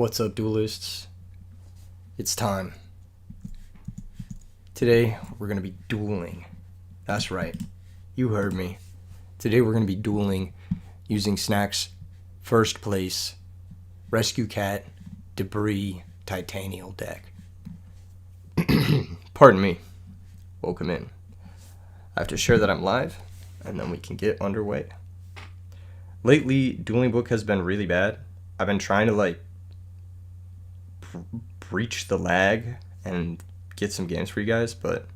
What's up, duelists? It's time. Today, we're going to be dueling. That's right. You heard me. Today, we're going to be dueling using Snack's first place Rescue Cat Debris Titanial deck. Pardon me. Welcome in. I have to share that I'm live, and then we can get underway. Lately, Dueling Book has been really bad. I've been trying to breach the lag and get some games for you guys, but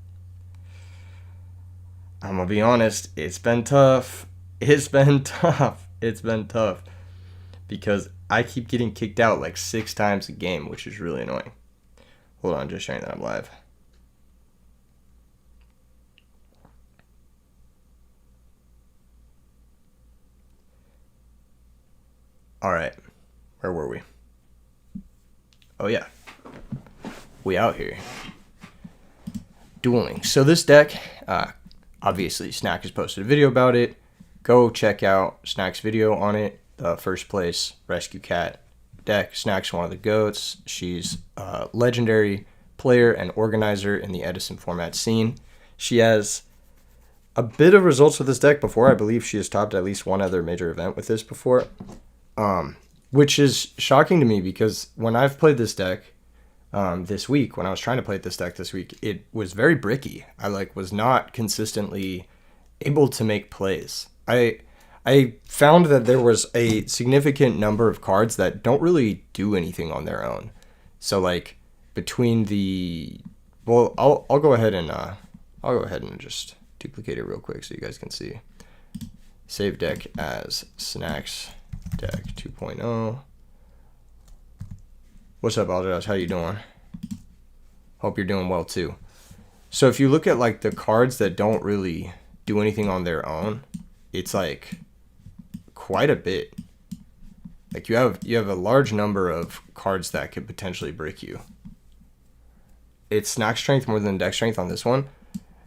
I'm gonna be honest, it's been tough. It's been tough because I keep getting kicked out like 6 times a game, which is really annoying. Hold on, just showing that I'm live. Alright, where were we? Oh yeah, we out here. Dueling. So this deck, obviously Snack has posted a video about it. Go check out Snack's video on it. The first place Rescue Cat deck. Snack's one of the GOATs. She's a legendary player and organizer in the Edison format scene. She has a bit of results with this deck before. I believe she has topped at least one other major event with this before. Which is shocking to me because when I've played this deck this week, when I was trying to play this deck this week, it was very bricky. I was not consistently able to make plays. I found that there was a significant number of cards that don't really do anything on their own. So between the, well, I'll go ahead and just duplicate it real quick so you guys can see. Save deck as Snacks deck 2.0. What's up, Aldous? How you doing? Hope you're doing well too. So if you look at the cards that don't really do anything on their own, it's quite a bit. You have a large number of cards that could potentially brick you. It's Snack strength more than deck strength on this one.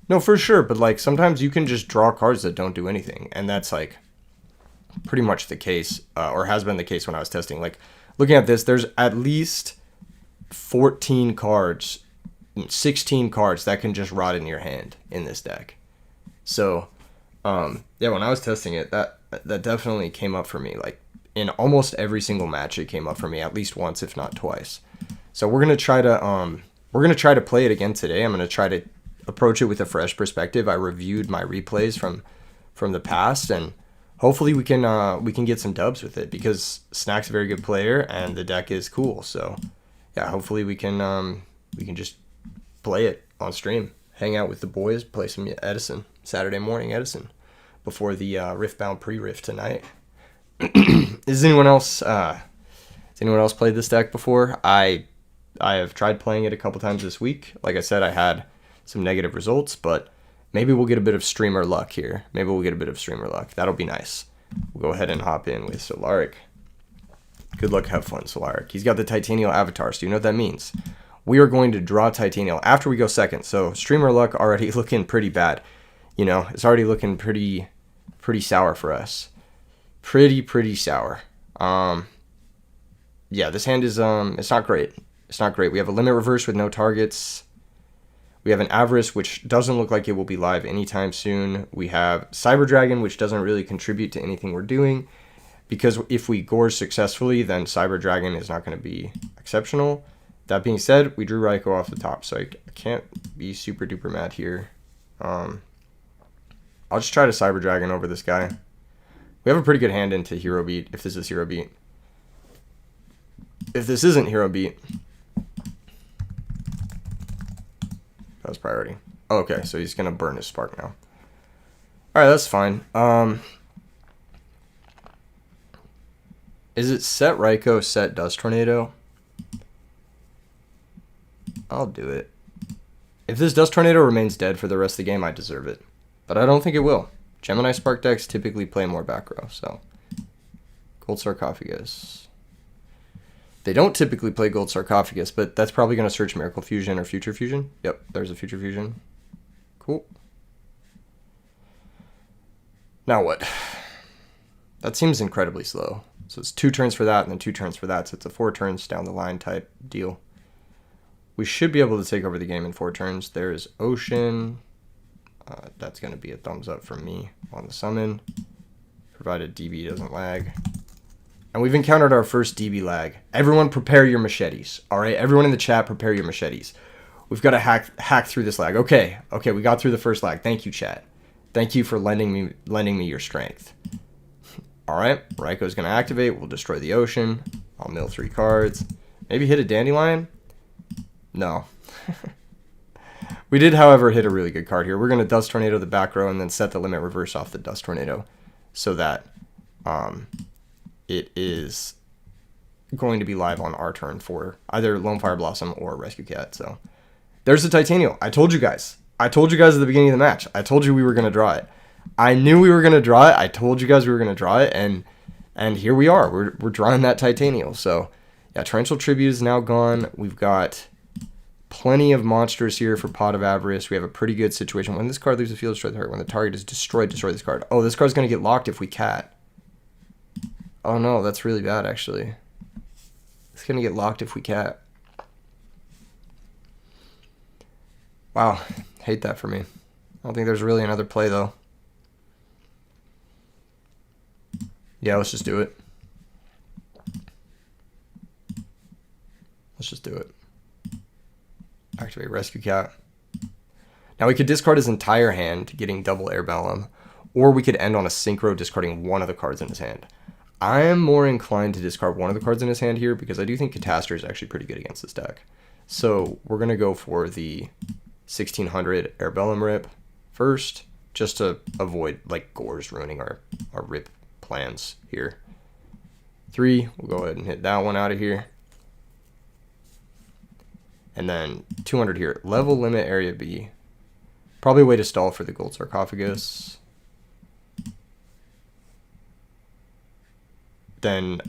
No, for sure, but sometimes you can just draw cards that don't do anything, and that's pretty much the case, or has been the case when I was testing. Looking at this, there's at least 14 cards, 16 cards that can just rot in your hand in this deck. So, yeah, when I was testing it, that definitely came up for me. In almost every single match, it came up for me at least once, if not twice. So we're gonna try to play it again today. I'm gonna try to approach it with a fresh perspective. I reviewed my replays from the past, and hopefully we can get some dubs with it because Snack's a very good player and the deck is cool. So yeah, hopefully we can just play it on stream, hang out with the boys, play some Edison, Saturday morning Edison before the Riftbound pre-rift tonight. Has anyone else played this deck before? I have tried playing it a couple times this week. Like I said, I had some negative results, but maybe we'll get a bit of streamer luck here. That'll be nice. We'll go ahead and hop in with Solaric. Good luck, have fun, Solaric. He's got the Titanial avatar, so you know what that means. We are going to draw Titanial after we go second. So streamer luck already looking pretty bad. It's already looking pretty sour for us. Pretty sour. Yeah, this hand is it's not great. We have a limit reverse with no targets. We have an Avarice, which doesn't look like it will be live anytime soon. We have Cyber Dragon, which doesn't really contribute to anything we're doing, because if we gorge successfully, then Cyber Dragon is not going to be exceptional. That being said, we drew Raikou off the top, so I can't be super duper mad here. I'll just try to Cyber Dragon over this guy. We have a pretty good hand into Hero Beat, if this is Hero Beat. If this isn't Hero Beat, that was priority. Oh, okay, so he's gonna burn his spark now. Alright, that's fine. Is it set Raikou, set Dust Tornado? I'll do it. If this Dust Tornado remains dead for the rest of the game, I deserve it. But I don't think it will. Gemini Spark decks typically play more back row, so. Gold Sarcophagus. They don't typically play Gold Sarcophagus, but that's probably going to search Miracle Fusion or Future Fusion. Yep, there's a Future Fusion. Cool. Now what? That seems incredibly slow. So it's 2 turns for that and then 2 turns for that. So it's a 4 turns down the line type deal. We should be able to take over the game in 4 turns. There's Ocean. That's going to be a thumbs up from me on the summon, provided DB doesn't lag. And we've encountered our first DB lag. Everyone prepare your machetes. All right, everyone in the chat, prepare your machetes. We've got to hack through this lag. Okay, we got through the first lag. Thank you, chat. Thank you for lending me your strength. All right, Raico's going to activate. We'll destroy the Ocean. I'll mill 3 cards. Maybe hit a Dandelion? No. We did, however, hit a really good card here. We're going to Dust Tornado the back row and then set the limit reverse off the Dust Tornado so that it is going to be live on our turn for either Lone Fire Blossom or Rescue Cat. So there's the Titanial. I told you guys. I told you guys at the beginning of the match. I told you we were going to draw it. I knew we were going to draw it. I told you guys we were going to draw it, and here we are. We're drawing that Titanial. So yeah, Torrential Tribute is now gone. We've got plenty of monsters here for Pot of Avarice. We have a pretty good situation. When this card leaves the field, destroy the target. When the target is destroyed, destroy this card. Oh, this card's going to get locked if we cat. Oh no, that's really bad actually. It's going to get locked if we cat. Wow, hate that for me. I don't think there's really another play though. Yeah, let's just do it. Let's just do it. Activate Rescue Cat. Now we could discard his entire hand, getting double Air Bellum, or we could end on a Synchro discarding one of the cards in his hand. I am more inclined to discard one of the cards in his hand here because I do think Catastrophe is actually pretty good against this deck. So we're going to go for the 1600 Air Bellum rip first, just to avoid like Gores ruining our rip plans here. 3, we'll go ahead and hit that one out of here. And then 200 here. Level limit area B. Probably a way to stall for the Gold Sarcophagus. Then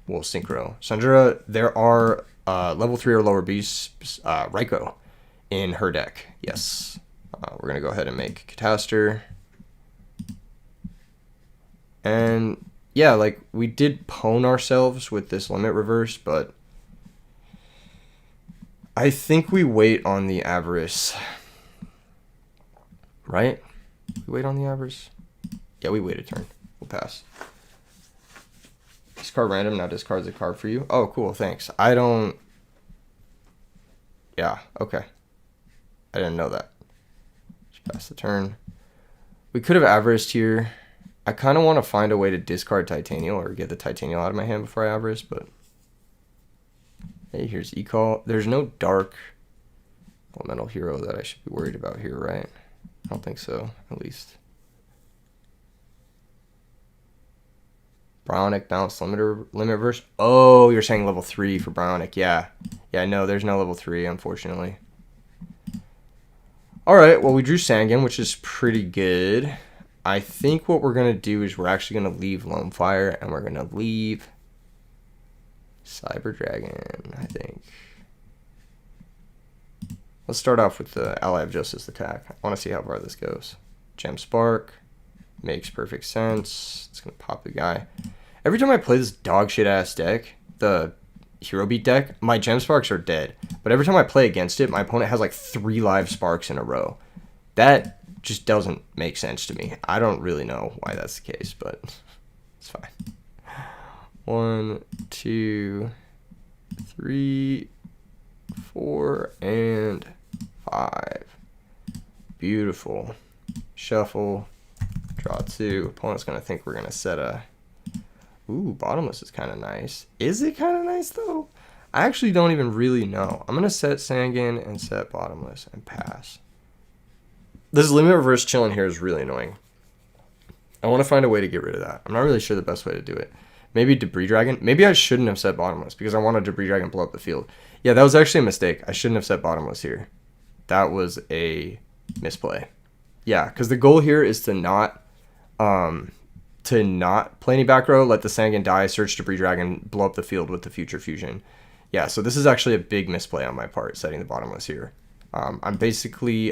we'll Synchro. Sanjura, there are level 3 or lower beasts, Raikou, in her deck. Yes. We're going to go ahead and make Catastor. And yeah, like we did pwn ourselves with this limit reverse, but I think we wait on the Avarice. Right? We wait on the Avarice? Yeah, we wait a turn. We'll pass. Discard random, now discards a card for you. Oh, cool, thanks. I don't... Yeah, okay. I didn't know that. Just pass the turn. We could have Avariced here. I kind of want to find a way to discard Titanial or get the Titanial out of my hand before I Avarice, but... Hey, here's E-Call. There's no dark elemental hero that I should be worried about here, right? I don't think so, at least. Brownic, Balance Limit Reverse. Oh, you're saying level 3 for Brownic. Yeah. Yeah, no, there's no level 3, unfortunately. Alright, well, we drew Sangan, which is pretty good. I think what we're going to do is we're actually going to leave Lone Fire, and we're going to leave Cyber Dragon, I think. Let's start off with the Ally of Justice attack. I want to see how far this goes. Gem Spark. Makes perfect sense. It's going to pop the guy. Every time I play this dog shit ass deck, the Hero Beat deck, my Gem Sparks are dead. But every time I play against it, my opponent has like 3 live Sparks in a row. That just doesn't make sense to me. I don't really know why that's the case, but it's fine. 1, 2, 3, 4, and 5. Beautiful. Shuffle. Draw 2. Opponent's going to think we're going to set a... Ooh, Bottomless is kind of nice. Is it kind of nice, though? I actually don't even really know. I'm going to set Sangan and set Bottomless and pass. This limit reverse chilling here is really annoying. I want to find a way to get rid of that. I'm not really sure the best way to do it. Maybe Debris Dragon. Maybe I shouldn't have set Bottomless because I wanted Debris Dragon blow up the field. Yeah, that was actually a mistake. I shouldn't have set Bottomless here. That was a misplay. Yeah, because the goal here is to not play any back row, let the Sangan die, search Debris Dragon, blow up the field with the Future Fusion. Yeah, so this is actually a big misplay on my part, setting the Bottomless here. I'm basically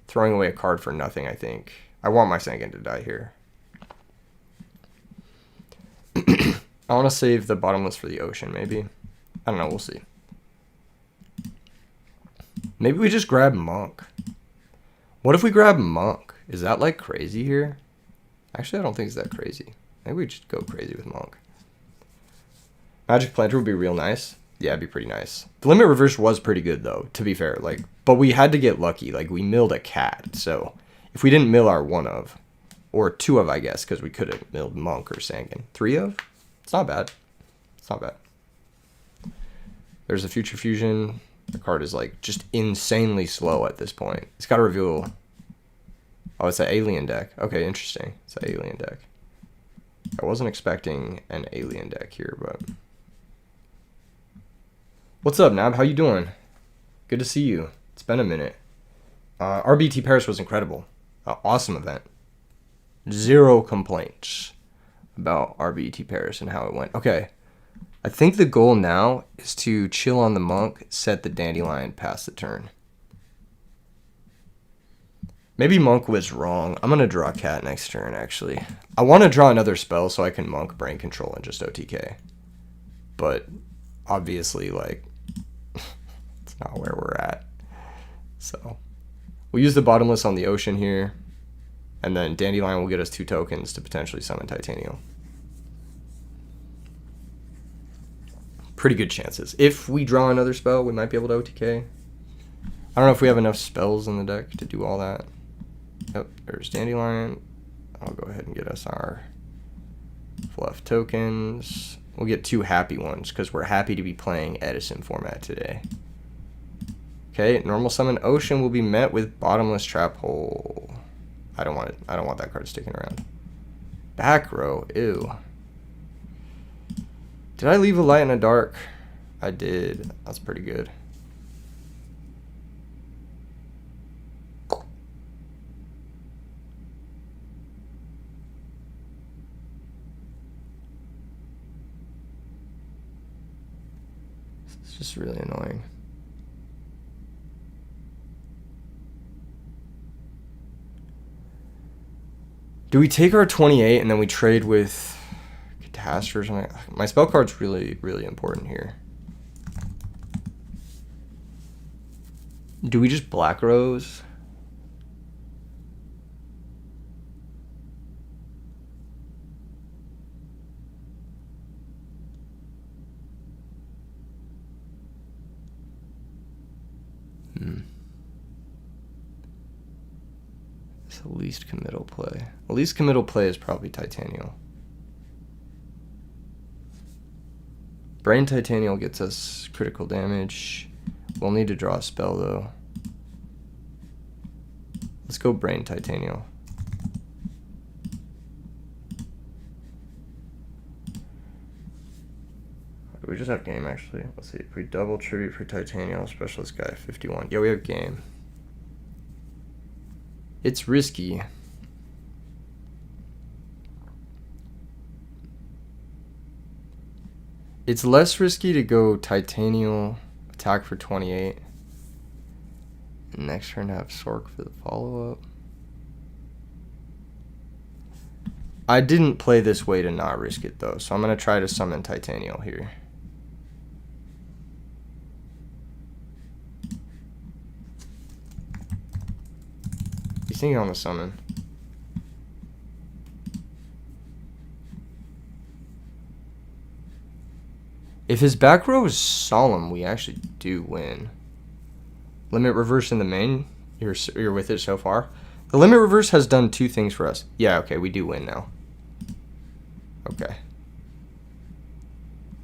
throwing away a card for nothing, I think. I want my Sangan to die here. I want to save the bottomless for the ocean, maybe. I don't know, we'll see. Maybe we just grab monk. What if we grab monk? Is that like crazy here? Actually, I don't think it's that crazy. Maybe we just go crazy with monk. Magic planter would be real nice. Yeah, it'd be pretty nice. The limit reverse was pretty good though, to be fair. Like, but we had to get lucky. Like, we milled a cat. So if we didn't mill our 1 of, or 2 of, I guess, because we could have milled monk or Sangan. 3 of? It's not bad. It's not bad. There's a future fusion. The card is like just insanely slow at this point. It's got to reveal. Oh, it's an alien deck. Okay, interesting. It's an alien deck. I wasn't expecting an alien deck here, but. What's up, Nab? How you doing? Good to see you. It's been a minute. RBT Paris was incredible. Awesome event. 0 complaints about RBT Paris and how it went. Okay. I think the goal now is to chill on the monk, set the dandelion, pass the turn. Maybe monk was wrong. I'm going to draw cat next turn, actually. I want to draw another spell so I can monk brain control and just OTK. But obviously, like, it's not where we're at. So we'll use the bottomless on the ocean here. And then dandelion will get us 2 tokens to potentially summon Titanium. Pretty good chances. If we draw another spell, we might be able to OTK. I don't know if we have enough spells in the deck to do all that. Yep, there's Dandelion. I'll go ahead and get us our fluff tokens. We'll get 2 happy ones because we're happy to be playing Edison format today. Okay, normal summon ocean will be met with bottomless trap hole. I don't want it. I don't want that card sticking around. Back row, ew. Did I leave a light and a dark? I did. That's pretty good. It's just really annoying. Do we take our 28 and then we trade with Catastrophe or something? My spell card's really, really important here. Do we just black rose? It's the least committal play. The least committal play is probably Titanial. Brain Titanial gets us critical damage. We'll need to draw a spell though. Let's go Brain Titanial. Do we just have game actually? Let's see. If we double tribute for Titanial, specialist guy 51. Yeah, we have game. It's risky. It's less risky to go Titanial, attack for 28. And next turn have Sork for the follow-up. I didn't play this way to not risk it though, so I'm going to try to summon Titanial here. He's thinking on the summon. If his back row is solemn, we actually do win. Limit reverse in the main. You're with it so far. The limit reverse has done 2 things for us. Yeah, okay, we do win now. Okay.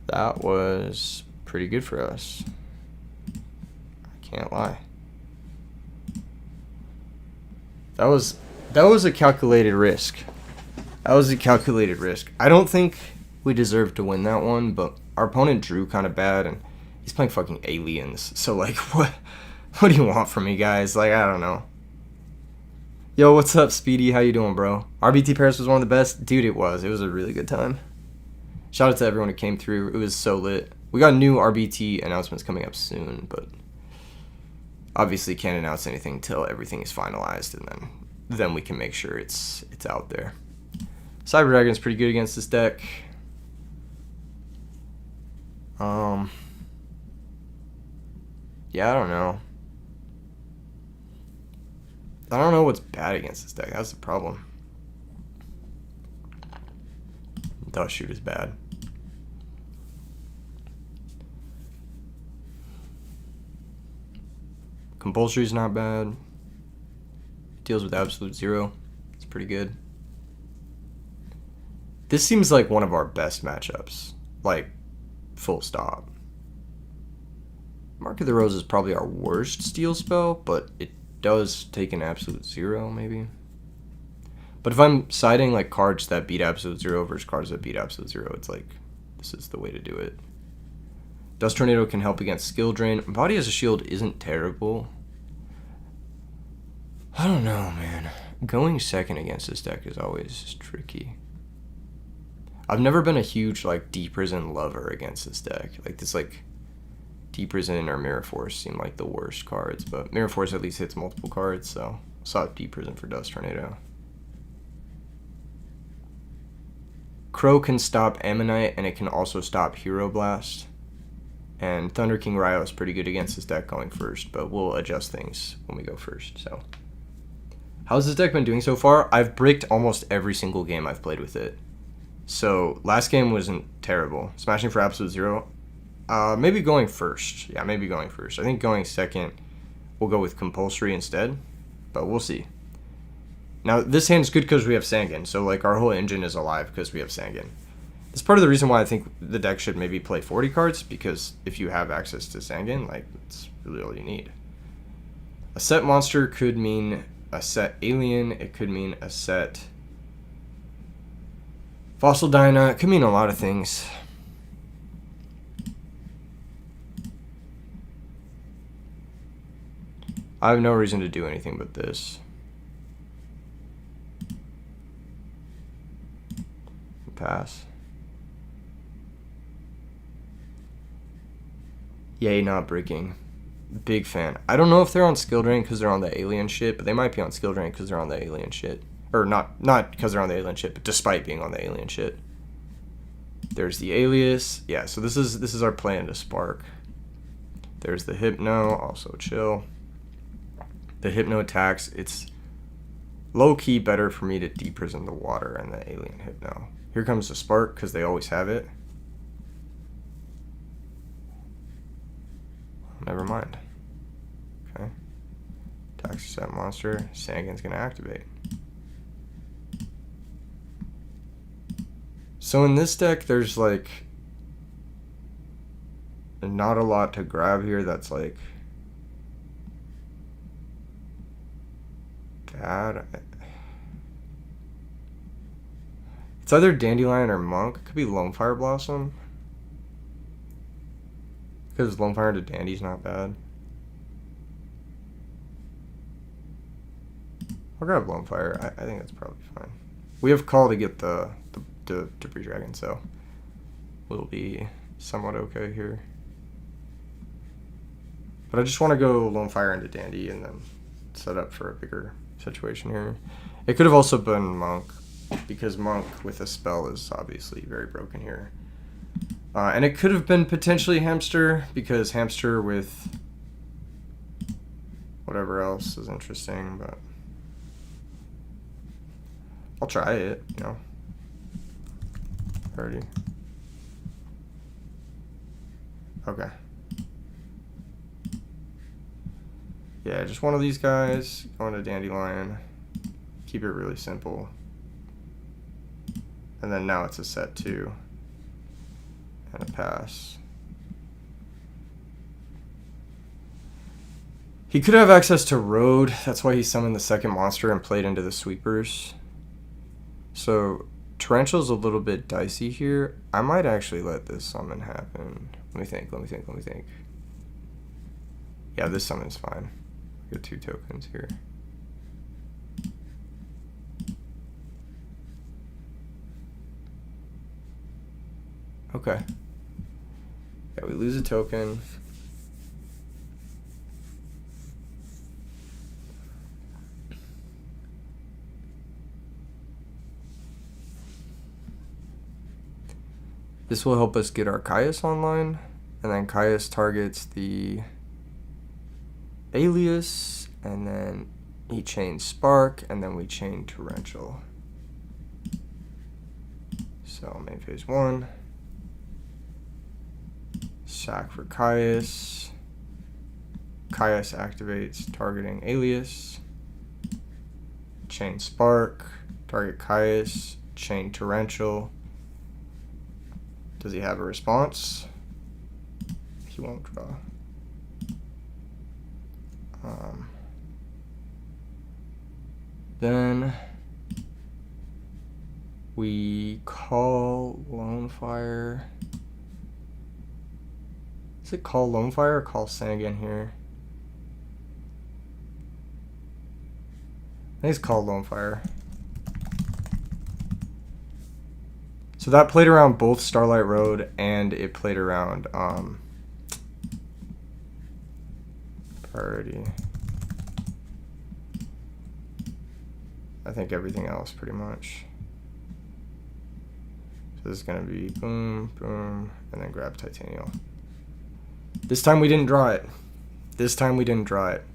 That was pretty good for us. I can't lie. That was a calculated risk. That was a calculated risk. I don't think we deserved to win that one, but our opponent drew kind of bad, and he's playing fucking aliens. So, like, what do you want from me, guys? Like, I don't know. Yo, what's up, Speedy? How you doing, bro? RBT Paris was one of the best. Dude, it was. It was a really good time. Shout out to everyone who came through. It was so lit. We got new RBT announcements coming up soon, but obviously can't announce anything until everything is finalized, and then we can make sure it's out there. Cyber Dragon's pretty good against this deck. Um, yeah, I don't know. I don't know what's bad against this deck. That's the problem. Dust Shoot is bad. Compulsory's not bad. Deals with absolute zero. It's pretty good. This seems like one of our best matchups. Like, full stop. Mark of the Rose is probably our worst steal spell, but it does take an absolute zero, maybe. But if I'm siding like cards that beat absolute zero versus cards that beat absolute zero, it's like, this is the way to do it. Dust Tornado can help against Skill Drain. Body as a Shield isn't terrible. I don't know, man. Going second against this deck is always tricky. I've never been a huge like Deep Prison lover against this deck. Like this like Deep Prison or Mirror Force seem like the worst cards, but Mirror Force at least hits multiple cards, so I saw Deep Prison for Dust Tornado. Crow can stop Ammonite, and it can also stop Hero Blast. And Thunder King Ryo is pretty good against this deck going first, but we'll adjust things when we go first. So, how's this deck been doing so far? I've bricked almost every single game I've played with it. So, last game wasn't terrible. Smashing for absolute zero. Maybe going first. Yeah, maybe going first. I think going second, we'll go with Compulsory instead, but we'll see. Now, this hand is good because we have Sangan, so like our whole engine is alive because we have Sangan. That's part of the reason why I think the deck should maybe play 40 cards, because if you have access to Sangan, like, that's really all you need. A set monster could mean a set alien, it could mean a set Fossil Dyna, it could mean a lot of things. I have no reason to do anything but this. Pass. Yay, not breaking. Big fan. I don't know if they're on Skill Drain because they're on the alien shit, but they might be on Skill Drain because they're on the alien shit. Or not because they're on the alien shit, but despite being on the alien shit. There's the Alias. Yeah, so this is our plan to Spark. There's the Hypno, also chill. The Hypno attacks. It's low-key better for me to Deep Prison the Water and the Alien Hypno. Here comes the Spark, because they always have it. Never mind. Okay. Attacks set monster. Sangan's going to activate. So in this deck, there's like not a lot to grab here that's like bad. It's either Dandelion or Monk. It could be Lone Fire Blossom. Because Lone Fire into Dandy's not bad. I'll grab Lone Fire. I think that's probably fine. We have Call to get the Debris Dragon, so we'll be somewhat okay here. But I just want to go Lone Fire into Dandy and then set up for a bigger situation here. It could have also been Monk, because Monk with a spell is obviously very broken here. And it could have been potentially Hamster, because Hamster with whatever else is interesting, but I'll try it, you know. Already. Okay. Yeah, just one of these guys, going to Dandelion. Keep it really simple. And then now it's a set 2. And a pass. He could have access to Road. That's why he summoned the second monster and played into the sweepers. So Tarantula's a little bit dicey here. I might actually let this summon happen. Let me think. Yeah, this summon's fine. Get 2 tokens here. Okay. Yeah, we lose a token. This will help us get Archaeus online. And then Caius targets the alias, and then he chains Spark, and then we chain Torrential. So main phase 1. Sack for Caius. Caius activates targeting alias. Chain Spark. Target Caius. Chain Torrential. Does he have a response? He won't draw. Then we call Lone Fire. Is it call Lone Fire or call Sanagan here? I think it's called Lone Fire. So that played around both Starlight Road and it played around priority. I think everything else pretty much. So this is gonna be boom, boom, and then grab Titanium. This time we didn't draw it. This time we didn't draw it.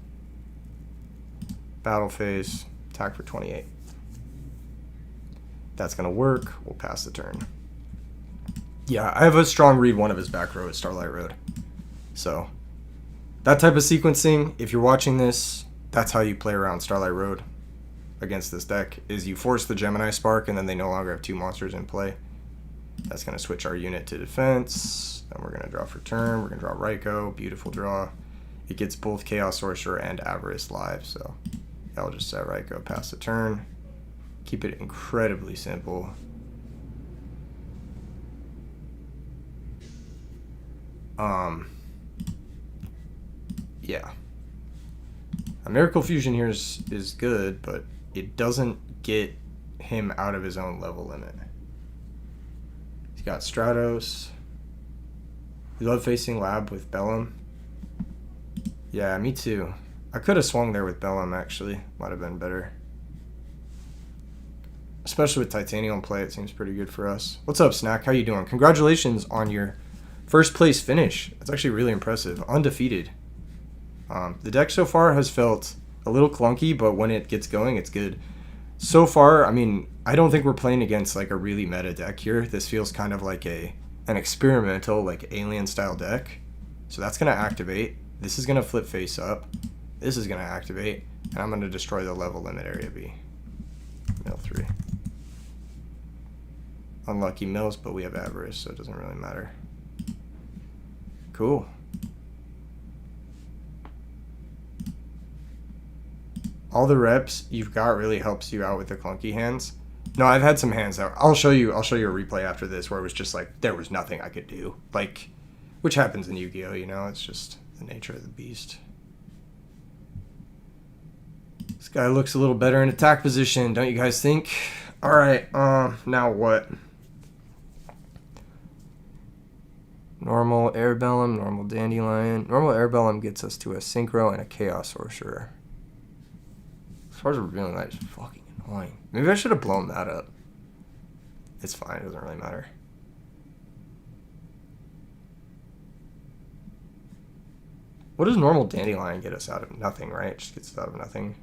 Battle phase, attack for 28. That's gonna work. We'll pass the turn. Yeah, I have a strong read one of his back row at Starlight Road. So that type of sequencing, if you're watching this, that's how you play around Starlight Road against this deck, is you force the Gemini Spark and then they no longer have 2 monsters in play. That's going to switch our unit to defense. Then we're going to draw for turn. We're going to draw Raikou. Beautiful draw. It gets both Chaos Sorcerer and Avarice live, so I'll just set Raikou, pass the turn. Keep it incredibly simple. Yeah. A Miracle Fusion here is good, but it doesn't get him out of his own level limit. He's got Stratos. You love facing Lab with Bellum. Yeah, me too. I could have swung there with Bellum, actually. Might have been better. Especially with Titanium play, it seems pretty good for us. What's up, Snack? How you doing? Congratulations on your first place finish. That's actually really impressive. Undefeated. The deck so far has felt a little clunky, but when it gets going, it's good. So far, I mean, I don't think we're playing against like a really meta deck here. This feels kind of like an experimental, like alien style deck. So that's going to activate. This is going to flip face up. This is going to activate. And I'm going to destroy the level limit area B. Mill 3. Unlucky mills, but we have Avarice, so it doesn't really matter. Cool. All the reps you've got really helps you out with the clunky hands. No, I've had some hands that I'll show you a replay after this where it was just like there was nothing I could do. Like, which happens in Yu-Gi-Oh, you know, it's just the nature of the beast. This guy looks a little better in attack position, don't you guys think? All right, now what? Normal Airbellum, normal Dandelion. Normal Airbellum gets us to a Synchro and a Chaos Sorcerer. As far as revealing that is fucking annoying. Maybe I should have blown that up. It's fine, it doesn't really matter. What does normal Dandelion get us out of nothing, right? It just gets us out of nothing.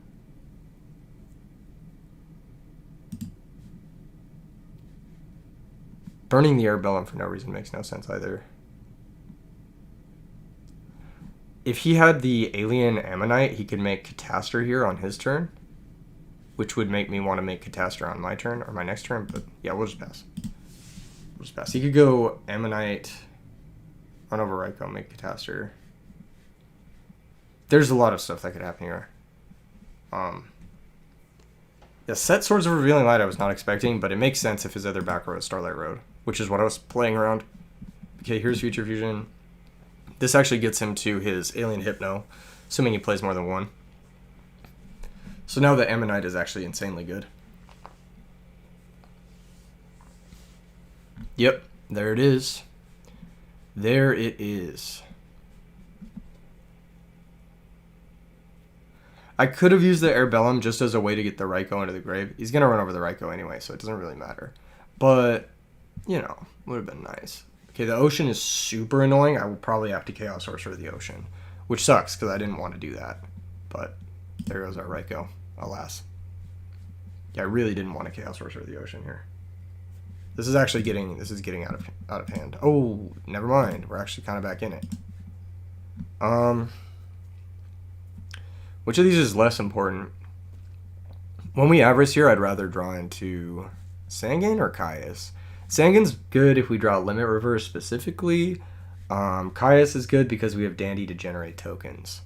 Burning the Airbellum for no reason makes no sense either. If he had the Alien Ammonite, he could make Catastor here on his turn, which would make me want to make Catastor on my turn, or my next turn, but yeah, we'll just pass. We'll just pass. He could go Ammonite, run over Raikou, make Catastor. There's a lot of stuff that could happen here. Yeah, set Swords of Revealing Light I was not expecting, but it makes sense if his other back row is Starlight Road, which is what I was playing around. Okay, here's Future Fusion. This actually gets him to his Alien Hypno, assuming he plays more than one. So now the Ammonite is actually insanely good. Yep, there it is. There it is. I could have used the Airbellum just as a way to get the Raikou into the grave. He's going to run over the Raikou anyway, so it doesn't really matter. But, you know, would have been nice. Okay, the ocean is super annoying. I will probably have to Chaos Sorcerer the ocean, which sucks because I didn't want to do that. But there goes our Raikou, alas. Yeah, I really didn't want to Chaos Sorcerer the ocean here. This is actually getting out of hand. Oh, never mind. We're actually kind of back in it. Which of these is less important? When we average here, I'd rather draw into Sangan or Caius. Sangan's good if we draw Limit Reverse specifically. Caius is good because we have Dandy to generate tokens.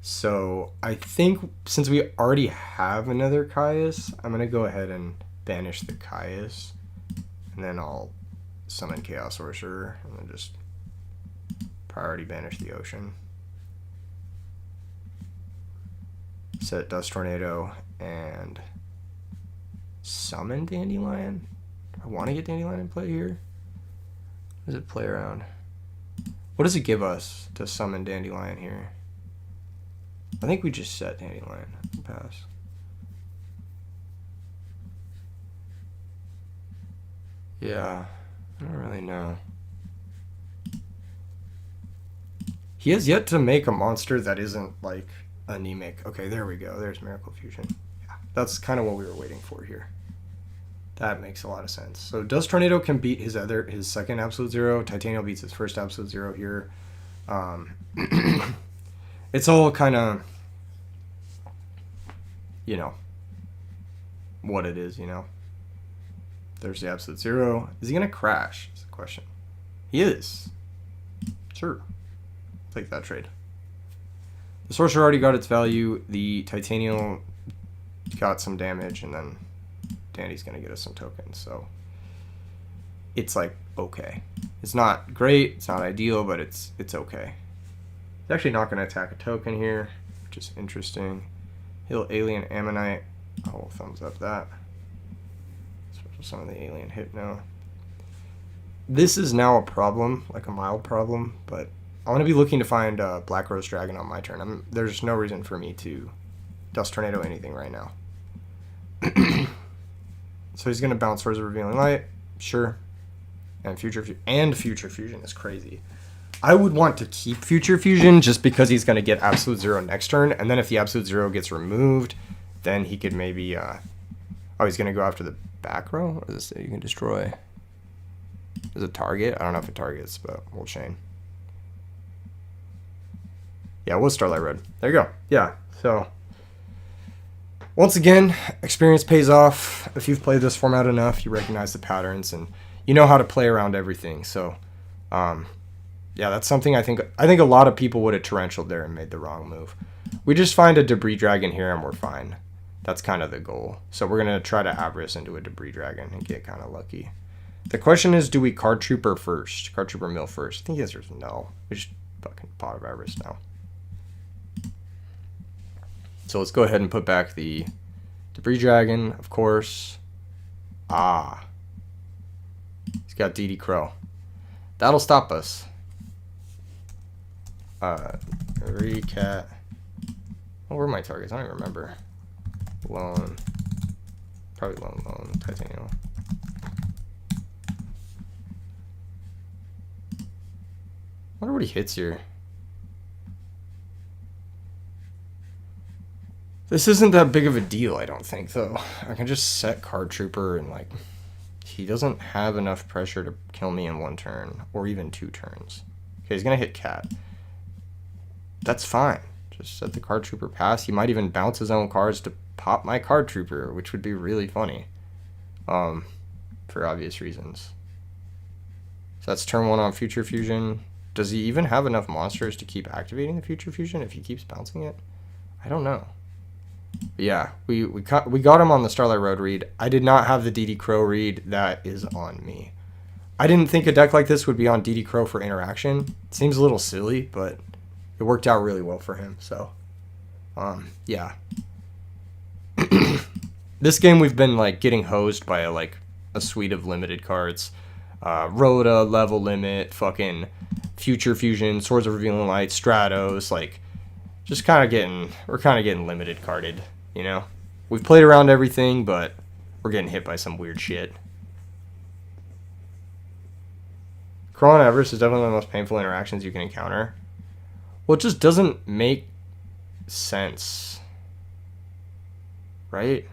So I think since we already have another Caius, I'm going to go ahead and banish the Caius. And then I'll summon Chaos Sorcerer and then just priority banish the ocean. Set Dust Tornado and summon Dandelion. I want to get Dandelion in play here. What does it play around? What does it give us to summon Dandelion here? I think we just set Dandelion. Pass. Yeah, I don't really know. He has yet to make a monster that isn't like anemic. Okay, there we go. There's Miracle Fusion. Yeah, that's kind of what we were waiting for here. That makes a lot of sense. So Dust Tornado can beat his second Absolute Zero. Titanium beats his first Absolute Zero here. It's all kind of, you know, what it is, you know. There's the Absolute Zero. Is he going to crash? Is the question. He is. Sure. Take that trade. The Sorcerer already got its value. The Titanium got some damage, and then Dandy's going to get us some tokens. So it's like okay. It's not great. It's not ideal, but it's okay. It's actually not going to attack a token here, which is interesting. He'll Alien Ammonite. I'll thumbs up that. Special summon the Alien Hypno. This is now a problem, like a mild problem, but I want to be looking to find Black Rose Dragon on my turn. There's no reason for me to Dust Tornado anything right now. So he's going to bounce Swords of Revealing Light. Sure. And Future Fusion is crazy. I would want to keep Future Fusion just because he's going to get Absolute Zero next turn. And then if the Absolute Zero gets removed, then he could maybe... oh, he's going to go after the back row? Or does it say you can destroy? Is it target? I don't know if it targets, but we'll chain. Yeah, we'll Starlight Red. There you go. Yeah, so... Once again, experience pays off. If you've played this format enough, you recognize the patterns and you know how to play around everything. So, yeah, that's something I think a lot of people would have torrentialed there and made the wrong move. We just find a Debris Dragon here and we're fine. That's kind of the goal. So we're going to try to Avarice into a Debris Dragon and get kind of lucky. The question is, do we Card Trooper first? Card Trooper Mill first? I think the answer is no. We just fucking Pot of Avarice now. So let's go ahead and put back the Debris Dragon, of course. Ah. He's got DD Crow. That'll stop us. Recat. Oh, where are my targets? I don't even remember. Lone. Probably Lone. Titanium. I wonder what he hits here. This isn't that big of a deal, I don't think, though. I can just set Card Trooper and, like, he doesn't have enough pressure to kill me in one turn, or even 2 turns. Okay, he's going to hit Cat. That's fine. Just set the Card Trooper pass. He might even bounce his own cards to pop my Card Trooper, which would be really funny. For obvious reasons. So that's turn 1 on Future Fusion. Does he even have enough monsters to keep activating the Future Fusion if he keeps bouncing it? I don't know. But yeah, we got him on the Starlight Road read. I did not have the DD Crow read. That is on me. I didn't think a deck like this would be on DD Crow for interaction. It seems a little silly, but it worked out really well for him. So, yeah. This game we've been like getting hosed by a suite of limited cards. Rhoda, Level Limit, fucking Future Fusion, Swords of Revealing Light, Stratos, like... Just we're kind of getting limited carded, you know? We've played around everything, but we're getting hit by some weird shit. Crow on Everest is definitely one of the most painful interactions you can encounter. Well, it just doesn't make sense. Right?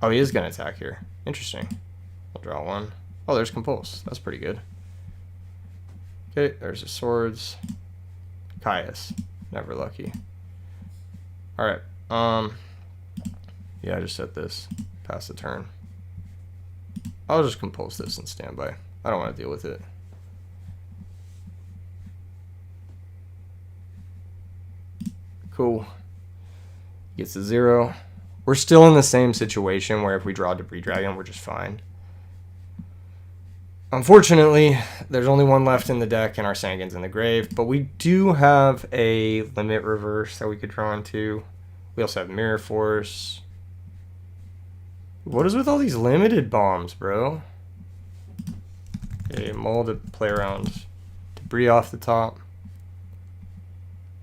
Oh, he is going to attack here. Interesting. I'll draw one. Oh, there's Compulse. That's pretty good. Okay, there's the swords. Caius. Never lucky. Alright. Yeah, I just set this. Pass the turn. I'll just Compulse this and stand by. I don't want to deal with it. Cool. Gets a 0. We're still in the same situation where if we draw Debris Dragon, we're just fine. Unfortunately, there's only one left in the deck and our Sangan's in the grave, but we do have a Limit Reverse that we could draw into. We also have Mirror Force. What is with all these limited bombs, bro? Okay, Mull to play around Debris off the top.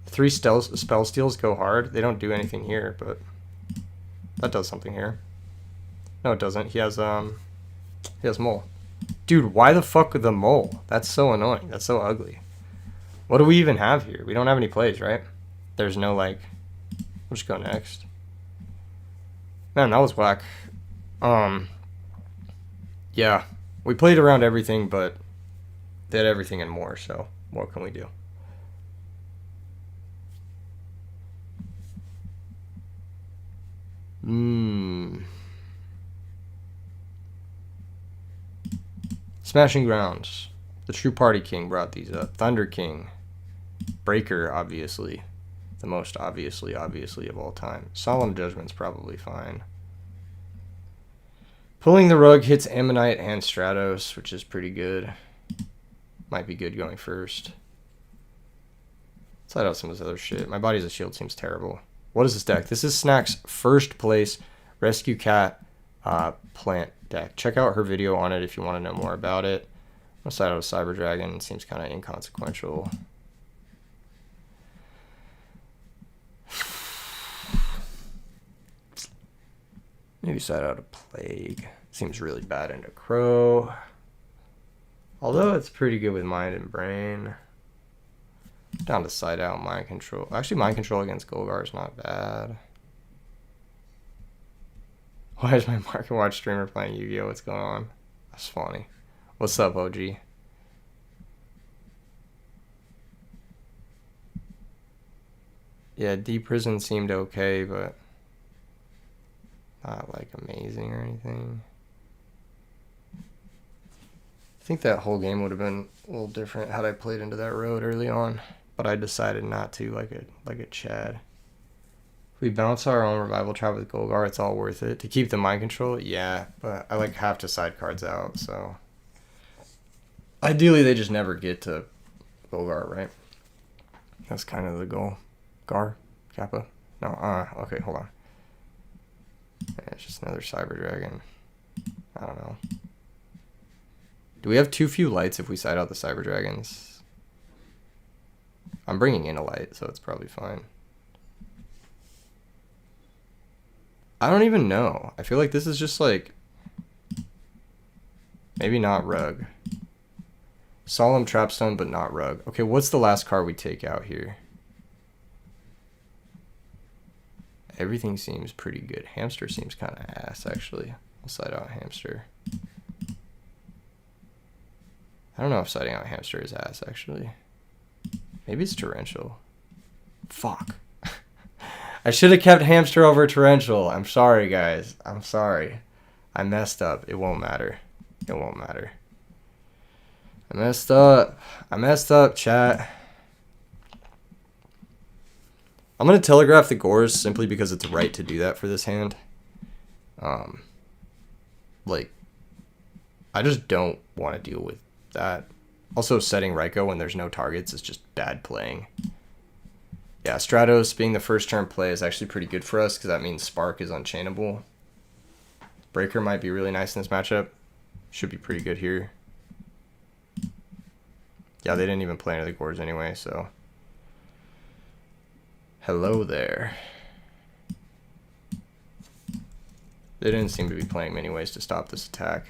3 spell steals go hard. They don't do anything here, but that does something here. No, it doesn't. He has Mull. Dude, why the fuck the Mull? That's so annoying. That's so ugly. What do we even have here? We don't have any plays, right? There's no, like... We'll just go next. Man, that was whack. Yeah. We played around everything, but they had everything and more, so what can we do? Smashing Grounds. The True Party King brought these up. Thunder King. Breaker, obviously. The most obviously of all time. Solemn Judgment's probably fine. Pulling the Rug hits Ammonite and Stratos, which is pretty good. Might be good going first. Let's hide out some of this other shit. My Body's a Shield seems terrible. What is this deck? This is Snack's first place Rescue Cat plant deck. Check out her video on it if you want to know more about it. I'm going to side out a Cyber Dragon. Seems kind of inconsequential. Maybe side out a Plague. Seems really bad into Crow. Although it's pretty good with Mind and Brain. Down to side out Mind Control. Actually, Mind Control against Golgar is not bad. Why is my Market Watch streamer playing Yu-Gi-Oh? What's going on? That's funny. What's up, OG? Yeah, Deep Prison seemed okay, but not like amazing or anything. I think that whole game would have been a little different had I played into that road early on, but I decided not to, like a Chad. If we bounce our own Revival Trap with Golgar, it's all worth it. To keep the Mind Control, yeah, but I like have to side cards out, so ideally they just never get to Golgar, right? That's kind of the goal. Gar? Kappa? No, okay, hold on. Yeah, it's just another Cyber Dragon. I don't know. Do we have too few lights if we side out the Cyber Dragons? I'm bringing in a light, so it's probably fine. I don't even know. I feel like this is just like... Maybe not Rug. Solemn Trapstone, but not Rug. Okay, what's the last card we take out here? Everything seems pretty good. Hamster seems kind of ass, actually. I'll side out Hamster. I don't know if siding out Hamster is ass, actually. Maybe it's Torrential. Fuck. I should have kept Hamster over Torrential. I'm sorry, guys. I'm sorry. I messed up. It won't matter. It won't matter. I messed up. I messed up, chat. I'm going to telegraph the Gores simply because it's right to do that for this hand. Like, I just don't want to deal with that. Also, setting Raikou when there's no targets is just bad playing. Yeah, Stratos being the first turn play is actually pretty good for us because that means Spark is unchainable. Breaker might be really nice in this matchup. Should be pretty good here. Yeah, they didn't even play into the Gores anyway, so... Hello there. They didn't seem to be playing many ways to stop this attack,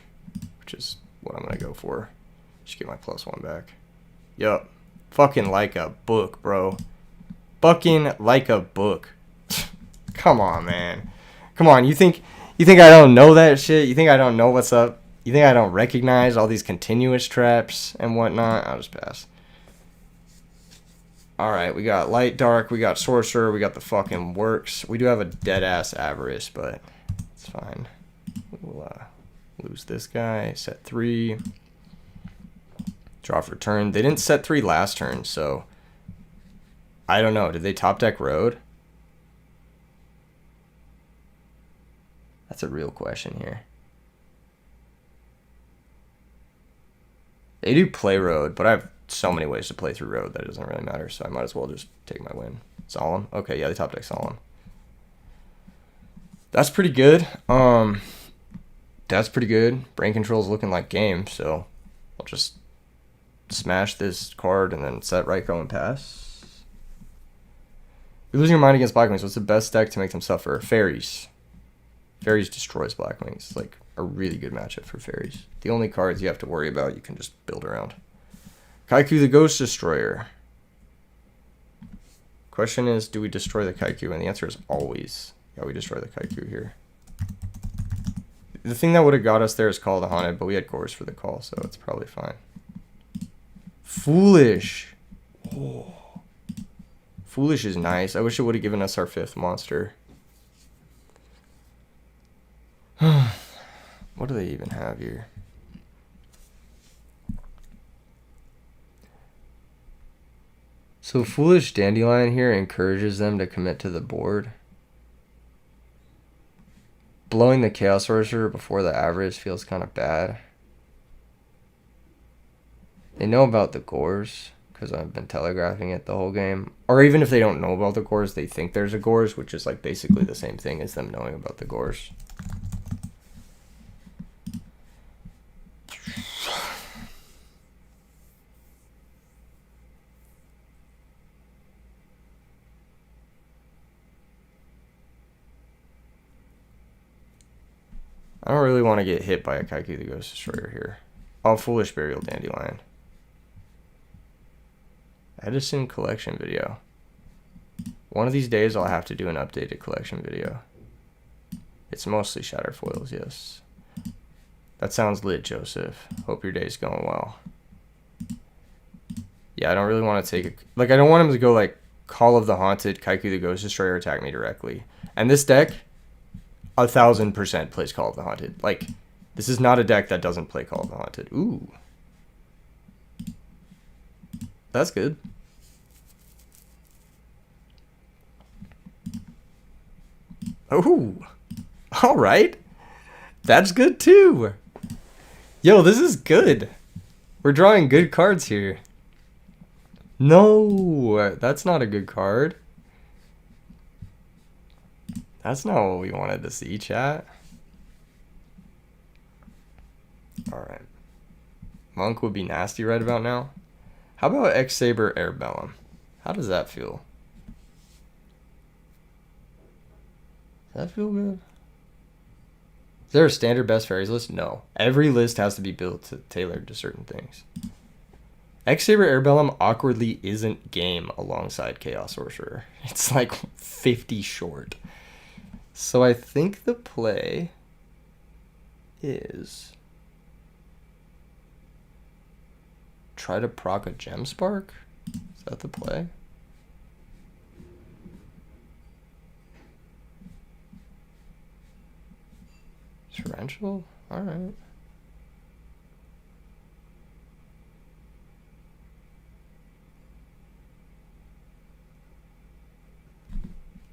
which is what I'm going to go for. Just get my +1 back. Yup. Fucking like a book, bro. Fucking like a book. Come on, man. Come on, you think I don't know that shit? You think I don't know what's up? You think I don't recognize all these continuous traps and whatnot? I'll just pass. Alright, we got light, dark, we got sorcerer, we got the fucking works. We do have a dead-ass avarice, but it's fine. We'll lose this guy. Set 3. Draw for turn. They didn't set 3 last turn, so I don't know. Did they top deck road? That's a real question here. They do play road, but I have so many ways to play through road that it doesn't really matter, so I might as well just take my win. Solemn? Okay, yeah, they top deck Solemn. That's pretty good. That's pretty good. Brain control's looking like game, so I'll just smash this card and then set Ryko and pass. You're losing your mind against Blackwings. What's the best deck to make them suffer? Fairies. Fairies destroys Blackwings. It's like a really good matchup for Fairies. The only cards you have to worry about, you can just build around. Kaiku the Ghost Destroyer. Question is, do we destroy the Kaiku? And the answer is always, yeah, we destroy the Kaiku here. The thing that would have got us there is Call of the Haunted, but we had Gores for the call, so it's probably fine. Foolish. Oh. Foolish is nice. I wish it would have given us our 5th monster. What do they even have here? So Foolish Dandelion here encourages them to commit to the board. Blowing the Chaos Sorcerer before the average feels kind of bad. They know about the Gores, because I've been telegraphing it the whole game. Or even if they don't know about the Gores, they think there's a Gores, which is like basically the same thing as them knowing about the Gores. I don't really want to get hit by a Kaiku the Ghost Destroyer here. Oh, Foolish Burial Dandelion. Edison collection video. One of these days I'll have to do an updated collection video. It's mostly Shattered Foils, yes. That sounds lit, Joseph. Hope your day's going well. Yeah, I don't really want to take it. Like, I don't want him to go like Call of the Haunted, Kaiku the Ghost Destroyer attack me directly. And this deck 1000% plays Call of the Haunted. Like, this is not a deck that doesn't play Call of the Haunted. Ooh. That's good. Ooh. Alright. That's good too. Yo, this is good. We're drawing good cards here. No, that's not a good card. That's not what we wanted to see, chat. Alright. Monk would be nasty right about now. How about X-Saber Airbellum? How does that feel? Does that feel good? Is there a standard best fairies list? No. Every list has to be built tailored to certain things. X-Saber Airbellum awkwardly isn't game alongside Chaos Sorcerer. It's like 50 short. So I think the play is try to proc a Gem Spark. Is that the play? Torrential? Alright.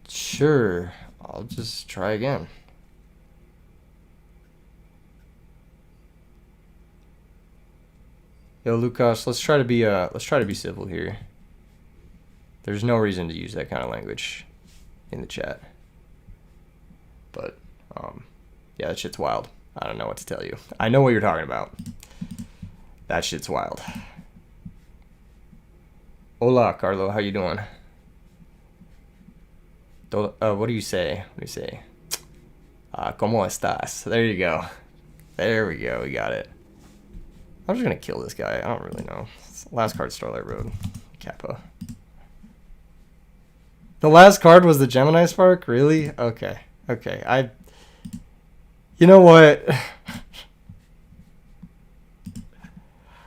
Sure. I'll just try again. Yo, Lucas, let's try to be civil here. There's no reason to use that kind of language in the chat. But yeah, that shit's wild. I don't know what to tell you. I know what you're talking about. That shit's wild. Hola, Carlo, how you doing? What do you say? What do you say? ¿Cómo estás? There you go. There we go. We got it. I'm just going to kill this guy. I don't really know. Last card, Starlight Road. Kappa. The last card was the Gemini Spark? Really? Okay. Okay. You know what?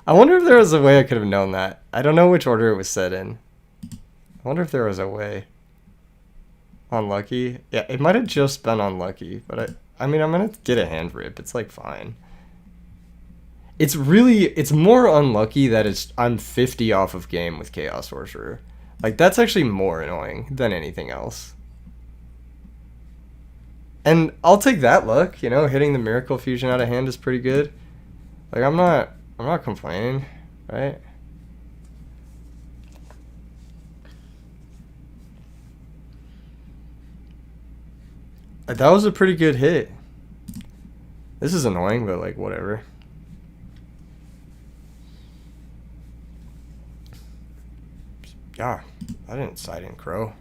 I wonder if there was a way I could have known that. I don't know which order it was set in. I wonder if there was a way. Unlucky? Yeah, it might have just been unlucky, but I mean, I'm going to get a hand rip. It's like fine. It's more unlucky that I'm 50 off of game with Chaos Sorcerer. Like, that's actually more annoying than anything else. And I'll take that luck, you know, hitting the Miracle Fusion out of hand is pretty good. Like, I'm not complaining, right? That was a pretty good hit. This is annoying, but like, whatever. Yeah, I didn't side in Crow.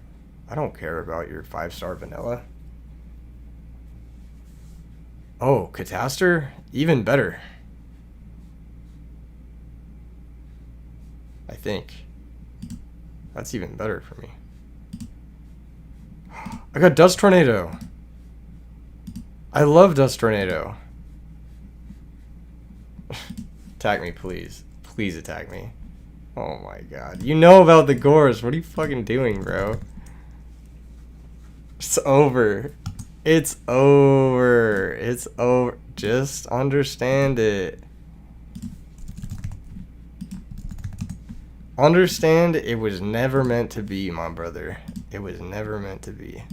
I don't care about your 5-star vanilla. Oh, Catastor? Even better. I think. That's even better for me. I got Dust Tornado. I love Dust Tornado. Attack me, please. Please attack me. Oh my god. You know about the Gores. What are you fucking doing, bro? It's over. It's over. It's over. Just understand it. Understand it was never meant to be, my brother. It was never meant to be.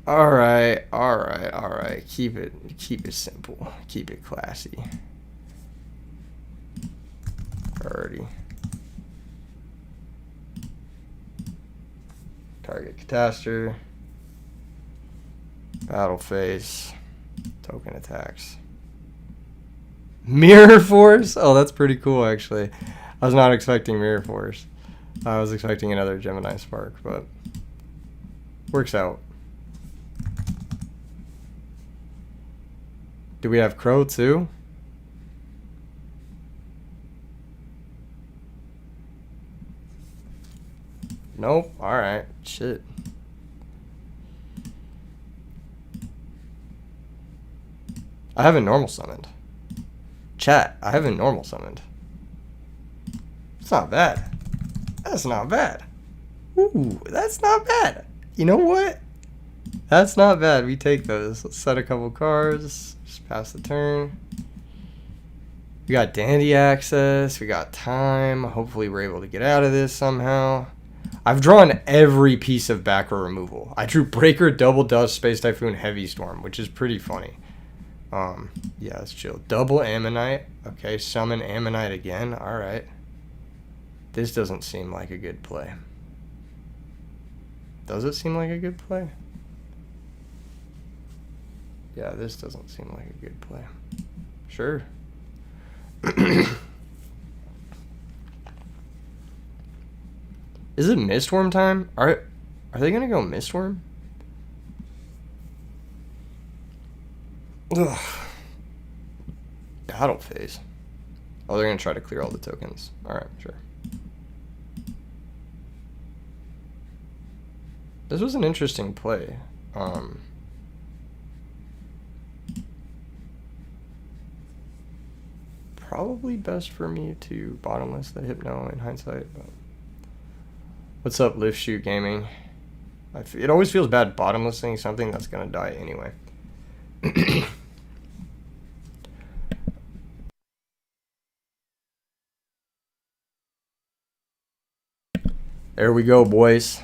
Alright. Keep it simple. Keep it classy. Priority. Target Catastor. Battle phase. Token attacks. Mirror Force? Oh, that's pretty cool, actually. I was not expecting Mirror Force. I was expecting another Gemini Spark, but works out. Do we have Crow, too? Nope. Alright. Shit. I haven't normal summoned. Chat, I haven't normal summoned. It's not bad. That's not bad. Ooh, that's not bad. You know what? That's not bad. We take those. Let's set a couple cards. Just pass the turn. We got Dandy access. We got time. Hopefully we're able to get out of this somehow. I've drawn every piece of back row removal. I drew Breaker, Double Dust, Space Typhoon, Heavy Storm, which is pretty funny. Yeah, let's chill. Double Ammonite. Okay, summon Ammonite again. Alright. This doesn't seem like a good play. Does it seem like a good play? Yeah, this doesn't seem like a good play. Sure. Is it Mistworm time? Are they gonna go Mistworm? Ugh. Battle phase. Oh, they're gonna try to clear all the tokens. Alright, sure. This was an interesting play. Probably best for me to bottomless the Hypno in hindsight, but what's up, Lift Shoot Gaming? It always feels bad bottomlessing something that's gonna die anyway. There we go, boys.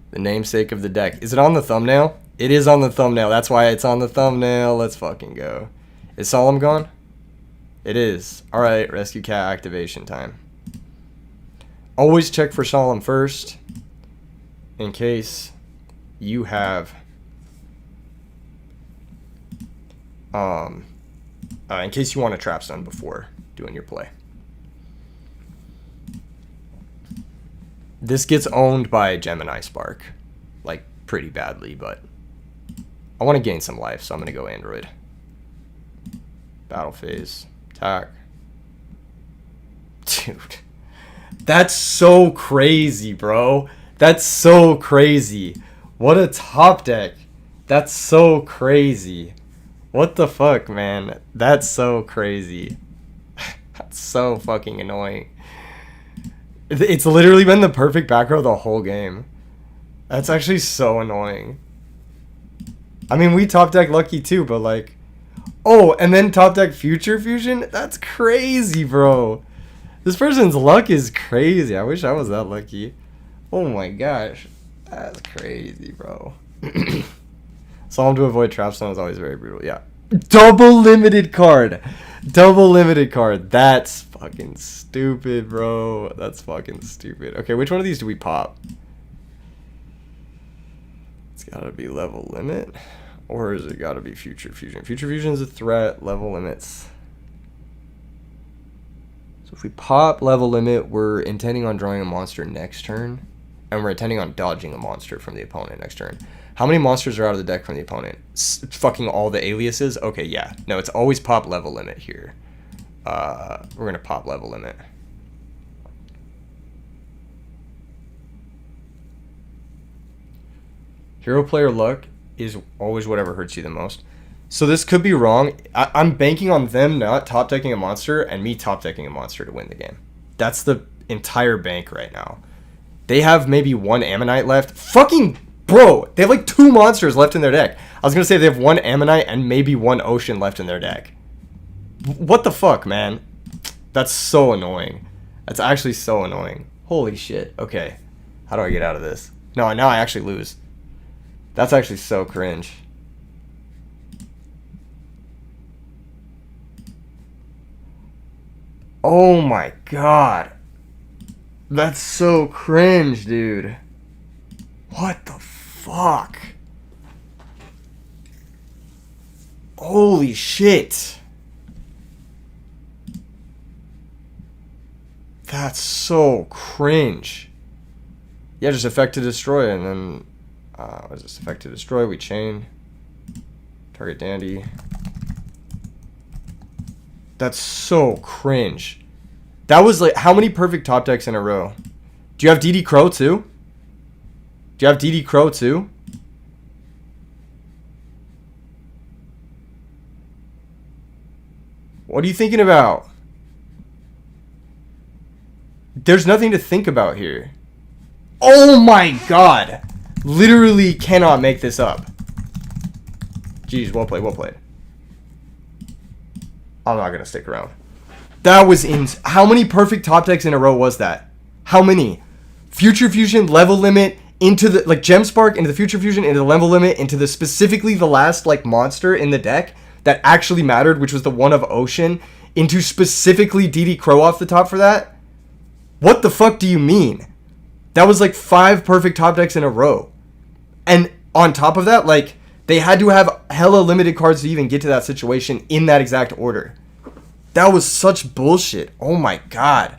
The namesake of the deck. Is it on the thumbnail? It is on the thumbnail. That's why it's on the thumbnail. Let's fucking go. Is Solemn gone? It is. Alright, Rescue Cat activation time. Always check for Solemn first, in case you have in case you want a trap stun before doing your play. This gets owned by Gemini Spark. like pretty badly, but I want to gain some life, so I'm going to go Android. Battle phase. Attack. Dude. That's so crazy, bro. That's so crazy. What a top deck. That's so crazy. What the fuck, man? That's so crazy. That's so fucking annoying. It's literally been the perfect back row the whole game. That's actually so annoying. I mean, we top deck lucky too, but like... Oh, and then top deck future fusion? That's crazy, bro. This person's luck is crazy. I wish I was that lucky. Oh my gosh. That's crazy, bro. Solve to avoid trapstone is always very brutal. Yeah. Double limited card. Double limited card. That's fucking stupid, bro. That's fucking stupid. Okay, which one of these do we pop? It's gotta be level limit. Or is it gotta be future fusion? Future fusion is a threat. Level limits. So if we pop level limit, we're intending on drawing a monster next turn. And we're intending on dodging a monster from the opponent next turn. How many monsters are out of the deck from the opponent? Fucking all the aliases? Okay, yeah. No, it's always pop level limit here. We're going to pop level limit. Hero player luck is always whatever hurts you the most. So this could be wrong. I'm banking on them not top decking a monster and me top decking a monster to win the game. That's the entire bank right now. They have maybe one Ammonite left. Fucking bro, they have like 2 monsters left in their deck. I was gonna say they have 1 Ammonite and maybe 1 Ocean left in their deck. What the fuck, man? That's so annoying. That's actually so annoying. Holy shit. Okay. How do I get out of this? No, now I actually lose. That's actually so cringe. Oh my god. That's so cringe, dude. What the fuck? Holy shit. That's so cringe. Yeah, just effect to destroy, and then what is this? Effect to destroy, we chain. Target dandy. That's so cringe. That was like, how many perfect top decks in a row? Do you have DD Crow too? Do you have DD Crow too? What are you thinking about? There's nothing to think about here. Oh my god. Literally cannot make this up. Jeez, well played, well played. I'm not going to stick around. That was how many perfect top decks in a row was that? How many? Future Fusion, level limit, into the, like, Gem Spark, into the Future Fusion, into the level limit, into the specifically the last, like, monster in the deck that actually mattered, which was the one of Ocean, into specifically DD Crow off the top for that? What the fuck do you mean? That was, like, 5 perfect top decks in a row. And on top of that, like, they had to have hella limited cards to even get to that situation in that exact order. That was such bullshit. Oh my god.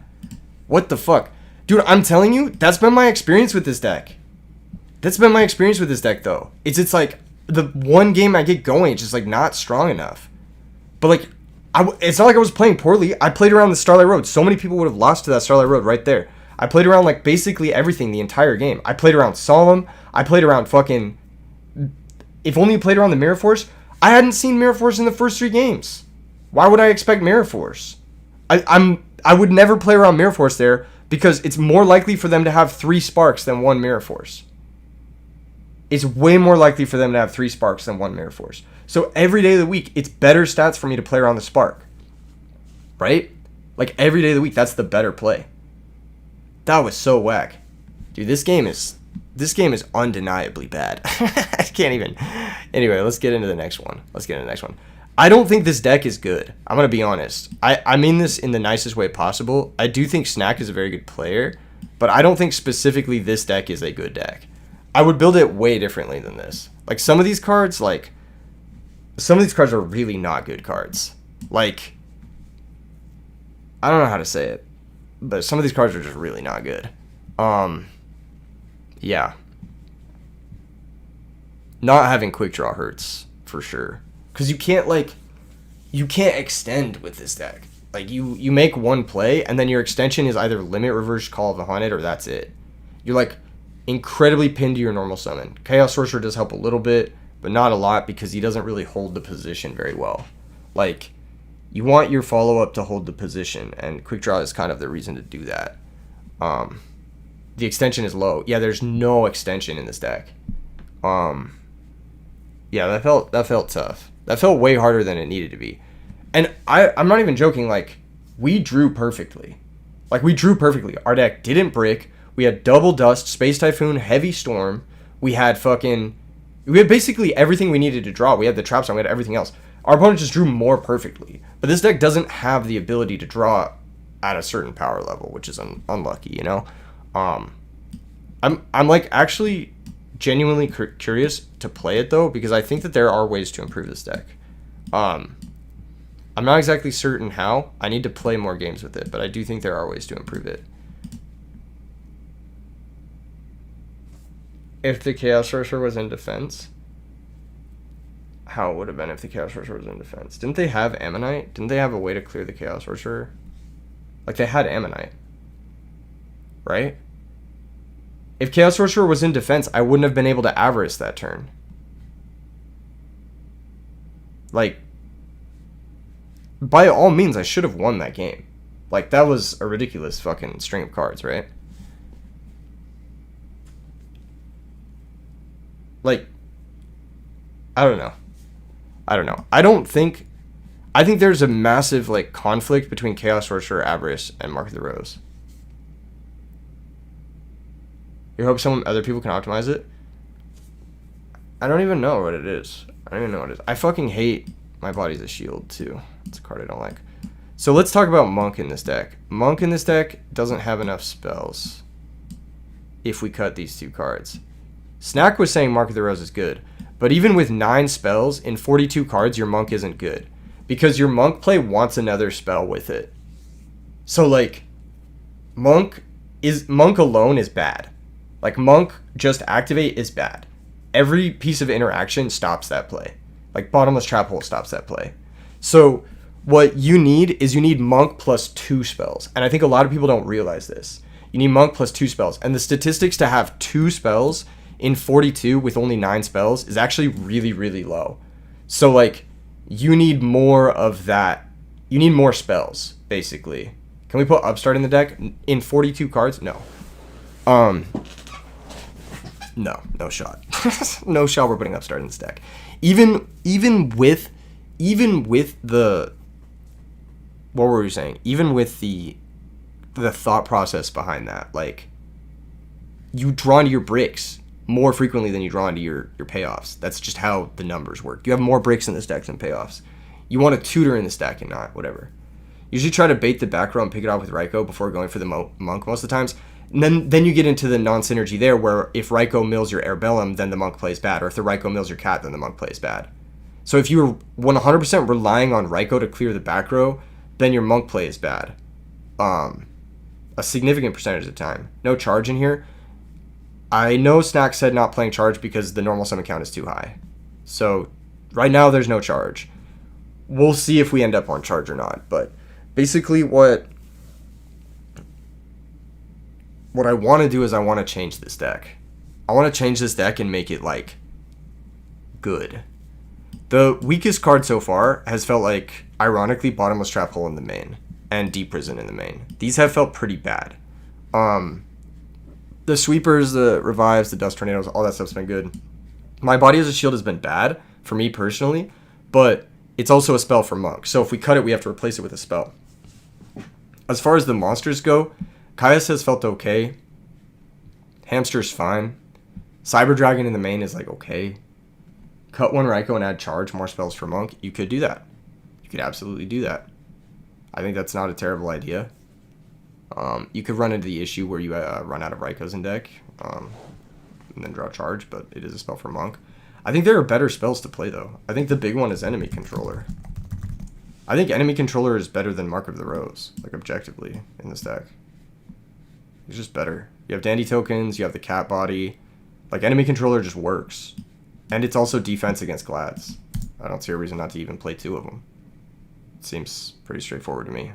What the fuck? Dude, I'm telling you, that's been my experience with this deck. That's been my experience with this deck, though. It's like, the one game I get going, it's just, like, not strong enough. But, like, it's not like I was playing poorly. I played around the Starlight Road. So many people would have lost to that Starlight Road right there. I played around, like, basically everything the entire game. I played around Solemn. I played around fucking... If only you played around the Mirror Force. I hadn't seen Mirror Force in the first 3 games. Why would I expect Mirror Force? I would never play around Mirror Force there because it's more likely for them to have 3 Sparks than 1 Mirror Force. It's way more likely for them to have 3 Sparks than 1 Mirror Force. So every day of the week, it's better stats for me to play around the Spark. Right? Like, every day of the week, that's the better play. That was so whack. Dude, this game is undeniably bad. I can't even. Anyway, let's get into the next one. I don't think this deck is good. I'm going to be honest. I mean this in the nicest way possible. I do think Snack is a very good player, but I don't think specifically this deck is a good deck. I would build it way differently than this. Like, some of these cards are really not good cards. Like, I don't know how to say it, but some of these cards are just really not good. Yeah. not having quick draw hurts for sure. Because you can't extend with this deck. Like, you make one play, and then your extension is either limit, reverse, Call of the Haunted, or that's it. You're, like, incredibly pinned to your normal summon. Chaos Sorcerer does help a little bit, but not a lot, because he doesn't really hold the position very well. Like, you want your follow-up to hold the position, and Quick Draw is kind of the reason to do that. The extension is low. Yeah, there's no extension in this deck. Yeah, that felt tough. That felt way harder than it needed to be. And I'm not even joking, like, we drew perfectly. Like, we drew perfectly. Our deck didn't brick. We had Double Dust, Space Typhoon, Heavy Storm. We had basically everything we needed to draw. We had the Trap Song, we had everything else. Our opponent just drew more perfectly. But this deck doesn't have the ability to draw at a certain power level, which is unlucky, you know? I'm like, actually genuinely curious to play it, though, because I think that there are ways to improve this deck. I'm not exactly certain how. I need to play more games with it, but I do think there are ways to improve it. If the Chaos Sorcerer was in defense, how it would have been if the Chaos Sorcerer was in defense. Didn't they have Ammonite? Didn't they have a way to clear the Chaos Sorcerer? Like, they had Ammonite, right? If Chaos Sorcerer was in defense, I wouldn't have been able to Avarice that turn. Like, by all means, I should have won that game. Like, that was a ridiculous fucking string of cards, right? Like, I don't know. I think there's a massive, like, conflict between Chaos Sorcerer, Avarice, and Mark of the Rose. You hope other people can optimize it? I don't even know what it is. I fucking hate My Body's a Shield, too. It's a card I don't like. So let's talk about Monk in this deck. Monk in this deck doesn't have enough spells if we cut these two cards. Snack was saying Mark of the Rose is good, but even with 9 spells in 42 cards, your Monk isn't good, because your Monk play wants another spell with it. So, like, Monk alone is bad. Like, Monk just activate is bad. Every piece of interaction stops that play. Like, Bottomless Trap Hole stops that play. So what you need Monk plus 2 spells. And I think a lot of people don't realize this. You need Monk plus 2 spells. And the statistics to have 2 spells in 42 with only 9 spells is actually really, really low. So, like, you need more of that. You need more spells, basically. Can we put Upstart in the deck? In 42 cards? No. No shot. No shot we're putting Upstart in this deck. Even with the... What were we saying? Even with the thought process behind that, like, you draw into your bricks more frequently than you draw into your payoffs. That's just how the numbers work. You have more bricks in this deck than payoffs. You want a tutor in this deck and not whatever. Usually try to bait the back row and pick it off with Raikou before going for the Monk most of the times. And then you get into the non-synergy there, where if Raikou mills your Airbellum, then the Monk plays bad. Or if the Raikou mills your Cat, then the Monk plays bad. So if you're 100% relying on Raikou to clear the back row, then your Monk play is bad. A significant percentage of the time. No charge in here. I know Snack said not playing charge because the normal summon count is too high. So right now there's no charge. We'll see if we end up on charge or not. But basically what I want to do is I want to change this deck. I want to change this deck and make it, like, good. The weakest card so far has felt like, ironically, Bottomless Trap Hole in the main and Deep Prison in the main. These have felt pretty bad. The Sweepers, the Revives, the Dust Tornadoes, all that stuff's been good. My Body as a Shield has been bad for me personally, but it's also a spell for Monk. So if we cut it, we have to replace it with a spell. As far as the monsters go, Caius has felt okay. Hamster's fine. Cyber Dragon in the main is, like, okay. Cut one Raikou and add charge, more spells for Monk. You could do that. You could absolutely do that. I think that's not a terrible idea. You could run into the issue where you run out of Raikous in deck, and then draw charge, but it is a spell for Monk. I think there are better spells to play, though. I think the big one is Enemy Controller. I think Enemy Controller is better than Mark of the Rose, like, objectively, in this deck. It's just better. You have Dandy tokens, you have the Cat Body. Like, Enemy Controller just works. And it's also defense against Glads. I don't see a reason not to even play 2 of them. It seems pretty straightforward to me.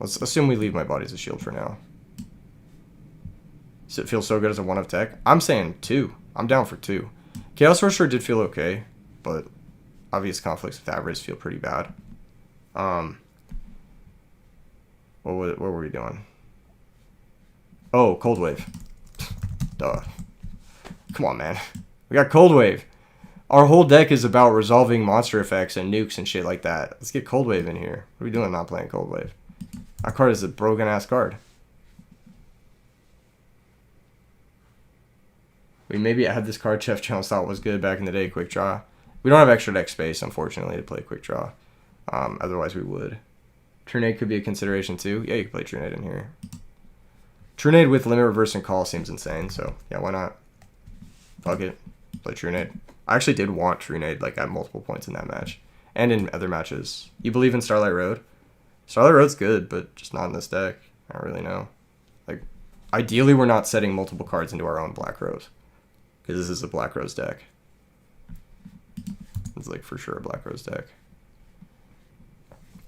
Let's assume we leave my body as a shield for now. Does it feel so good as a 1 of tech? I'm saying 2. I'm down for 2. Chaos Sorcerer did feel okay, but obvious conflicts with Avarice feel pretty bad. What were we doing? Oh, Cold Wave. Duh. Come on, man. We got Cold Wave. Our whole deck is about resolving monster effects and nukes and shit like that. Let's get Cold Wave in here. What are we doing not playing Cold Wave? That card is a broken-ass card. We maybe had this card Chef Jones thought was good back in the day, Quick Draw. We don't have extra deck space, unfortunately, to play Quick Draw. Otherwise, we would. Trunade could be a consideration, too. Yeah, you could play Trunade in here. Trunade with Limit, Reverse, and Call seems insane, so yeah, why not? Fuck it. Play Trunade. I actually did want Trunade like at multiple points in that match. And in other matches. You believe in Starlight Road? Starlight Road's good, but just not in this deck. I don't really know. Like, ideally, we're not setting multiple cards into our own Black Rose. Because this is a Black Rose deck. It's like for sure a Black Rose deck.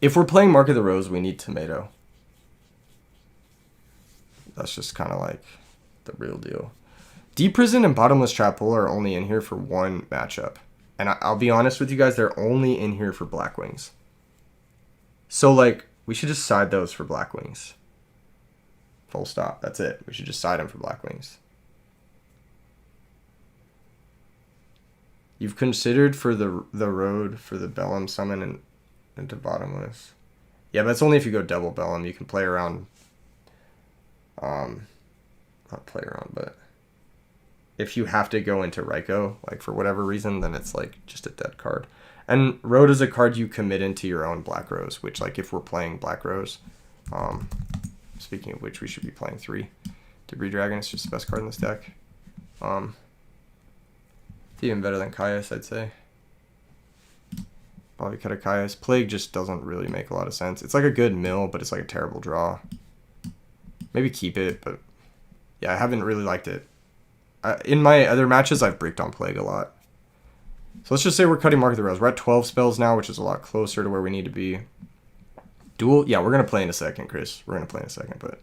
If we're playing Mark of the Rose, we need Tomato. That's just kind of like the real deal. Deep Prison and Bottomless Trap Hole are only in here for one matchup. And I'll be honest with you guys, they're only in here for Black Wings. So, like, we should just side those for Black Wings. Full stop. That's it. We should just side them for Black Wings. You've considered for the road for the Bellum summon and into Bottomless. Yeah, but that's only if you go double Bellum. You can play around. Not play around, but if you have to go into Raikou, like for whatever reason, then it's like just a dead card. And Road is a card you commit into your own Black Rose, which like if we're playing Black Rose, speaking of which, we should be playing 3. Debris Dragon is just the best card in this deck. Even better than Caius, I'd say. Bobby Cutter Caius. Plague just doesn't really make a lot of sense. It's like a good mill, but it's like a terrible draw. Maybe keep it, but yeah, I haven't really liked it. In my other matches, I've bricked on Plague a lot. So let's just say we're cutting Mark of the Rose. We're at 12 spells now, which is a lot closer to where we need to be. Duel? Yeah, we're going to play in a second, Chris. We're going to play in a second, but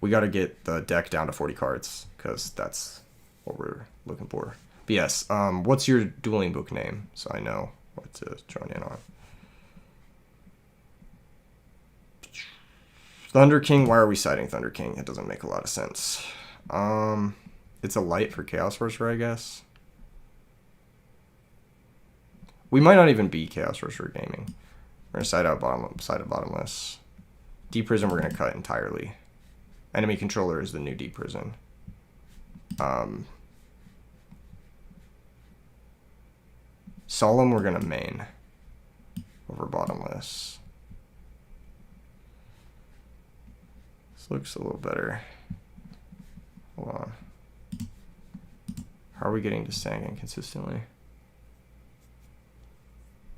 we got to get the deck down to 40 cards because that's what we're looking for. But yes, what's your dueling book name? So I know what to join in on. Thunder King, why are we citing Thunder King? It doesn't make a lot of sense. It's a light for Chaos Sorcerer, I guess. We might not even be Chaos Sorcerer gaming. We're gonna side out bottomless. Deep Prison we're gonna cut entirely. Enemy Controller is the new Deep Prison. Solemn we're gonna main over Bottomless. This looks a little better. Hold on. How are we getting to Sangan consistently?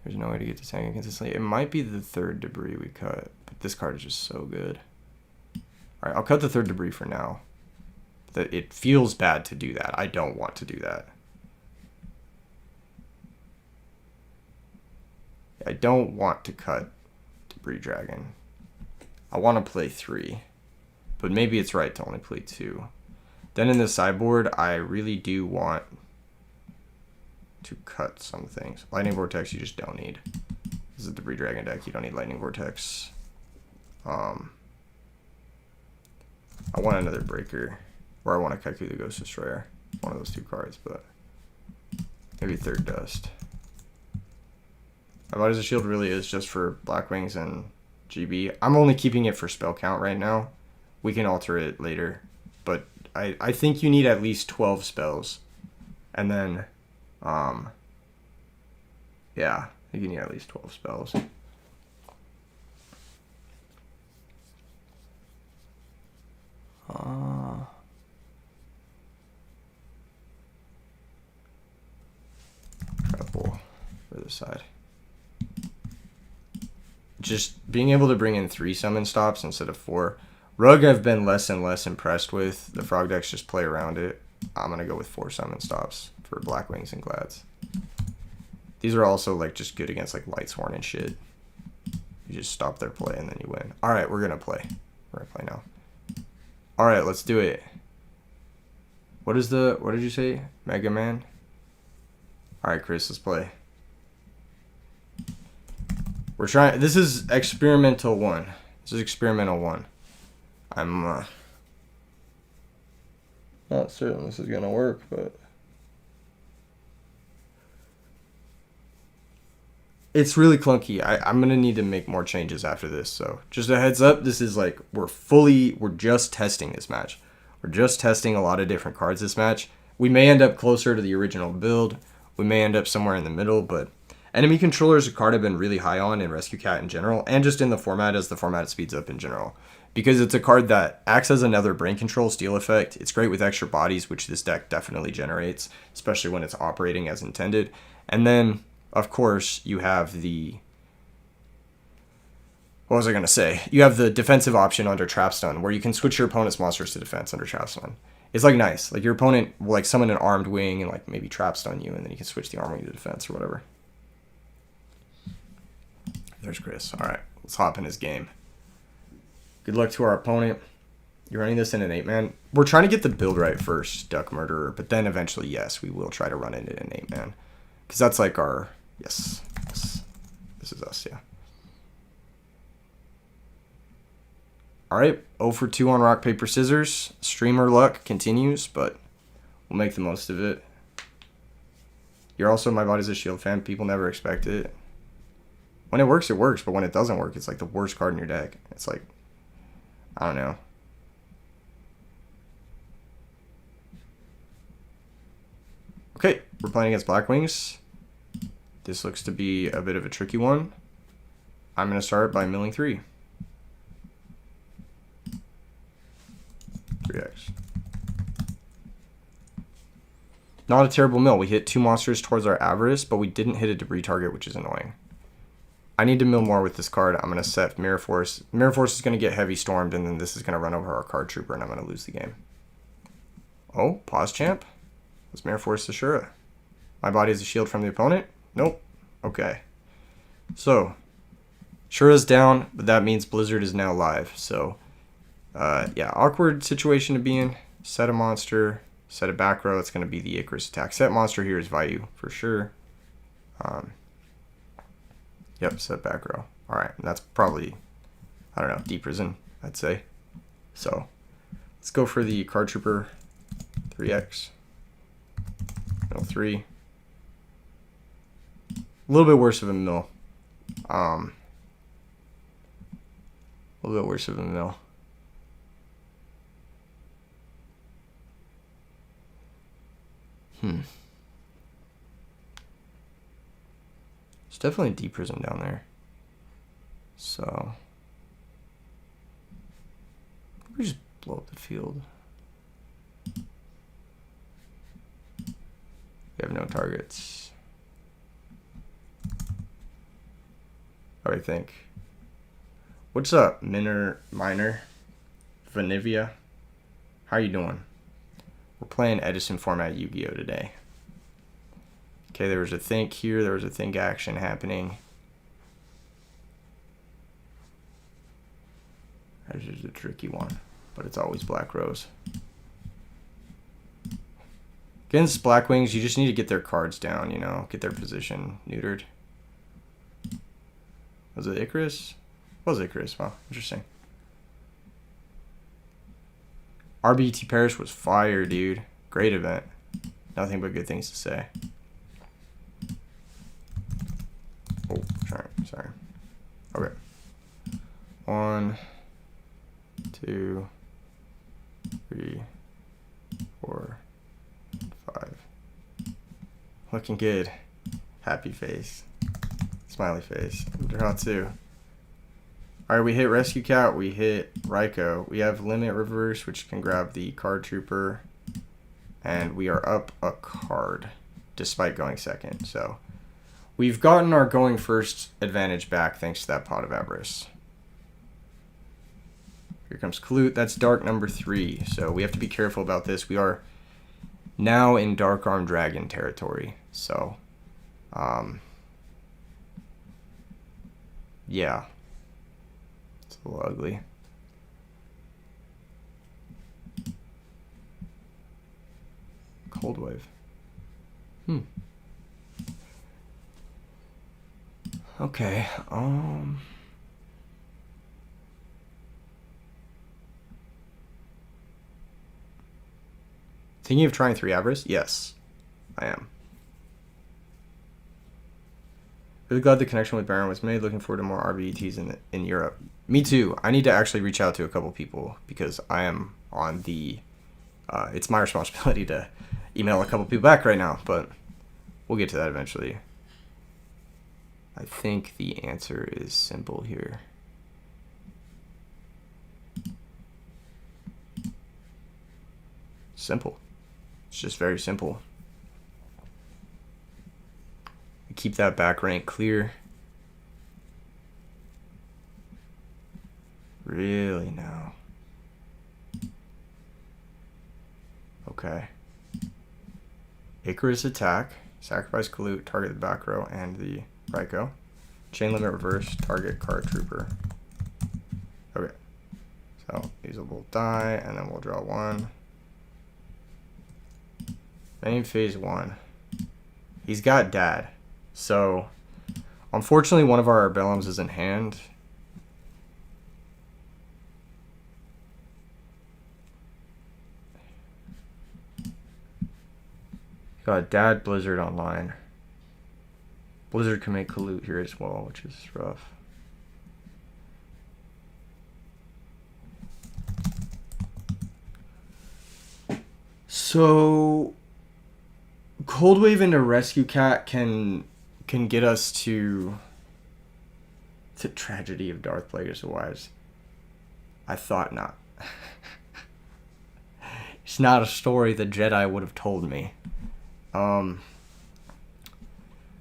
There's no way to get to Sangan consistently. It might be the third Debris we cut, but this card is just so good. Alright, I'll cut the third Debris for now. It feels bad to do that. I don't want to do that. I don't want to cut Debris Dragon. I want to play 3. But maybe it's right to only play 2. Then in the sideboard, I really do want to cut some things. Lightning Vortex you just don't need. This is a Debris Dragon deck. You don't need Lightning Vortex. I want another Breaker. Or I want to Kaiku the Ghost Destroyer. One of those 2 cards, but maybe Third Dust. My Body's a Shield really is just for Black Wings and GB. I'm only keeping it for spell count right now. We can alter it later. But I think you need at least 12 spells. And then, yeah, I think you need at least 12 spells. Treble for the side. Just being able to bring in 3 summon stops instead of 4. Rug I've been less and less impressed with. The Frog decks just play around it. I'm going to go with 4 summon stops for Black Wings and Glads. These are also like just good against like Lightsworn and shit. You just stop their play and then you win. All right, we're gonna play. We're gonna play now. All right, let's do it. What did you say? Mega Man? All right, Chris, let's play. We're trying, this is experimental 1. This is experimental 1. I'm not certain this is gonna work, but it's really clunky. I'm gonna need to make more changes after this. So just a heads up, this is like, we're just testing this match. We're just testing a lot of different cards this match. We may end up closer to the original build. We may end up somewhere in the middle, but enemy controller is a card I've been really high on in Rescue Cat in general, and just in the format as the format speeds up in general. Because it's a card that acts as another brain control steal effect. It's great with extra bodies, which this deck definitely generates, especially when it's operating as intended. And then, of course, you have the... What was I going to say? You have the defensive option under Trap Stun, where you can switch your opponent's monsters to defense under Trap Stun. It's like nice. Like your opponent will like summon an armed wing and like maybe Trap Stun you, and then you can switch the armed wing to defense or whatever. There's Chris. All right, let's hop in his game. Good luck to our opponent. You're running this in an 8-man. We're trying to get the build right first, Duck Murderer, but then eventually, yes, we will try to run it in an 8-man. Because that's like our... Yes. This is us, yeah. All right, 0 for 2 on Rock, Paper, Scissors. Streamer luck continues, but we'll make the most of it. You're also My Body's a Shield fan. People never expect it. When it works, but when it doesn't work, it's like the worst card in your deck. It's like, I don't know. Okay, we're playing against Black Wings. This looks to be a bit of a tricky one. I'm going to start by milling 3. 3x. Not a terrible mill. We hit 2 monsters towards our Avarice, but we didn't hit a debris target, which is annoying. I need to mill more with this card. I'm going to set Mirror Force. Mirror Force is going to get heavy stormed, and then this is going to run over our card trooper, and I'm going to lose the game. Oh, pause champ. Let's Mirror Force the Shura. My Body is a shield from the opponent? Nope. Okay. So, Shura's down, but that means Blizzard is now live. So, yeah, awkward situation to be in. Set a monster. Set a back row. It's going to be the Icarus attack. Set monster here is Vayu for sure. Yep, set back row. All right, and that's probably, I don't know, Deep Prison, I'd say. So let's go for the Card Trooper 3x. Mill 3. A little bit worse of a mill. A little bit worse of a mill. It's definitely a Deep Prison down there. So we just blow up the field. We have no targets. What do I think? What's up, Minor Vanivia? How you doing? We're playing Edison format Yu-Gi-Oh today. Okay, there was a think here. There was a think action happening. That's just a tricky one, but it's always Black Rose. Against Black Wings, you just need to get their cards down, you know, get their position neutered. Was it Icarus? What was Icarus? Wow, interesting. RBT Paris was fire, dude. Great event. Nothing but good things to say. Oh, sorry. Okay. 1, 2, 3, 4, 5. Looking good. Happy face. Smiley face. Draw 2. Alright, we hit Rescue Cat. We hit Raikou. We have Limit Reverse, which can grab the Card Trooper. And we are up a card, despite going second. So we've gotten our going first advantage back thanks to that Pot of Avarice. Here comes Kalute. That's Dark number 3. So we have to be careful about this. We are now in Dark Arm Dragon territory. So, yeah. It's a little ugly. Cold Wave. Okay, thinking of trying 3 Avarice? Yes, I am. Really glad the connection with Baron was made. Looking forward to more RBETs in Europe. Me too. I need to actually reach out to a couple people because I am on the... it's my responsibility to email a couple people back right now, but we'll get to that eventually. I think the answer is simple here. Simple. It's just very simple. Keep that back rank clear. Really now. Okay. Icarus attack. Sacrifice Kalut, target the back row and the Raikou. Chain limit reverse, target card trooper. Okay. So these will die, and then we'll draw 1. Main phase 1. He's got Dad. So, unfortunately, one of our Arbellums is in hand. Got Dad, Blizzard online. Blizzard can make Kalut here as well, which is rough. So, Cold Wave into Rescue Cat can get us to the tragedy of Darth Plagueis Wives. I thought not. It's not a story the Jedi would have told me.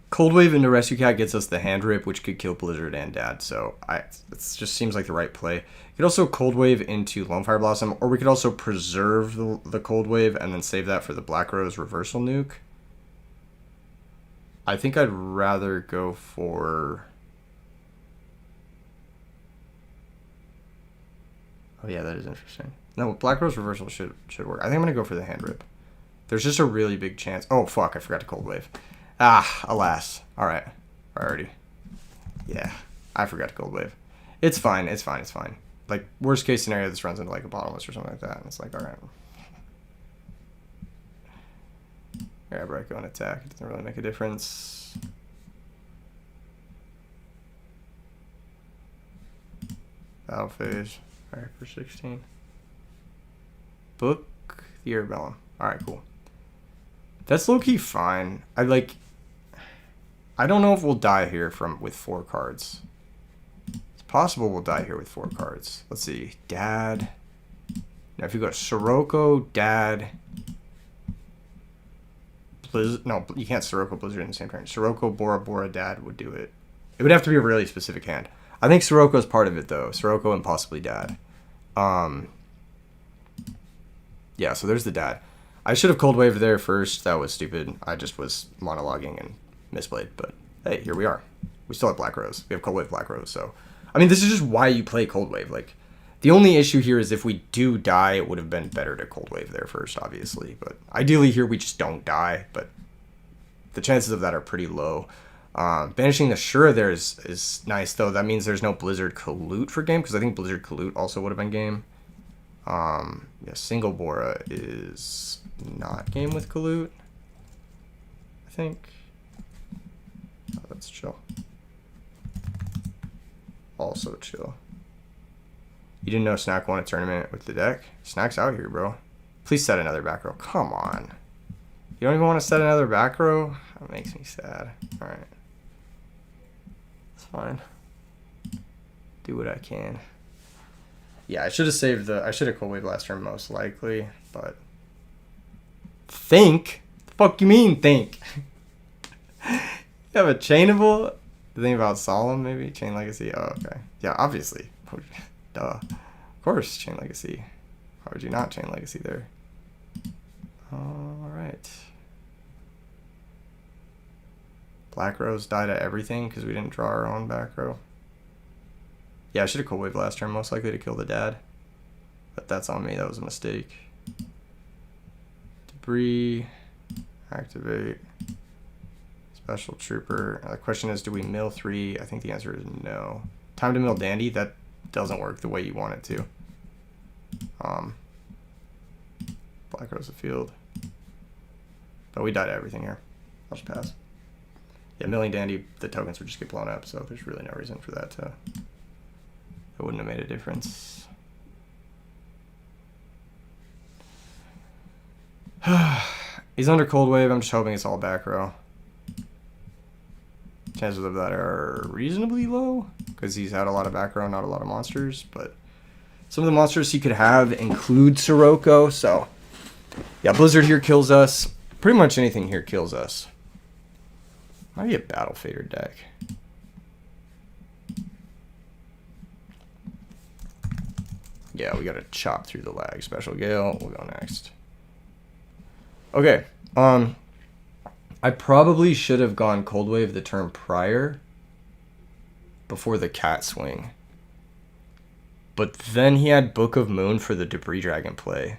Cold Wave into Rescue Cat gets us the Hand Rip, which could kill Blizzard and Dad, so it just seems like the right play. You could also Cold Wave into Lone Fire Blossom, or we could also preserve the Cold Wave and then save that for the Black Rose Reversal Nuke. I think I'd rather go for... Oh yeah, that is interesting. No, Black Rose Reversal should work. I think I'm going to go for the Hand Rip. There's just a really big chance... Oh, fuck, I forgot to Cold Wave. Ah, alas. Alright. Priority. Yeah, I forgot to Cold Wave. It's fine, it's fine, it's fine. Like, worst case scenario, this runs into like a bottomless or something like that, and it's like, alright. Grab right, go and attack. It doesn't really make a difference. Battle phase. Alright, for 16. Book the Arbellum. Alright, cool. That's low-key fine. I don't know if we'll die here with 4 cards. It's possible we'll die here with 4 cards. Let's see. Dad. Now, if you go Sirocco, Dad... Blizzard, no, you can't Sirocco Blizzard in the same turn. Sirocco, Bora Bora, Dad would do it. It would have to be a really specific hand. I think Sirocco's part of it, though. Sirocco and possibly Dad. Yeah, so there's the Dad. I should have Cold Waved there first. That was stupid. I just was monologuing and misplayed. But, hey, here we are. We still have Black Rose. We have Cold Wave Black Rose, so... I mean, this is just why you play Cold Wave. Like, the only issue here is if we do die, it would have been better to Cold Wave there first, obviously. But ideally here we just don't die, but the chances of that are pretty low. Banishing the Shura there is nice, though. That means there's no Blizzard Kalut for game, because I think Blizzard Kalut also would have been game. Yeah, single Bora is not game with Kalut, I think. Oh, that's chill. Also chill. You didn't know Snack won a tournament with the deck? Snack's out here, bro. Please set another back row. Come on. You don't even want to set another back row? That makes me sad. Alright. It's fine. Do what I can. Yeah, I should have saved I should have Cold Wave last turn most likely, but... Think? The fuck you mean, think? You have a chainable? The thing about Solemn, maybe? Chain Legacy? Oh, okay. Yeah, obviously. Duh. Of course, Chain Legacy. Why would you not Chain Legacy there? All right. Black row's died at everything because we didn't draw our own back row. Yeah, I should have cold wave last turn, most likely to kill the dad. But that's on me, that was a mistake. Debris, activate, special trooper. The question is, do we mill 3? I think the answer is no. Time to mill Dandy, that doesn't work the way you want it to. Black row's the field. But we died at everything here. I'll just pass. Yeah, milling Dandy, the tokens would just get blown up, so there's really no reason for that to... It wouldn't have made a difference. He's under cold wave. I'm just hoping it's all back row. Chances of that are reasonably low because he's had a lot of back row, not a lot of monsters. But some of the monsters he could have include Sirocco. So yeah, Blizzard here kills us. Pretty much anything here kills us. Might be a Battle Fader deck. Yeah, we gotta chop through the lag. Special Gale, we'll go next. Okay, I probably should have gone Cold Wave the turn prior before the cat swing. But then he had Book of Moon for the Debris Dragon play.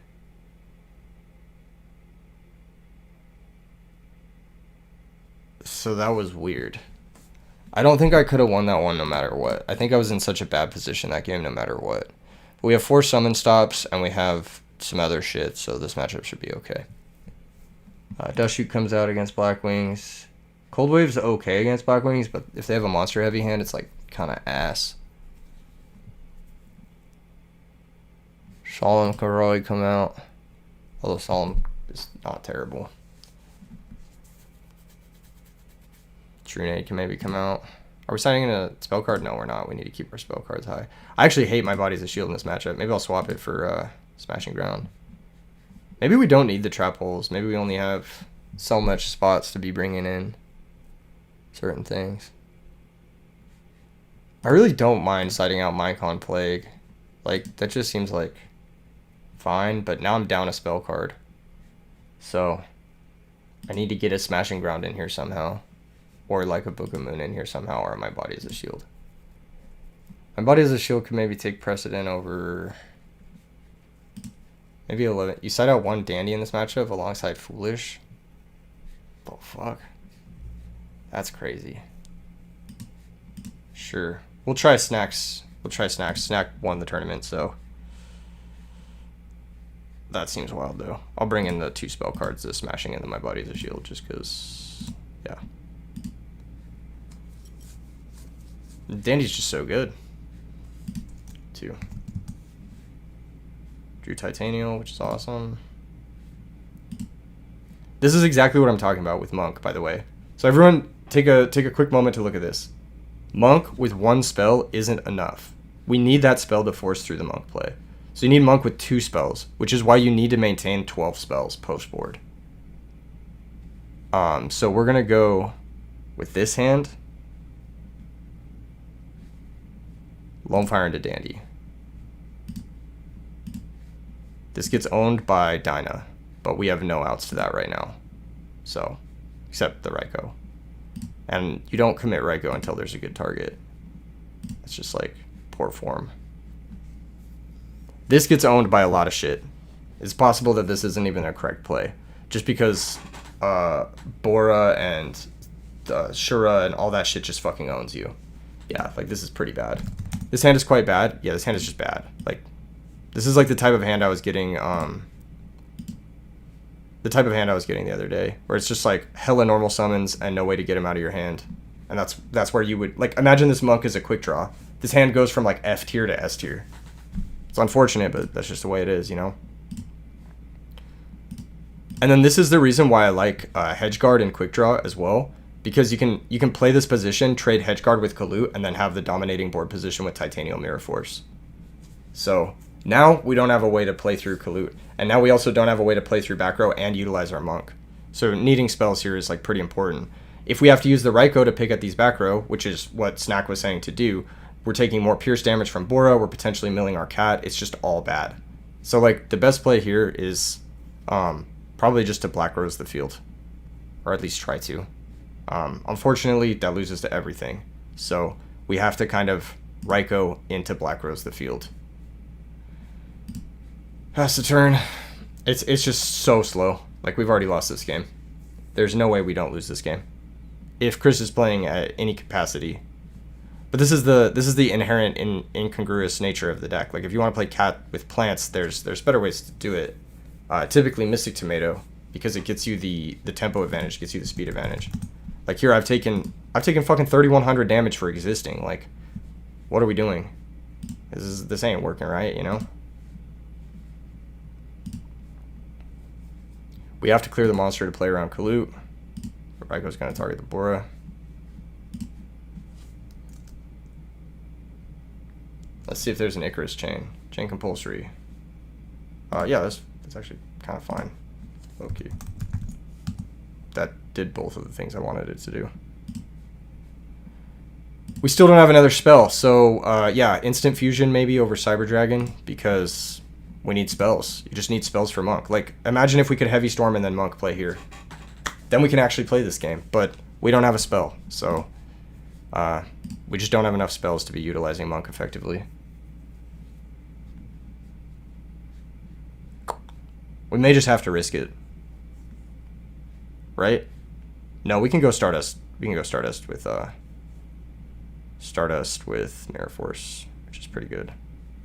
So that was weird. I don't think I could have won that one no matter what. I think I was in such a bad position that game no matter what. We have 4 summon stops, and we have some other shit, so this matchup should be okay. Dust Shoot comes out against Black Wings. Cold Wave's okay against Black Wings, but if they have a monster heavy hand, it's like kind of ass. Solemn Karoi come out. Although Solemn is not terrible. Trunade can maybe come out. Are we signing in a spell card? No, we're not. We need to keep our spell cards high. I actually hate my Body's a Shield in this matchup. Maybe I'll swap it for Smashing Ground. Maybe we don't need the trap holes. Maybe we only have so much spots to be bringing in certain things. I really don't mind siding out Minecon Plague. Like, that just seems like fine, but now I'm down a spell card. So, I need to get a Smashing Ground in here somehow. Or like a Book of Moon in here somehow, or my Body as a Shield. My Body as a Shield could maybe take precedent over... Maybe 11. You side out 1 Dandy in this matchup alongside Foolish? Oh, fuck. That's crazy. Sure. We'll try Snacks. We'll try Snacks. Snack won the tournament, so... That seems wild, though. I'll bring in the 2 spell cards, the Smashing into my Body as a Shield, just because... Yeah. Dandy's just so good. 2. Drew Titanial, which is awesome. This is exactly what I'm talking about with Monk, by the way. So everyone, take a quick moment to look at this. Monk with 1 spell isn't enough. We need that spell to force through the Monk play. So you need Monk with 2 spells, which is why you need to maintain 12 spells post board. So we're gonna go with this hand. Lone Fire into Dandy. This gets owned by Dinah, but we have no outs to that right now. So, except the Raikou. And you don't commit Raikou until there's a good target. It's just like poor form. This gets owned by a lot of shit. It's possible that this isn't even a correct play. Just because Bora and Shura and all that shit just fucking owns you. Yeah, like this is pretty bad. This hand is quite bad. Yeah, this hand is just bad. Like, this is like the type of hand I was getting, the other day, where it's just like hella normal summons and no way to get him out of your hand. And that's where you would, like, imagine this Monk is a quick draw. This hand goes from like F tier to S tier. It's unfortunate, but that's just the way it is, you know? And then this is the reason why I like Hedge Guard and Quick Draw as well. Because you can play this position, trade Hedge Guard with Kalut, and then have the dominating board position with Titanial Mirror Force. So now we don't have a way to play through Kalut. And now we also don't have a way to play through back row and utilize our Monk. So needing spells here is like pretty important. If we have to use the Raikou to pick at these back row, which is what Snack was saying to do, we're taking more pierce damage from Bora, we're potentially milling our cat, it's just all bad. So like the best play here is probably just to Black Rose the field, or at least try to. Unfortunately, that loses to everything, so we have to kind of Raikou into Black Rose the field. Pass the turn. It's just so slow. Like, we've already lost this game. There's no way we don't lose this game if Chris is playing at any capacity. But this is the inherent incongruous nature of the deck. Like, if you want to play cat with plants, there's better ways to do it. Typically Mystic Tomato, because it gets you the tempo advantage, gets you the speed advantage. Like, here I've taken fucking 3,100 damage for existing. Like, what are we doing? This ain't working right, you know? We have to clear the monster to play around Kalut. Raikou's gonna target the Bora. Let's see if there's an Icarus chain. Chain compulsory. Yeah, that's actually kind of fine. Okay. That did both of the things I wanted it to do. We still don't have another spell, so yeah, instant fusion maybe over Cyber Dragon, because we need spells. You just need spells for Monk. Like, imagine if we could Heavy Storm and then Monk play here. Then we can actually play this game, but we don't have a spell, so we just don't have enough spells to be utilizing Monk effectively. We may just have to risk it. Right? No, we can go Stardust. We can go Stardust with Mirror Force, which is pretty good.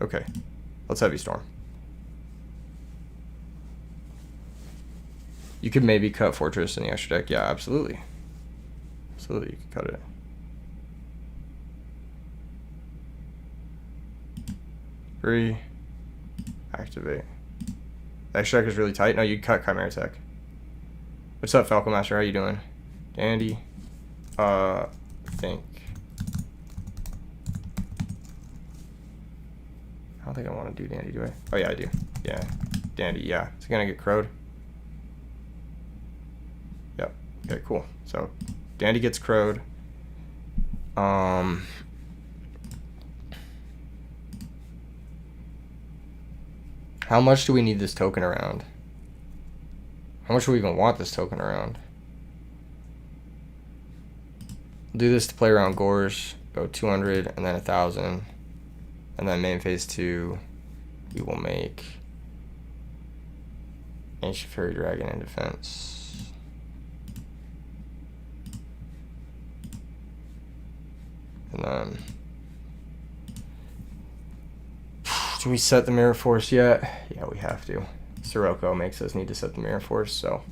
Okay. Let's Heavy Storm. You could maybe cut Fortress in the extra deck. Yeah, absolutely. Absolutely, you could cut it. Free. Activate. The extra deck is really tight. No, you cut Chimera Tech. What's up, Falcon Master? How you doing? Dandy. Think. I don't think I want to do Dandy, do I? Oh, yeah, I do. Yeah. Dandy, yeah. Is he going to get crowed? Yep. Okay, cool. So, Dandy gets crowed. How much do we need this token around? How much do we even want this token around? We'll do this to play around Gorge. Go 200 and then 1,000. And then main phase 2, we will make Ancient Fairy Dragon in defense. And then, do we set the Mirror Force yet? Yeah, we have to. Sirocco makes us need to set the Mirror Force, so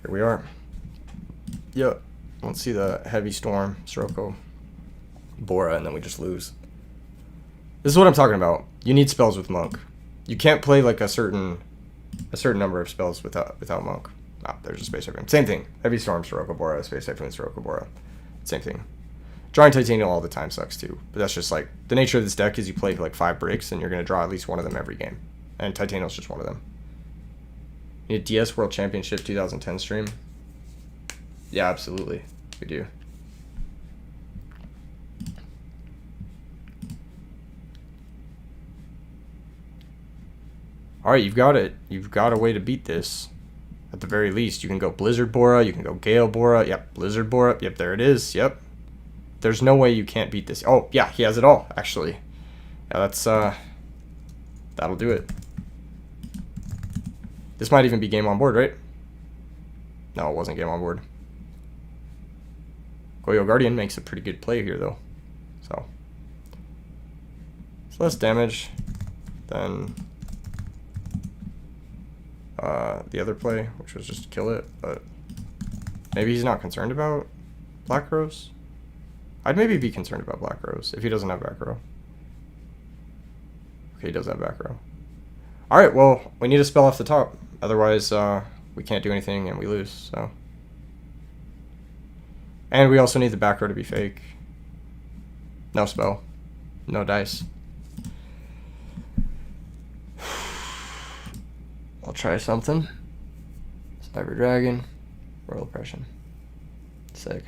here we are. Yep. Let's see the Heavy Storm, Sirocco, Bora, and then we just lose. This is what I'm talking about. You need spells with Monk. You can't play like a certain number of spells without Monk. Ah, there's a Space Typhoon. Same thing. Heavy Storm, Sirocco, Bora, Space Typhoon, Sirocco, Bora. Same thing. Drawing Titanium all the time sucks too. But that's just like, the nature of this deck is you play like 5 breaks and you're going to draw at least one of them every game. And Titanium's just one of them. You need a DS World Championship 2010 stream? Yeah, absolutely. We do. Alright, you've got it. You've got a way to beat this. At the very least, you can go Blizzard Bora, you can go Gale Bora. Yep, Blizzard Bora. Yep, there it is. Yep. There's no way you can't beat this. Oh, yeah, he has it all, actually. Yeah, that's, that'll do it. This might even be game on board, right? No, it wasn't game on board. Goyo Guardian makes a pretty good play here, though. So, it's less damage than the other play, which was just to kill it, but maybe he's not concerned about Black Rose. I'd maybe be concerned about Black Rose if he doesn't have back row. Okay, he does have back row. Alright, well, we need a spell off the top. Otherwise, we can't do anything and we lose, so. And we also need the back row to be fake. No spell. No dice. I'll try something. Cyber Dragon. Royal Oppression. Sick.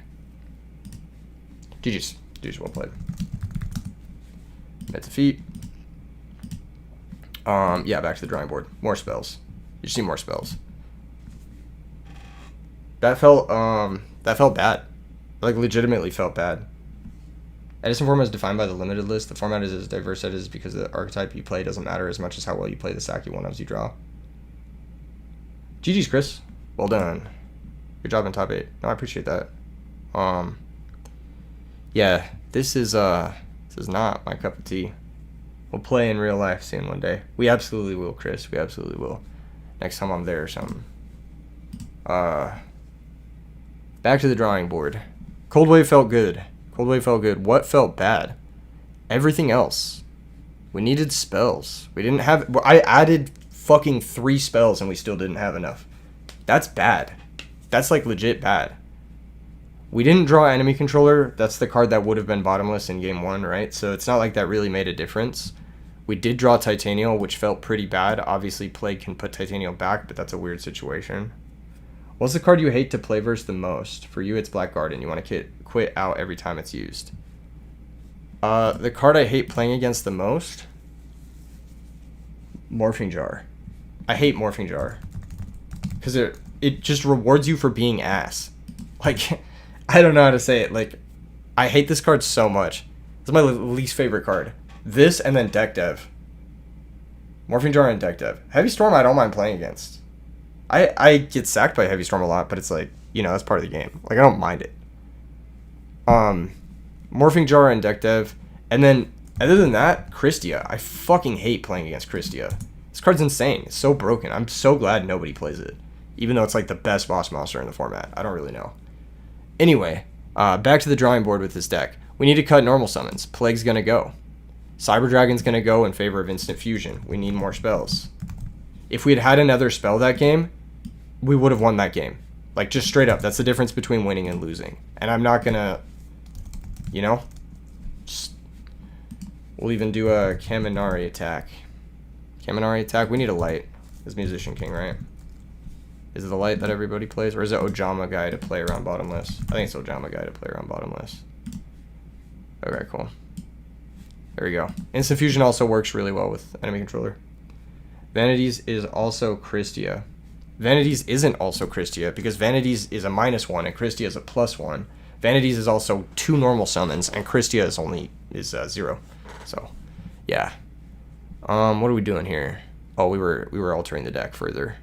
GG's. GG's well played. Met defeat. Yeah, back to the drawing board. More spells. You just need more spells. that felt bad. Like, legitimately felt bad. Edison format is defined by the limited list. The format is as diverse as it is because the archetype you play doesn't matter as much as how well you play the sack you one-ups you draw. GG's, Chris. Well done. Good job in top 8. No, I appreciate that. Yeah, this is not my cup of tea. We'll play in real life soon one day. We absolutely will, Chris. We absolutely will. Next time I'm there or something. Back to the drawing board. Cold Wave felt good. Cold Wave felt good. What felt bad? Everything else. We needed spells. We didn't have... I added fucking 3 spells and we still didn't have enough. That's bad. That's, like, legit bad. We didn't draw Enemy Controller. That's the card that would have been bottomless in Game 1, right? So it's not like that really made a difference. We did draw Titanial, which felt pretty bad. Obviously, Plague can put Titanial back, but that's a weird situation. What's the card you hate to play versus the most? For you, it's Blackguard, and you want to quit out every time it's used. The card I hate playing against the most? Morphing Jar. I hate Morphing Jar. Because it just rewards you for being ass. Like, I don't know how to say it. Like, I hate this card so much. It's my least favorite card. This and then Deck Dev. Morphing Jar and Deck Dev. Heavy Storm I don't mind playing against. I get sacked by Heavy Storm a lot, but it's like, you know, that's part of the game. Like, I don't mind it. Morphing Jar and Deck Dev. And then, other than that, Christia. I fucking hate playing against Christia. This card's insane. It's so broken. I'm so glad nobody plays it. Even though it's like the best boss monster in the format. I don't really know. Anyway, back to the drawing board with this deck. We need to cut normal summons. Plague's gonna go. Cyber Dragon's gonna go in favor of Instant Fusion. We need more spells. If we had had another spell that game, we would have won that game. Like, just straight up. That's the difference between winning and losing. And I'm not gonna, you know, we'll even do a Kaminari attack. Kaminari attack. We need a light. It's Musician King, right? Is it the light that everybody plays? Or is it Ojama Guy to play around bottomless? I think it's Ojama Guy to play around bottomless. Okay, cool. There we go. Instant Fusion also works really well with Enemy Controller. Vanities is also Christia. Vanities isn't also Christia because Vanities is a -1 and Christia is a +1. Vanities is also 2 normal summons and Christia is 0. So, yeah. What are we doing here? Oh, we were altering the deck further.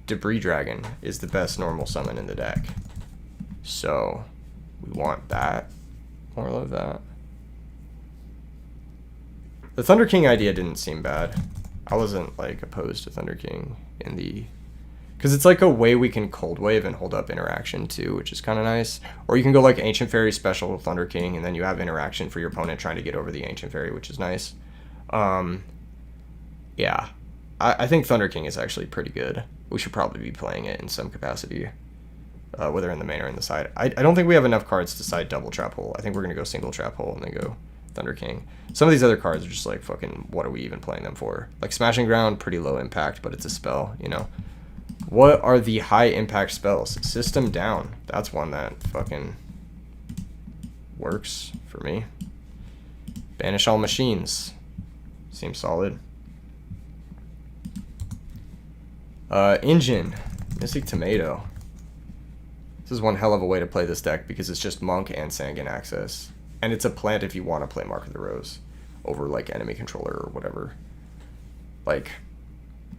Debris Dragon is the best normal summon in the deck. So, we want that. More of that. The Thunder King idea didn't seem bad. I wasn't, like, opposed to Thunder King in the... Because it's like a way we can Cold Wave and hold up interaction, too, which is kind of nice. Or you can go, like, Ancient Fairy special with Thunder King, and then you have interaction for your opponent trying to get over the Ancient Fairy, which is nice. Yeah. I think Thunder King is actually pretty good. We should probably be playing it in some capacity. Whether in the main or in the side. I don't think we have enough cards to side double Trap Hole. I think we're going to go single Trap Hole and then go Thunder King. Some of these other cards are just like, fucking, what are we even playing them for? Like Smashing Ground, pretty low impact, but it's a spell, you know? What are the high impact spells? System Down. That's one that fucking works for me. Banish All Machines. Seems solid. Engine. Mystic Tomato. This is one hell of a way to play this deck because it's just Monk and Sangan access. And it's a plant if you want to play Mark of the Rose over, like, Enemy Controller or whatever. Like,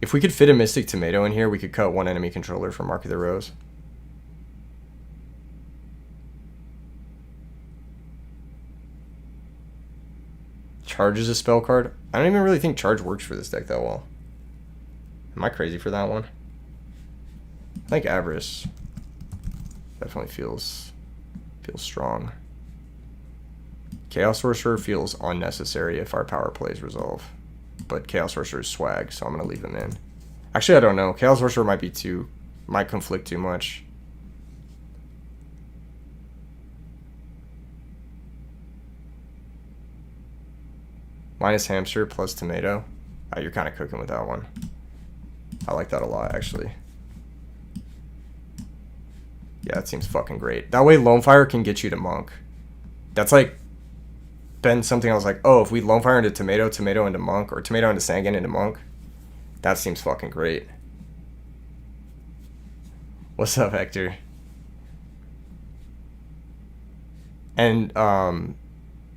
if we could fit a Mystic Tomato in here, we could cut 1 Enemy Controller for Mark of the Rose. Charge is a spell card. I don't even really think Charge works for this deck that well. Am I crazy for that one? I think Avarice definitely feels strong. Chaos Sorcerer feels unnecessary if our power plays resolve. But Chaos Sorcerer is swag, so I'm going to leave him in. Actually, I don't know. Chaos Sorcerer might conflict too much. Minus Hamster plus Tomato. You're kind of cooking with that one. I like that a lot, actually. Yeah, that seems fucking great. That way Lone Fire can get you to Monk. That's like been something I was like, oh, if we Lone Fire into Tomato, Tomato into Monk, or Tomato into Sangan into Monk, that seems fucking great. What's up, Hector? And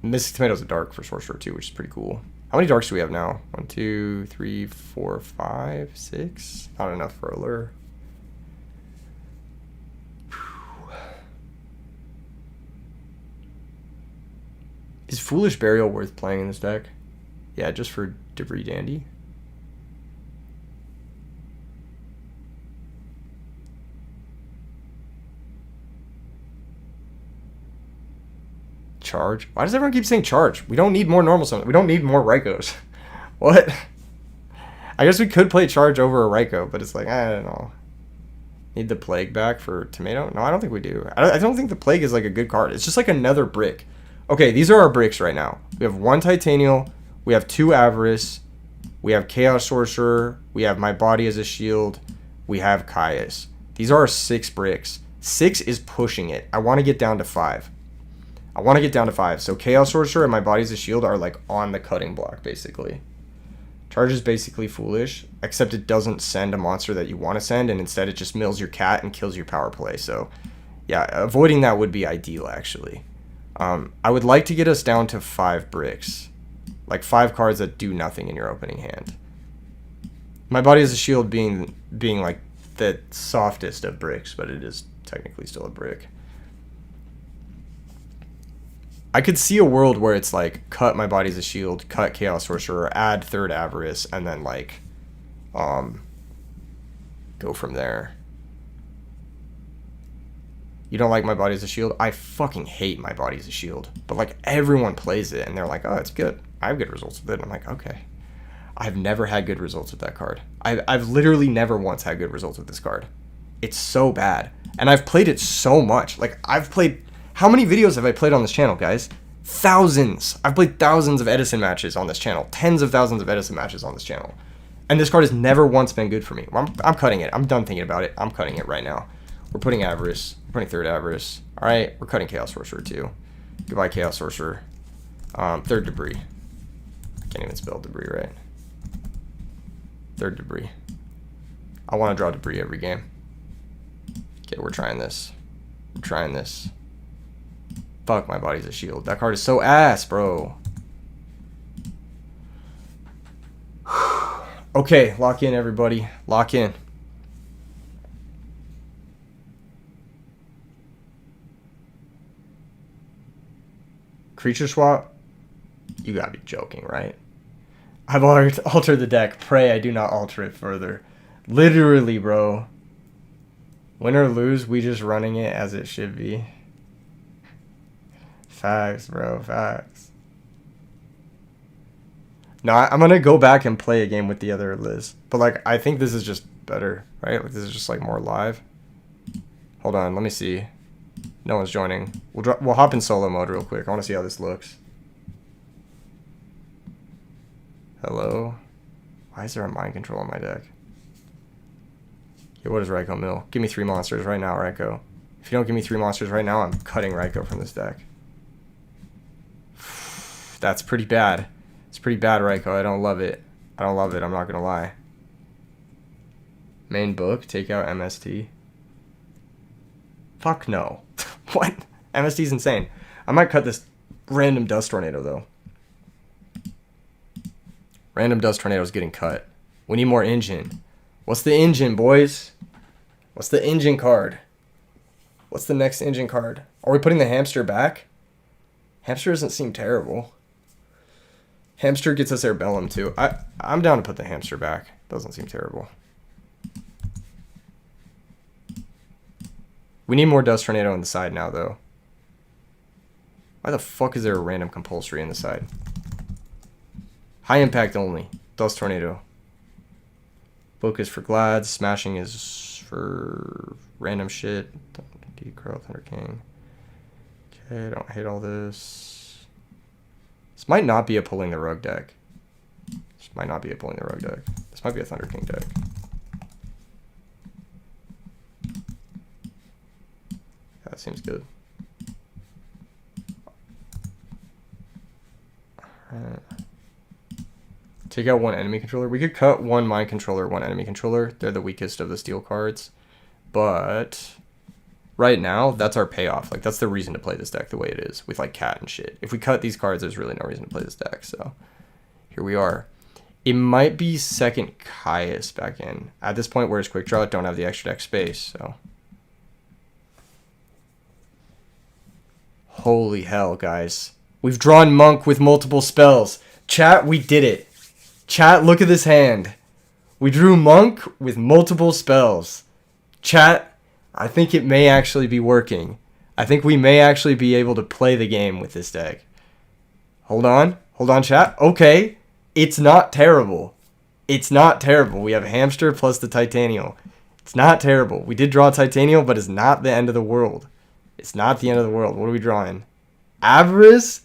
Mystic Tomatoes are dark for Sorcerer too, which is pretty cool. How many darks do we have now? 1, 2, 3, 4, 5, 6. Not enough for a lure. Is Foolish Burial worth playing in this deck? Yeah, just for Debris Dandy. Charge? Why does everyone keep saying charge? We don't need more normal summon. We don't need more Raikos. What? I guess we could play charge over a Raiko, but it's like, I don't know. Need the Plague back for Tomato? No, I don't think we do. I don't think the Plague is like a good card. It's just like another brick. Okay, these are our bricks right now. We have 1 Titanial. We have 2 Avarice. We have Chaos Sorcerer. We have My Body as a Shield. We have Caius. These are our 6 bricks. 6 is pushing it. I want to get down to 5. So Chaos Sorcerer and My Body as a Shield are like on the cutting block, basically. Charge is basically foolish, except it doesn't send a monster that you want to send, and instead it just mills your cat and kills your power play. So, yeah, avoiding that would be ideal, actually. I would like to get us down to 5 bricks. Like 5 cards that do nothing in your opening hand. My Body as a Shield being like the softest of bricks, but it is technically still a brick. I could see a world where it's like cut My Body as a Shield, cut Chaos Sorcerer, add 3rd Avarice, and then like go from there. You don't like My Body as a Shield? I fucking hate My Body as a Shield. But like everyone plays it and they're like, oh, it's good. I have good results with it. And I'm like, okay. I've never had good results with that card. I've literally never once had good results with this card. It's so bad. And I've played it so much. Like I've played... How many videos have I played on this channel, guys? Thousands. I've played thousands of Edison matches on this channel. Tens of thousands of Edison matches on this channel. And this card has never once been good for me. I'm cutting it. I'm done thinking about it. I'm cutting it right now. We're putting Avarice. We're putting 3rd Avarice. Alright, we're cutting Chaos Sorcerer too. Goodbye, Chaos Sorcerer. 3rd Debris. Can't even spell Debris right. 3rd Debris. I want to draw Debris every game. Okay, we're trying this. We're trying this. Fuck, My Body's a Shield. That card is so ass, bro. Okay, lock in, everybody. Lock in. Creature swap? You gotta be joking, right? I've altered the deck. Pray I do not alter it further. Literally, bro. Win or lose, we just running it as it should be. Facts, bro. Facts. No, I'm gonna go back and play a game with the other Liz. But, like, I think this is just better, right? Like, this is just, like, more live. Hold on, let me see. No one's joining. We'll hop in solo mode real quick. I want to see how this looks. Hello? Why is there a mind control on my deck? Yeah, what is Raiko mill? Give me 3 monsters right now, Raiko. If you don't give me 3 monsters right now, I'm cutting Raiko from this deck. That's pretty bad. It's pretty bad, Raiko. I don't love it. I don't love it. I'm not going to lie. Main book. Take out MST. Fuck no. What? MST's insane. I might cut this random Dust Tornado, though. Random Dust Tornado's getting cut. We need more engine. What's the engine, boys? What's the engine card? What's the next engine card? Are we putting the hamster back? Hamster doesn't seem terrible. Hamster gets us Airbellum, too. I'm down to put the hamster back. Doesn't seem terrible. We need more Dust Tornado on the side now, though. Why the fuck is there a random compulsory on the side? High impact only. Dust Tornado. Book is for Glads. Smashing is for random shit. Crow, Thunder King. Okay, I don't hate all this. This might not be a Pulling the Rug deck. This might not be a Pulling the Rug deck. This might be a Thunder King deck. That seems good. Alright. Take out 1 enemy controller. We could cut 1 mind controller, 1 enemy controller. They're the weakest of the steel cards. But right now, that's our payoff. Like, that's the reason to play this deck the way it is, with, like, cat and shit. If we cut these cards, there's really no reason to play this deck, so here we are. It might be second Caius back in. At this point, where's Quick Draw? Don't have the extra deck space, so. Holy hell, guys. We've drawn Monk with multiple spells. Chat, we did it. Chat, look at this hand. We drew Monk with multiple spells. Chat, I think it may actually be working. I think we may actually be able to play the game with this deck. Hold on. Hold on, chat. Okay. It's not terrible. It's not terrible. We have Hamster plus the Titanial. It's not terrible. We did draw Titanial, but it's not the end of the world. It's not the end of the world. What are we drawing? Avarice?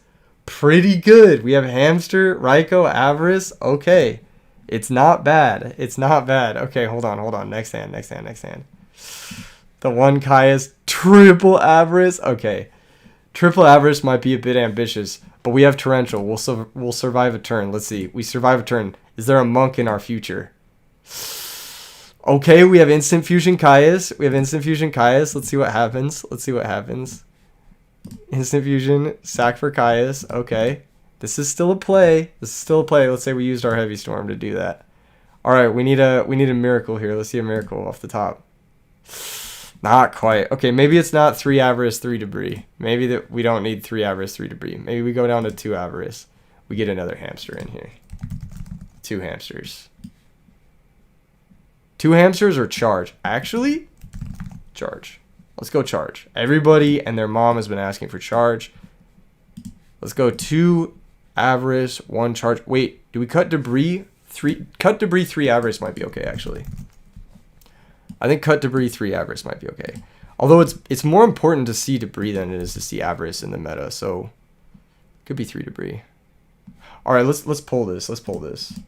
Pretty good. We have Hamster, Raikou, Avarice. Okay. It's not bad. It's not bad. Okay, hold on, hold on. Next hand, next hand, next hand. The one Caius, triple Avarice. Okay. Triple Avarice might be a bit ambitious, but we have Torrential. We'll survive a turn. Let's see. We survive a turn. Is there a Monk in our future? Okay, we have Instant Fusion Caius. We have Instant Fusion Caius. Let's see what happens. Let's see what happens. Instant Fusion, sack for Caius. Okay. This is still a play. This is still a play. Let's say we used our Heavy Storm to do that. All right, we need a miracle here. Let's see a miracle off the top. Not quite. Okay, maybe it's not 3 Avarice, 3 Debris. Maybe that we don't need 3 Avarice, 3 Debris. Maybe we go down to 2 Avarice. We get another Hamster in here. 2 Hamsters. 2 Hamsters or Charge? Actually, Charge. Let's go Charge. Everybody and their mom has been asking for Charge. Let's go 2 Avarice, 1 Charge. Wait, do we cut Debris? 3 cut Debris, 3 Avarice might be okay, actually. I think cut Debris, 3 Avarice might be okay. Although it's more important to see Debris than it is to see Avarice in the meta, so could be 3 Debris. All right, let's pull this. Let's pull this.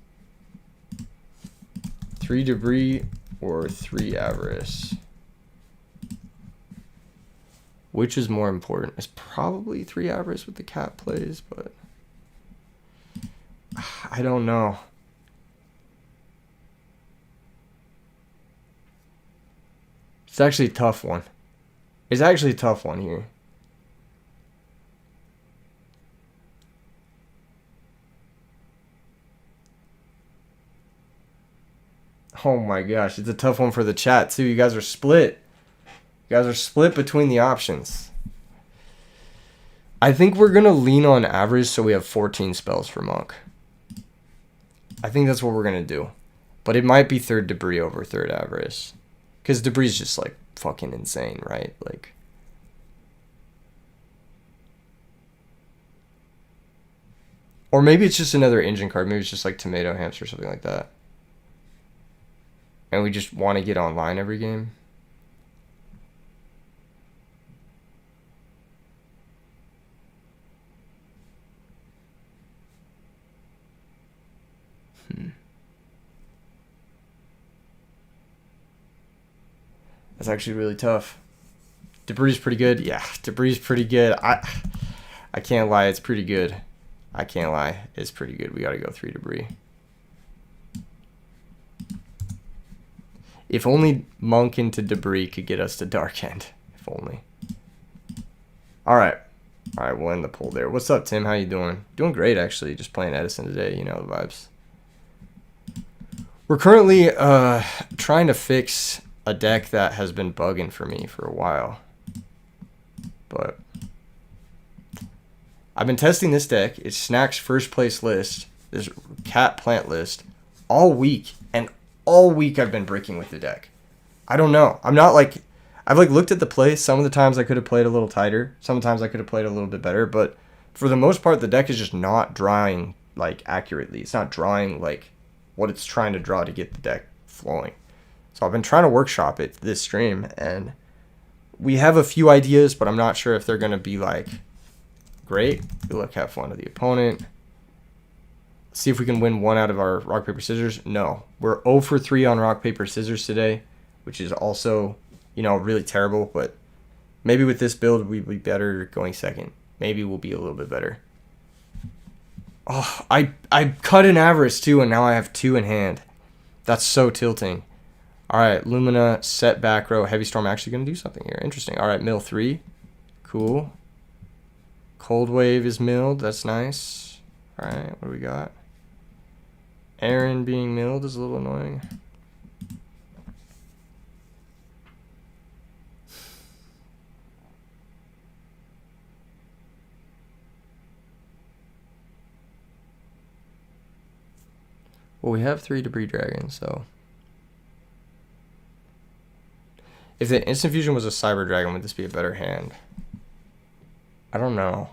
3 Debris or 3 Avarice. Which is more important? It's probably 3 Avarice with the cat plays, but I don't know. It's actually a tough one. It's actually a tough one here. Oh my gosh, it's a tough one for the chat too. You guys are split. You guys are split between the options. I think we're going to lean on average so we have 14 spells for Monk. I think that's what we're going to do. But it might be 3rd Debris over 3rd Avarice. Because Debris is just like fucking insane, right? Like, or maybe it's just another engine card. Maybe it's just like Tomato Hamster or something like that. And we just want to get online every game. That's actually really tough. Debris is pretty good. Yeah, Debris is pretty good. I can't lie, it's pretty good. I can't lie, it's pretty good. We got to go 3 Debris. If only Monk into Debris could get us to Dark End. If only. All right. All right, we'll end the poll there. What's up, Tim? How you doing? Doing great, actually. Just playing Edison today. You know the vibes. We're currently trying to fix a deck that has been bugging for me for a while. But I've been testing this deck. It's Snack's first place list, this cat plant list, all week. And all week I've been breaking with the deck. I don't know. I'm not like, I've like looked at the play. Some of the times I could have played a little tighter. Sometimes I could have played a little bit better. But for the most part, the deck is just not drawing like accurately. It's not drawing like what it's trying to draw to get the deck flowing. So I've been trying to workshop it this stream, and we have a few ideas, but I'm not sure if they're going to be like great. Good luck, have fun to the opponent. See if we can win 1 out of our rock, paper, scissors. No, we're 0 for 3 on rock, paper, scissors today, which is also, you know, really terrible, but maybe with this build we'd be better going second. Maybe we'll be a little bit better. Oh, I cut an Avarice too, and now I have 2 in hand. That's so tilting. All right, Lumina, set back row. Heavy Storm actually going to do something here. Interesting. All right, mill 3. Cool. Cold Wave is milled. That's nice. All right, what do we got? Aaron being milled is a little annoying. Well, we have 3 Debris Dragons, so... If the Instant Fusion was a Cyber Dragon, would this be a better hand? I don't know.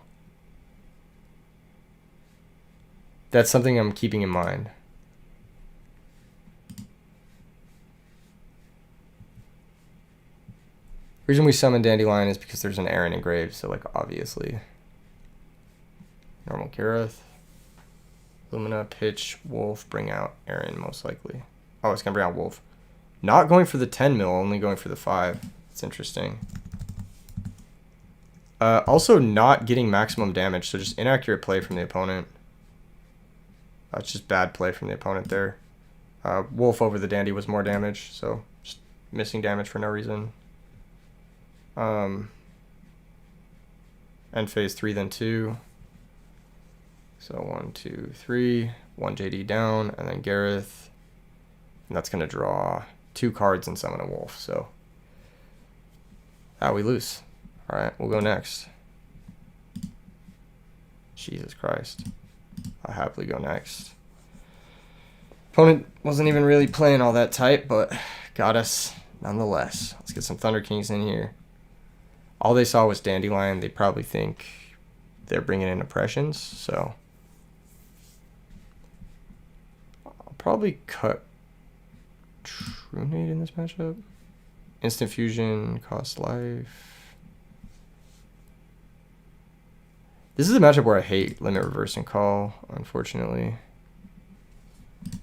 That's something I'm keeping in mind. The reason we summon Dandelion is because there's an Aaron engraved, so like obviously. Normal Gareth. Lumina, pitch, Wolf, bring out Aaron most likely. Oh, it's gonna bring out Wolf. Not going for the 10 mil, only going for the 5. It's interesting. Also not getting maximum damage, so just inaccurate play from the opponent. It's just bad play from the opponent there. Wolf over the Dandy was more damage, so just missing damage for no reason. End phase 3, then 2. So 1, 2, 3. 1 JD down, and then Gareth. And that's going to draw 2 cards and summon a Wolf, so... we lose. Alright, we'll go next. Jesus Christ. I'll happily go next. Opponent wasn't even really playing all that tight, but got us nonetheless. Let's get some Thunder Kings in here. All they saw was Dandelion. They probably think they're bringing in Oppressions, so... I'll probably cut Trunade in this matchup. Instant Fusion, cost life. This is a matchup where I hate Limit Reverse and Call, unfortunately.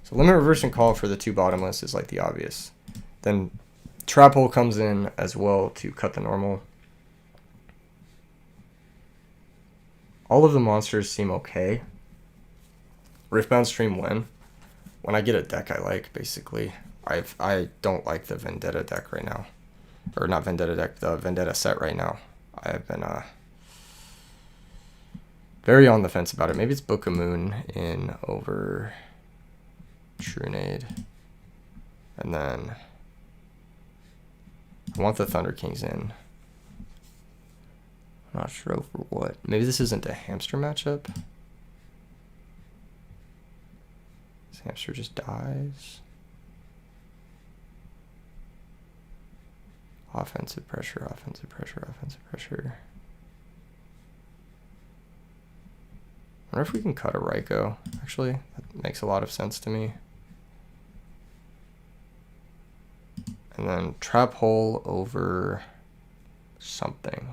So Limit Reverse and Call for the 2 bottomless is like the obvious. Then Trap Hole comes in as well to cut the normal. All of the monsters seem okay. Riftbound Stream when I get a deck I like, basically. I don't like the Vendetta deck right now. Or not Vendetta deck, the Vendetta set right now. I've been very on the fence about it. Maybe it's Book of Moon in over Trunade. And then I want the Thunder Kings in. I'm not sure over what. Maybe this isn't a hamster matchup. This hamster just dies. Offensive pressure, offensive pressure, offensive pressure. I wonder if we can cut a Raikou. Actually, that makes a lot of sense to me. And then Trap Hole over something.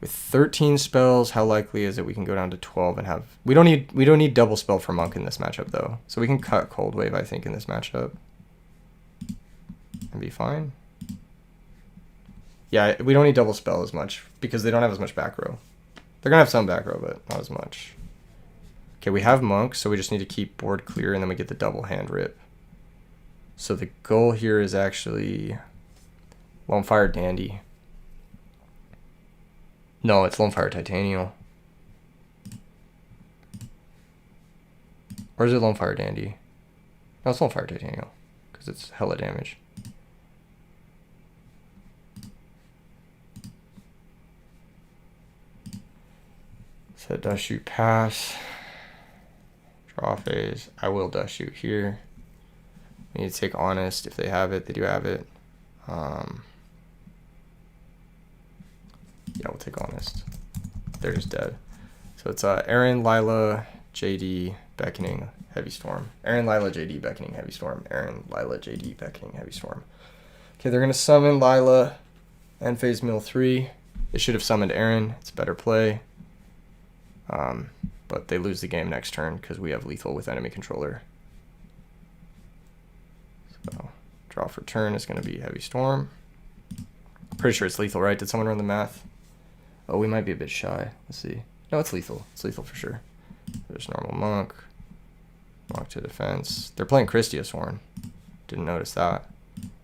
With 13 spells, how likely is it we can go down to 12 and have... We don't need double spell for Monk in this matchup, though. So we can cut Cold Wave, I think, in this matchup. And be fine. Yeah, we don't need double spell as much because they don't have as much back row. They're going to have some back row, but not as much. Okay, we have Monk, so we just need to keep board clear, and then we get the double hand rip. So the goal here is actually Lone Fire Dandy. No, it's Lone Fire Titanial. Or is it Lone Fire Dandy? No, it's Lone Fire Titanial, because it's hella damage. Set Dust Shoot pass. Draw phase. I will Dust Shoot here. We need to take Honest if they have it. They do have it. Yeah, we'll take Honest. They're just dead. So it's Aaron, Lila, JD, Beckoning, Heavy Storm. Aaron, Lila, JD, Beckoning, Heavy Storm. Aaron, Lila, JD, Beckoning, Heavy Storm. Okay, they're going to summon Lila and phase mill 3. They should have summoned Aaron. It's better play. But they lose the game next turn because we have lethal with enemy controller. So draw for turn is going to be Heavy Storm. Pretty sure it's lethal, right? Did someone run the math? Oh, we might be a bit shy. Let's see. No, it's lethal. It's lethal for sure. There's normal Monk. Monk to defense. They're playing Christia's Horn. Didn't notice that.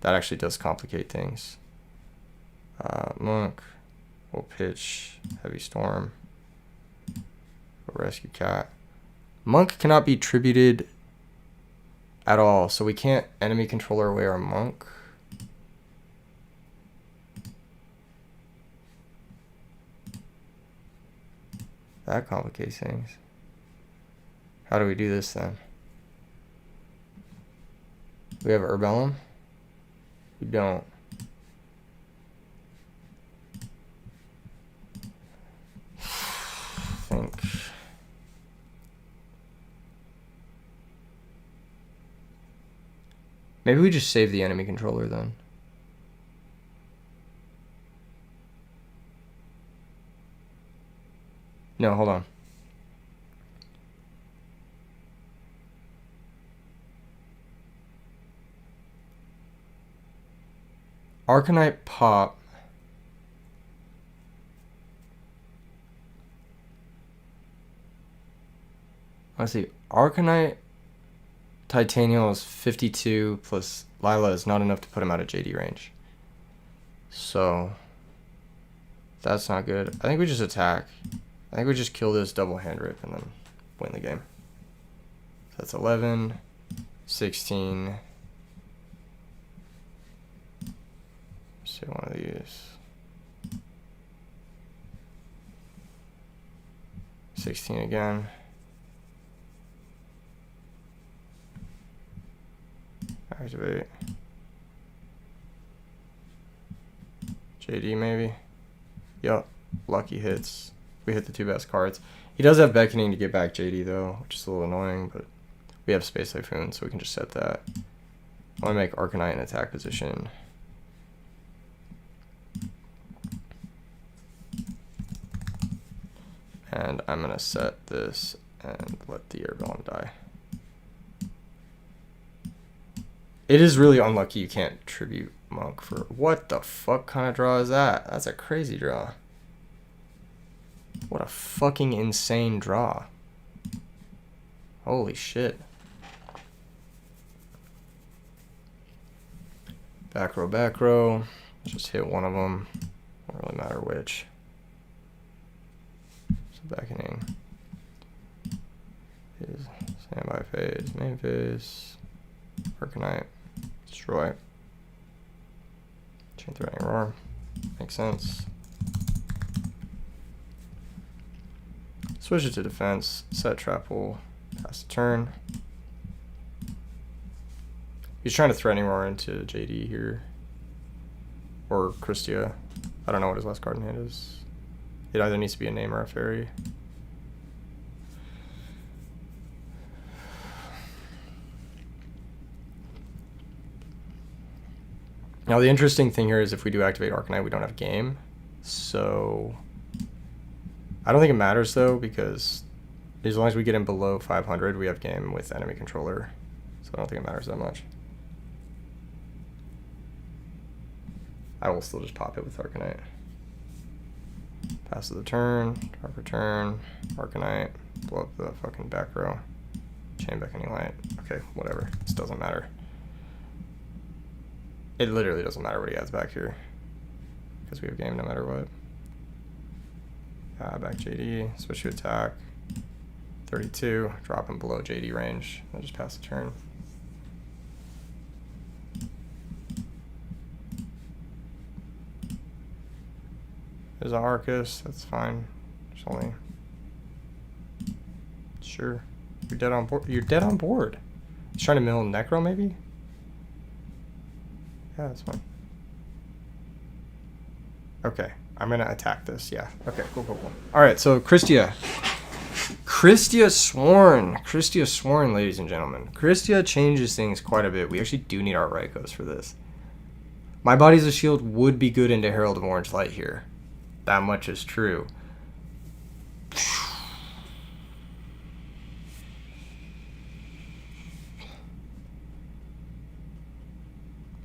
That actually does complicate things. Monk will pitch Heavy Storm. Rescue Cat. Monk cannot be tributed at all, so we can't enemy controller away our Monk. That complicates things. How do we do this then? We have Urbellum? We don't. Think. Maybe we just save the enemy controller then. No, hold on. Arcanite Pop. Let's see. Arcanite Titanium is 52 plus Lila is not enough to put him out of JD range. So that's not good. I think we just attack. I think we just kill this double hand rip and then win the game. So that's 11, 16. Let's see one of these. 16 again. Activate. JD maybe. Yup. Lucky hits. We hit the two best cards. He does have Beckoning to get back JD though, which is a little annoying, but we have Space Typhoon, so we can just set that. I want to make Arcanite in attack position. And I'm going to set this and let the Airbellum die. It is really unlucky you can't tribute Monk for... What the fuck kind of draw is that? That's a crazy draw. What a fucking insane draw. Holy shit. Back row, back row. Let's just hit one of them. Don't really matter which. So Beckoning. Is standby phase, main phase. Arcanite. Destroy. Chain Threatening Roar. Makes sense. Switch it to defense. Set trap hole. Pass the turn. He's trying to Threatening Roar into JD here. Or Christia. I don't know what his last card in hand is. It either needs to be a name or a fairy. Now the interesting thing here is if we do activate Arcanite, we don't have game. So I don't think it matters though, because as long as we get him below 500, we have game with enemy controller. So I don't think it matters that much. I will still just pop it with Arcanite. Pass of the turn, drop return, Arcanite, blow up the fucking back row, chain Beckoning Light. Okay, whatever. This doesn't matter. It literally doesn't matter what he has back here, because we have game no matter what. Back JD, switch to attack. 32, drop him below JD range. I'll just pass the turn. There's an Arcus, that's fine. There's only... Sure. You're dead on board. You're dead on board. He's trying to mill Necro maybe? Yeah, that's fine. Okay, I'm gonna attack this. Yeah. Okay, cool. Alright, so Christia. Christia Sworn, ladies and gentlemen. Christia changes things quite a bit. We actually do need our Rykos for this. My Body's a Shield would be good into Herald of Orange Light here. That much is true.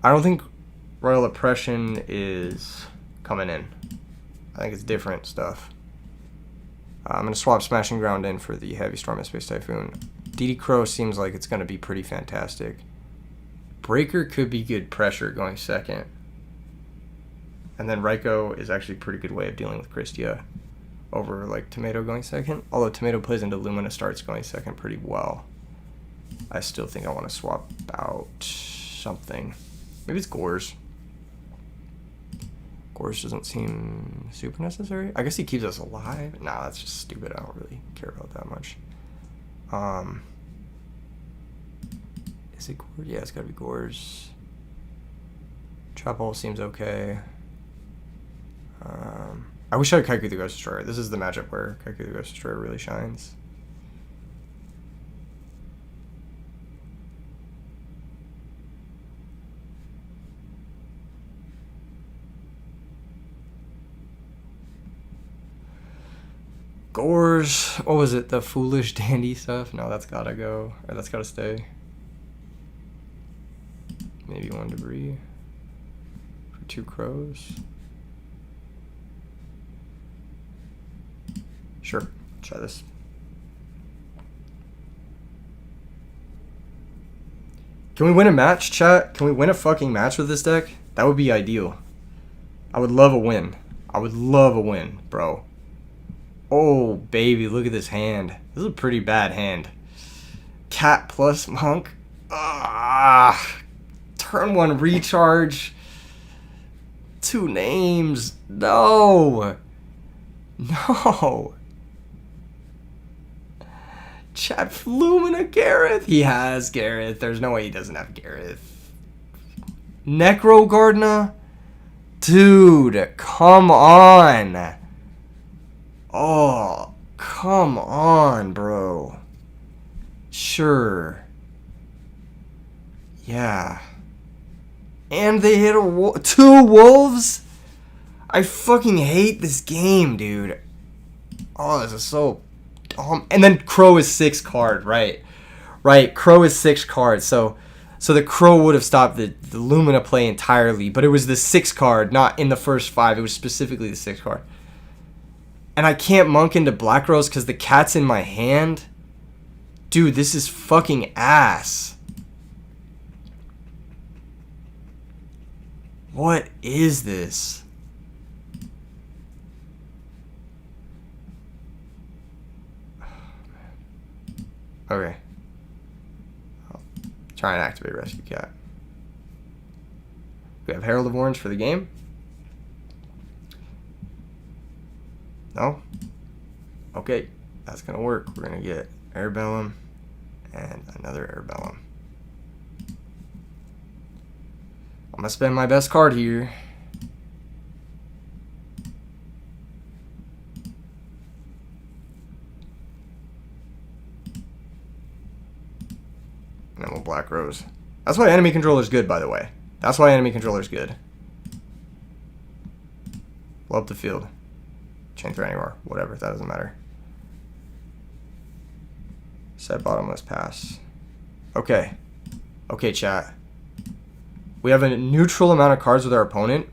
I don't think Royal Oppression is coming in. I think it's different stuff. I'm going to swap Smashing Ground in for the Heavy Storm and Space Typhoon. DD Crow seems like it's going to be pretty fantastic. Breaker could be good pressure going second. And then Raiko is actually a pretty good way of dealing with Christia over like Tomato going second. Although Tomato plays into Lumina starts going second pretty well. I still think I want to swap out something. Maybe it's Gores. Gores doesn't seem super necessary. I guess he keeps us alive. Nah, that's just stupid. I don't really care about that much. Is it Gores? Yeah, it's gotta be Gores. Trap Hole seems okay. I wish I had Kaiku the Ghost Destroyer. This is the matchup where Kaiku the Ghost Destroyer really shines. Gores, what was it? The Foolish Dandy stuff? No, that's gotta go. Or that's gotta stay. Maybe one Debris for 2 Crows. Sure, try this. Can we win a match, chat? Can we win a fucking match with this deck? That would be ideal. I would love a win. I would love a win, bro. Oh, baby, look at this hand. This is a pretty bad hand. Cat plus Monk. Ah, turn 1 recharge. 2 names. No. No. Chat Lumina Gareth. He has Gareth. There's no way he doesn't have Gareth. Necro Gardner? Dude, come on. Oh, come on, bro. Sure. Yeah. And they hit a 2 wolves? I fucking hate this game, dude. Oh, this is so dumb. And then Crow is 6 card, right? Right, Crow is 6 cards. So the Crow would have stopped the Lumina play entirely, but it was the 6 card, not in the first 5. It was specifically the 6 card. And I can't monk into Black Rose because the cat's in my hand? Dude, this is fucking ass. What is this? Okay. I'll try and activate Rescue Cat. We have Herald of Orange for the game. No? Okay, that's gonna work. We're gonna get Airbellum and another Airbellum. I'm gonna spend my best card here. And then we'll Black Rose. That's why enemy controller's good, by the way. That's why enemy controller's good. Blow up the field. Chain threat anywhere. Whatever, that doesn't matter. Set bottomless pass. Okay. Okay, chat. We have a neutral amount of cards with our opponent,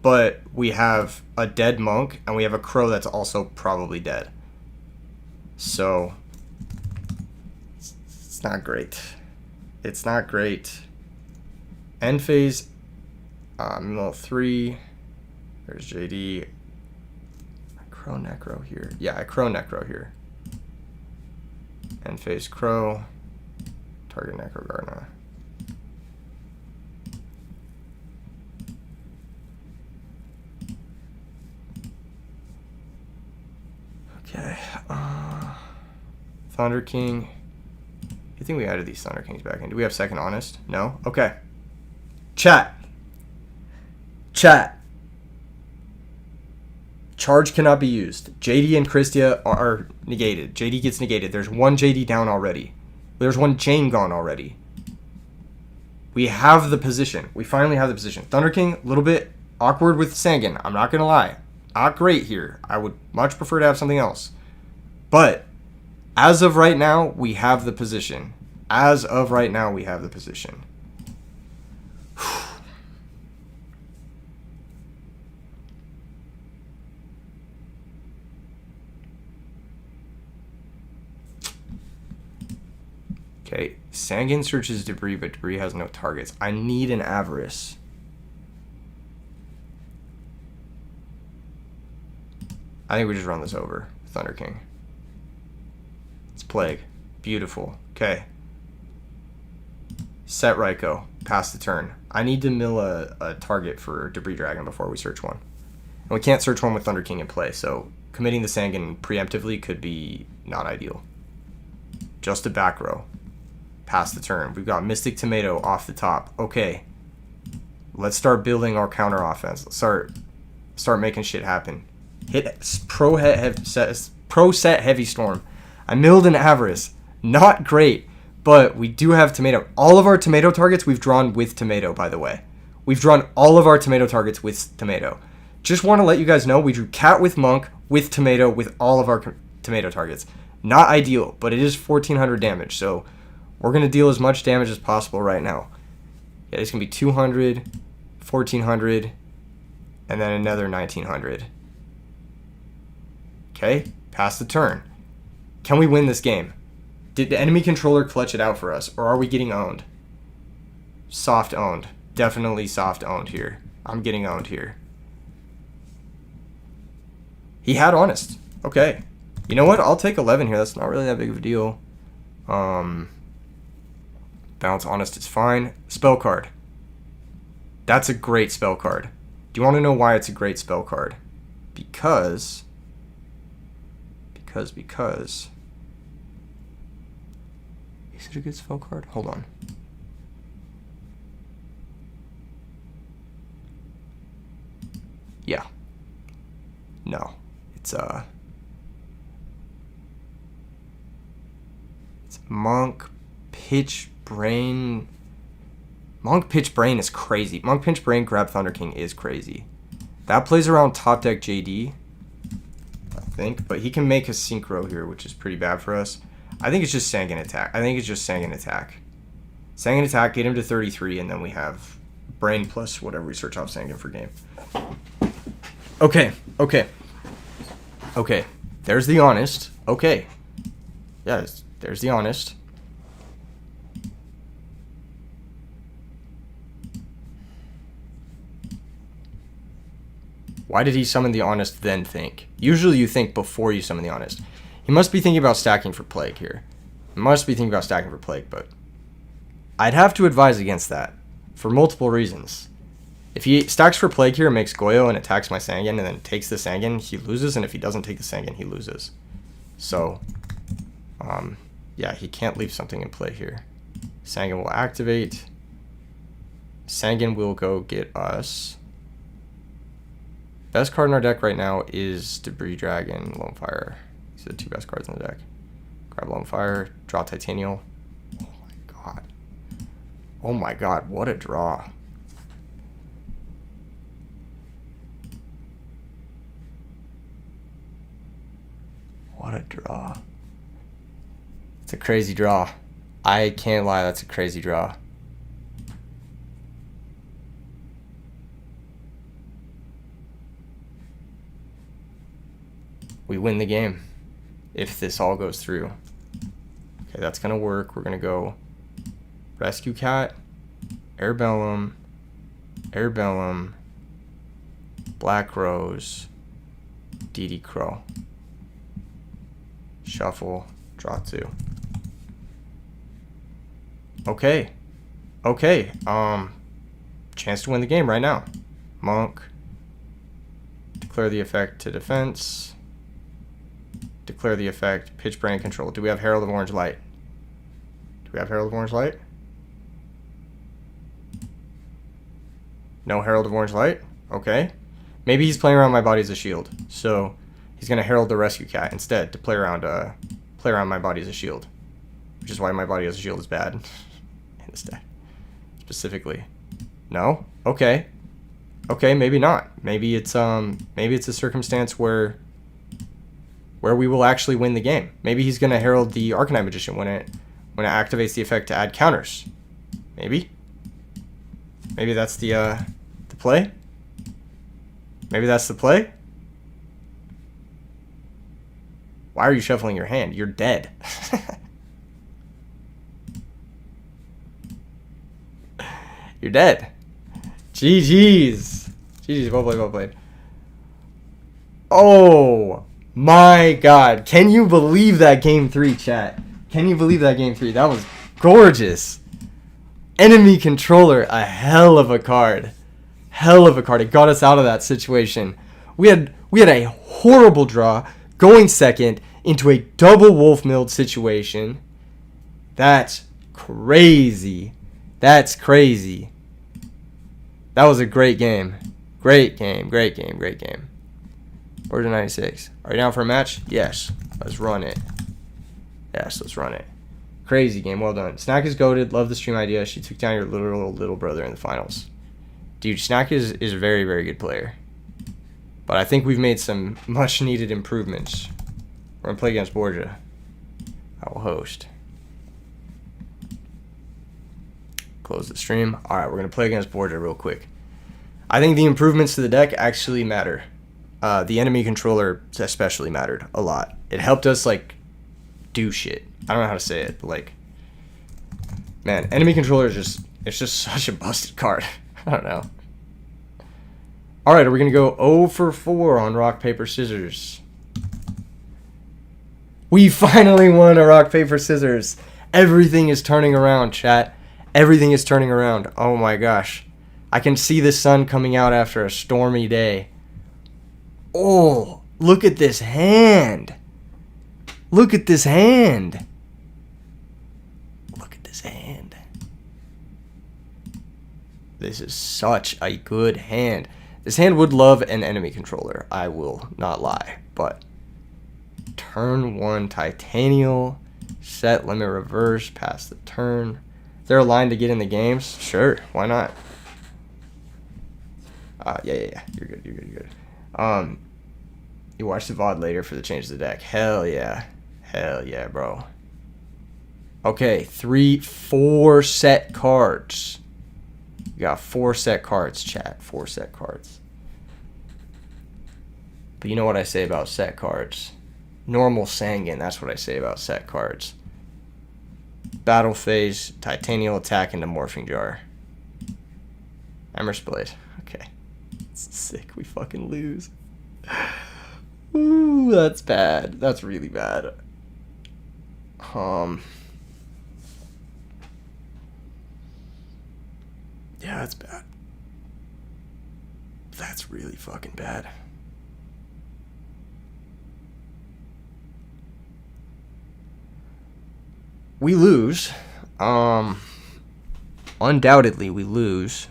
but we have a dead monk, and we have a crow that's also probably dead. So, it's not great. It's not great. End phase, middle 3. There's JD. I crow necro here. Yeah, I crow necro here. End phase crow. Target necro Gardner. Okay. Thunder King. You think we added these Thunder Kings back in? Do we have second honest? No? Okay. Chat. Chat. Charge cannot be used. JD and Christia are negated. JD gets negated. There's one JD down already. There's one chain gone already. We have the position. We finally have the position. Thunder King, a little bit awkward with Sangan. I'm not going to lie. Not great here. I would much prefer to have something else. But as of right now, we have the position. As of right now, we have the position. Okay, Okay, Sangin searches debris, but debris has no targets. I need an Avarice. I think we just run this over. Thunder King. It's Plague. Beautiful. Okay. Set Raikou. Pass the turn. I need to mill a target for Debris Dragon before we search one. And we can't search one with Thunder King in play, so committing the Sangin preemptively could be not ideal. Just a back row. Pass the turn. We've got Mystic Tomato off the top. Okay. Let's start building our counter offense. Let's start making shit happen. Hit pro set Heavy Storm. I milled an Avarice. Not great, but we do have Tomato. All of our Tomato targets we've drawn with Tomato, by the way. We've drawn all of our Tomato targets with Tomato. Just want to let you guys know we drew Cat with Monk with Tomato with all of our Tomato targets. Not ideal, but it is 1400 damage, so we're going to deal as much damage as possible right now. Yeah, it's going to be 200, 1400, and then another 1900. Okay, pass the turn. Can we win this game? Did the enemy controller clutch it out for us, or are we getting owned? Soft owned. Definitely soft owned here. I'm getting owned here. He had Honest. Okay. You know what? I'll take 11 here. That's not really that big of a deal. Balance Honest is fine. Spell card. That's a great spell card. Do you want to know why it's a great spell card? Because... Is it a good spell card? Hold on. Yeah. No. It's Monk Pitch Brain. Monk Pitch Brain is crazy. Monk Pitch Brain grab Thunder King is crazy. That plays around top deck JD, I think, but he can make a Synchro here, which is pretty bad for us. I think it's just Sangin attack. Sangin attack, get him to 33, and then we have Brain plus whatever we search off Sangin for game. Okay. There's the Honest. Okay. Yes, there's the Honest. Why did he summon the Honest then think? Usually you think before you summon the Honest. He must be thinking about stacking for Plague here. But I'd have to advise against that for multiple reasons. If he stacks for Plague here and makes Goyo and attacks my Sangin and then takes the Sangin, he loses, and if he doesn't take the Sangin, he loses. So, yeah, he can't leave something in play here. Sangin will activate. Sangin will go get us. Best card in our deck right now is Debris Dragon, Lone Fire. These are the two best cards in the deck. Grab Lone Fire, draw Titanial. Oh my god, what a draw. What a draw. It's a crazy draw. I can't lie, that's a crazy draw. We win the game if this all goes through. Okay, that's gonna work. We're gonna go Rescue Cat, Airbellum, Black Rose, DD Crow. Shuffle, draw 2. Okay. Chance to win the game right now. Monk. Declare the effect to defense. Declare the effect, Pitch Brain Control. Do we have Herald of Orange Light? No Herald of Orange Light? Okay. Maybe he's playing around my body as a shield. So he's going to Herald the Rescue Cat instead to play around my body as a shield. Which is why my body as a shield is bad in this deck. Specifically. No? Okay. Okay, maybe not. Maybe it's a circumstance where we will actually win the game. Maybe he's going to Herald the Arcanine Magician when it activates the effect to add counters. Maybe that's the play. Maybe that's the play. Why are you shuffling your hand? You're dead. You're dead. GG's. GG's. Well played, well played. Oh my god. Can you believe that game 3, chat? Can you believe that game 3? That was gorgeous. Enemy controller, a hell of a card. Hell of a card. It got us out of that situation. We had a horrible draw going second into a double wolf milled situation. That's crazy. That's crazy. That was a great game. Great game. Great game. Great game. Border 96. Are you down for a match? Yes. Let's run it. Yes, let's run it. Crazy game. Well done. Snack is goated. Love the stream idea. She took down your little brother in the finals. Dude, Snack is a very, very good player. But I think we've made some much needed improvements. We're going to play against Borgia. I will host. Close the stream. Alright, we're going to play against Borgia real quick. I think the improvements to the deck actually matter. The enemy controller especially mattered a lot. It helped us, like, do shit. I don't know how to say it, but, like, man, enemy controller is just, it's just such a busted card. I don't know. Alright, are we going to go 0 for 4 on rock, paper, scissors? We finally won a rock, paper, scissors. Everything is turning around, chat. Everything is turning around. Oh my gosh. I can see the sun coming out after a stormy day. Oh, look at this hand. Look at this hand. Look at this hand. This is such a good hand. This hand would love an enemy controller. I will not lie. But turn 1 Titanial. Set limit reverse. Pass the turn. Is there a line to get in the games? Sure. Why not? Yeah. You're good. You watch the VOD later for the change of the deck. Hell yeah. Hell yeah, bro. Okay, 4 set cards. You got 4 set cards, chat. 4 set cards. But you know what I say about set cards? Normal Sanguine, that's what I say about set cards. Battle phase, Titanial attack into Morphing Jar. Emer's Blade. Okay. It's sick. We fucking lose. Ooh, that's bad. That's really bad. Yeah, that's bad. That's really fucking bad. We lose. Undoubtedly we lose.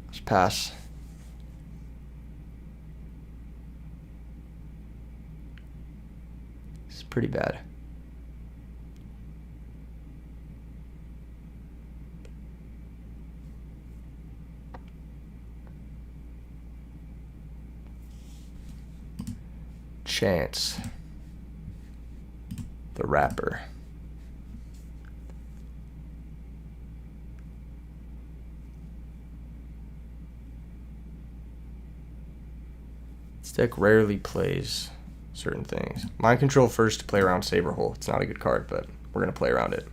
Let's pass. It's pretty bad. Chance. The Rapper. This deck rarely plays certain things. Mind Control first to play around Saberhole. It's not a good card, but we're going to play around it.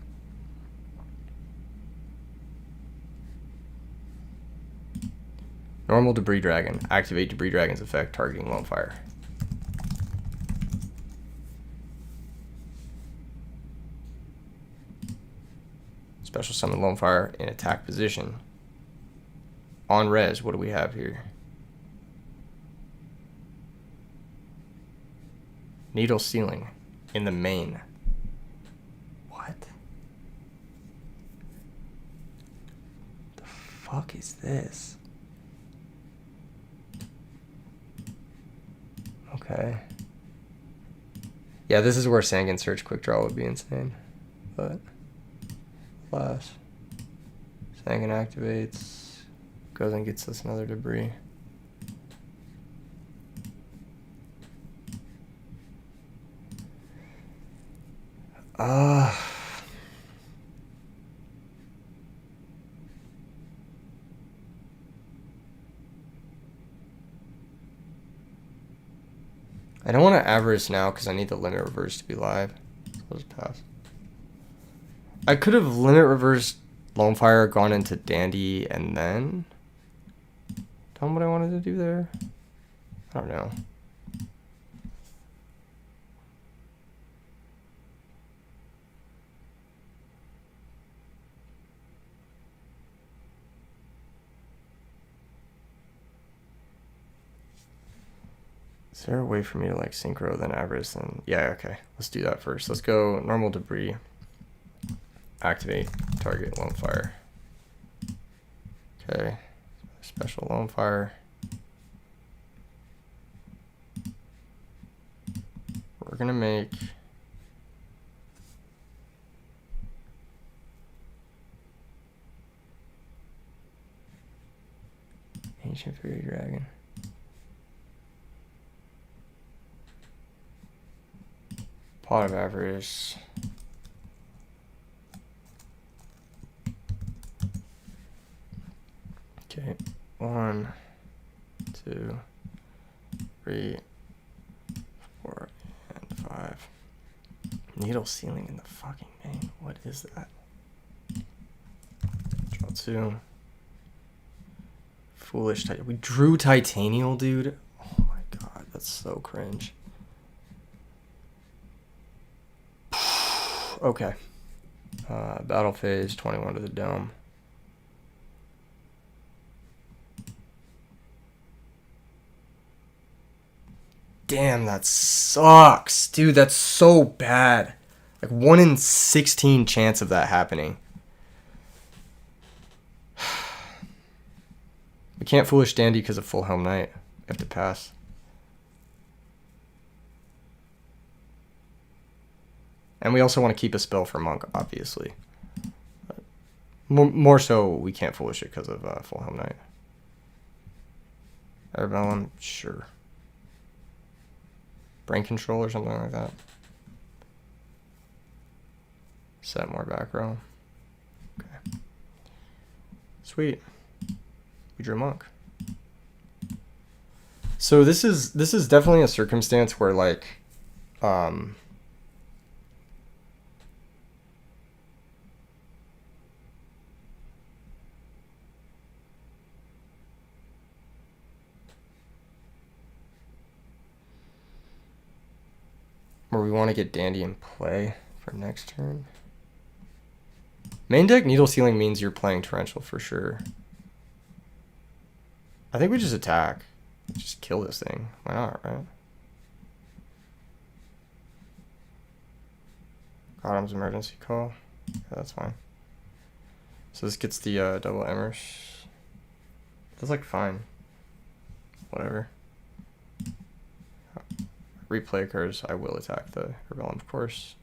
Normal Debris Dragon. Activate Debris Dragon's effect targeting Lone Fire. Special Summon Lone Fire in attack position. On res, what do we have here? Needle Ceiling in the main. What? The fuck is this? Okay. Yeah, this is where Sanguine Search Quick Draw would be insane. But flash. Sanguine activates. Goes and gets us another debris. I I don't want to avarice now because I need the limit reverse to be live. So I'll just pass. I could have limit reversed Lone Fire, gone into Dandy, and then done what I wanted to do there. I don't know. Is there a way for me to like synchro then avarice and yeah, okay. Let's do that first. Let's go normal debris. Activate target Lone Fire. Okay. Special Lone Fire. We're gonna make Ancient Fairy Dragon. Pot of Avarice. Okay, 1, 2, 3, 4, and 5. Needle Ceiling in the fucking main. What is that? Draw 2. Foolish. We drew Titanial, dude. Oh my god, that's so cringe. Okay. Battle phase, 21 to the dome. Damn, that sucks. Dude, that's so bad. Like 1 in 16 chance of that happening. We can't Foolish Dandy because of Full Helm Knight. We have to pass. And we also want to keep a spell for Monk, obviously. But more so, we can't Foolish it because of Full Helm Knight. Arabellum, sure. Brain Control or something like that. Set more back row. Okay. Sweet. We drew Monk. So this is definitely a circumstance where like where we want to get Dandy in play for next turn. Main deck Needle Ceiling means you're playing Torrential for sure. I think we just attack. Just kill this thing. Why not, right? Bottom's Emergency Call. Yeah, that's fine. So this gets the double Emmers. That's like fine. Whatever. Replay cards, I will attack the Rebellion, of course.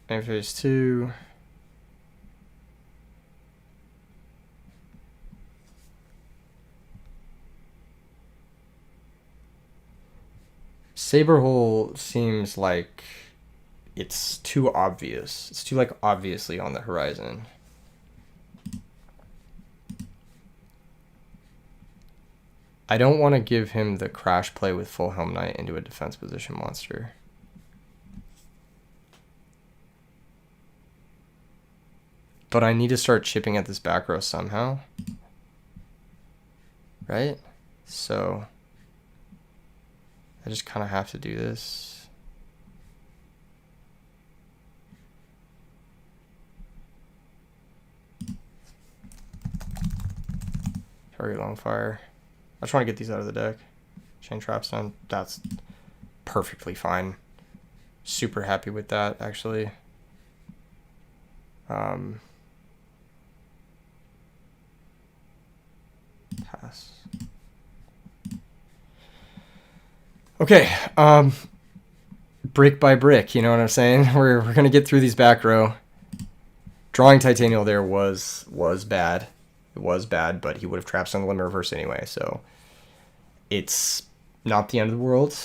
And phase 2. Saberhole seems like it's too obvious. It's too like obviously on the horizon. I don't want to give him the crash play with Full Helm Knight into a defense position monster. But I need to start chipping at this back row somehow. Right? So I just kind of have to do this. Target Lone Fire. I just want to get these out of the deck. Chain Traps done. That's perfectly fine. Super happy with that, actually. Pass. Okay. Brick by brick, you know what I'm saying? We're gonna get through these back row. Drawing Titanial there was bad. It was bad, but he would have trapped on the limit reverse anyway, so it's not the end of the world.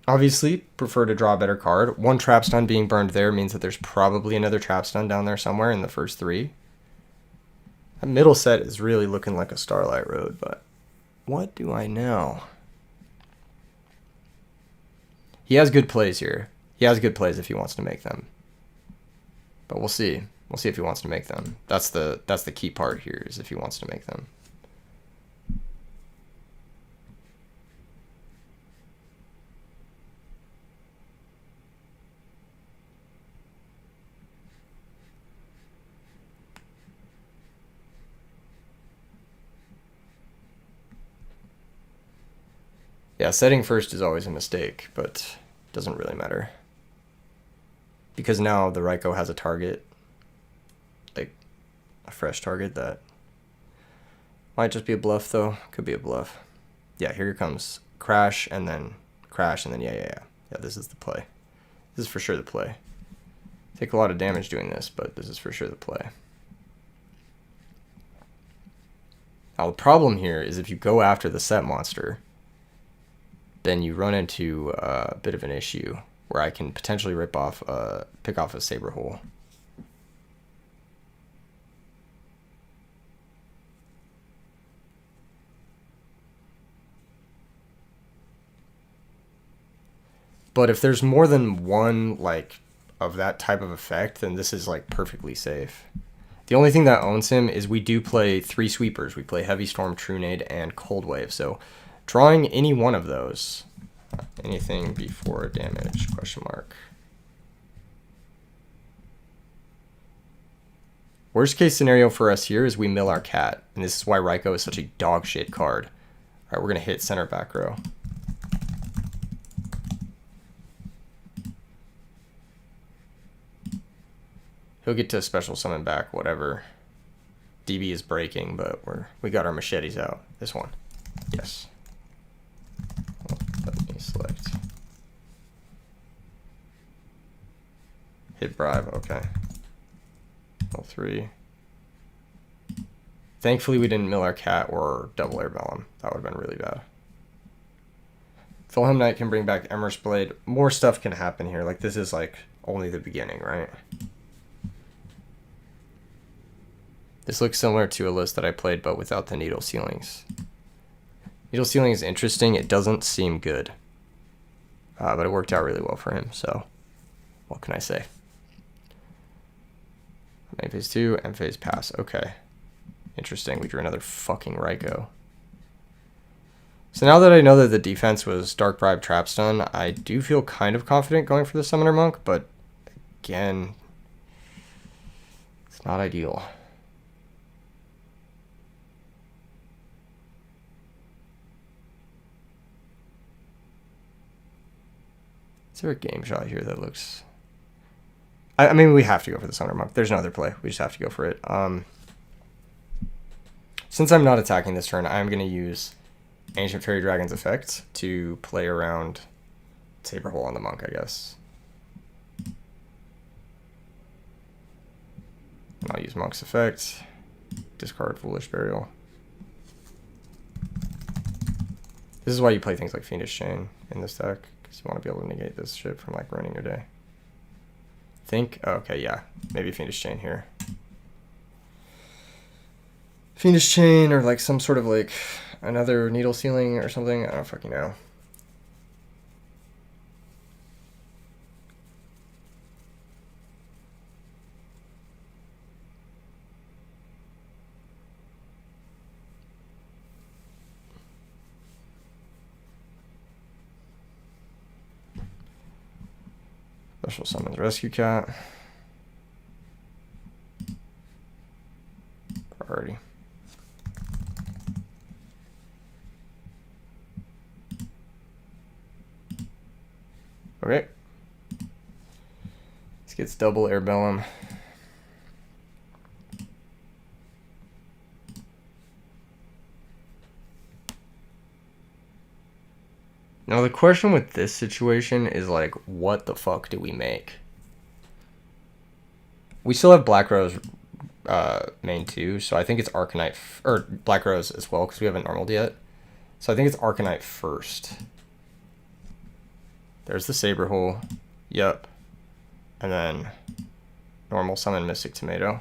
Obviously, prefer to draw a better card. 1 trap stun being burned there means that there's probably another trap stun down there somewhere in the first 3. That middle set is really looking like a Starlight Road, but what do I know? He has good plays here. He has good plays if he wants to make them. But we'll see. We'll see if he wants to make them. That's the key part here, is if he wants to make them. Yeah, setting first is always a mistake, but it doesn't really matter. Because now the Raiko has a target, like a fresh target that might just be a bluff though. Could be a bluff. Yeah, here comes crash and then yeah, this is the play. This is for sure the play. Take a lot of damage doing this, but this is for sure the play. Now the problem here is if you go after the set monster, then you run into a bit of an issue where I can potentially pick off a saber hole. But if there's more than one like of that type of effect, then this is like perfectly safe. The only thing that owns him is we do play 3 sweepers. We play Heavy Storm, True Nade, and Cold Wave. So drawing any one of those, anything before damage, question mark. Worst case scenario for us here is we mill our cat, and this is why Raiko is such a dog shit card. All right, we're gonna hit center back row. He'll get to special summon back whatever. DB is breaking, but we got our machetes out. This one, yes. Let me select. Hit bribe, okay. L3. Thankfully we didn't mill our cat or double air bellum. That would have been really bad. Fulham Knight can bring back Emmer's Blade. More stuff can happen here. Like this is like only the beginning, right? This looks similar to a list that I played, but without the needle ceilings. Needle ceiling is interesting. It doesn't seem good. But it worked out really well for him, so what can I say? Main phase 2, end phase pass. Okay. Interesting. We drew another fucking Raiko. So now that I know that the defense was Dark Bribe Trapstun, I do feel kind of confident going for the Summoner Monk, but again, it's not ideal. Is there a game shot here that looks... I mean, we have to go for the Summoner Monk. There's no other play. We just have to go for it. Since I'm not attacking this turn, I'm going to use Ancient Fairy Dragon's effect to play around Saber Hole on the Monk, I guess. And I'll use Monk's effect. Discard Foolish Burial. This is why you play things like Fiendish Chain in this deck, because you want to be able to negate this shit from like ruining your day. Okay, yeah, maybe Fiendish Chain here. Fiendish Chain or like some sort of like another needle ceiling or something. I don't fucking know. Special summons Rescue Cat. Priority. Okay. This gets double Air Bellum. Now the question with this situation is like, what the fuck do we make? We still have Black Rose main 2, so I think it's Arcanite, or Black Rose as well, because we haven't normaled yet. So I think it's Arcanite first. There's the Saber Hole. Yep. And then normal summon Mystic Tomato.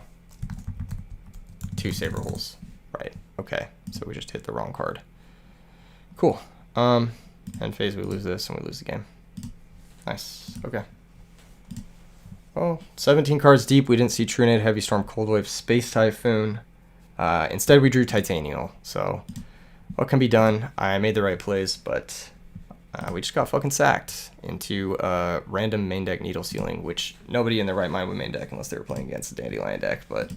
2 Saber Holes. Right. Okay. So we just hit the wrong card. Cool. End phase, we lose this and we lose the game. Nice. Okay. Well, 17 cards deep. We didn't see Trunade, Heavy Storm, Cold Wave, Space Typhoon. Instead, we drew Titanial. So, what can be done? I made the right plays, but we just got fucking sacked into random main deck Needle Sealing, which nobody in their right mind would main deck unless they were playing against the Dandelion deck. But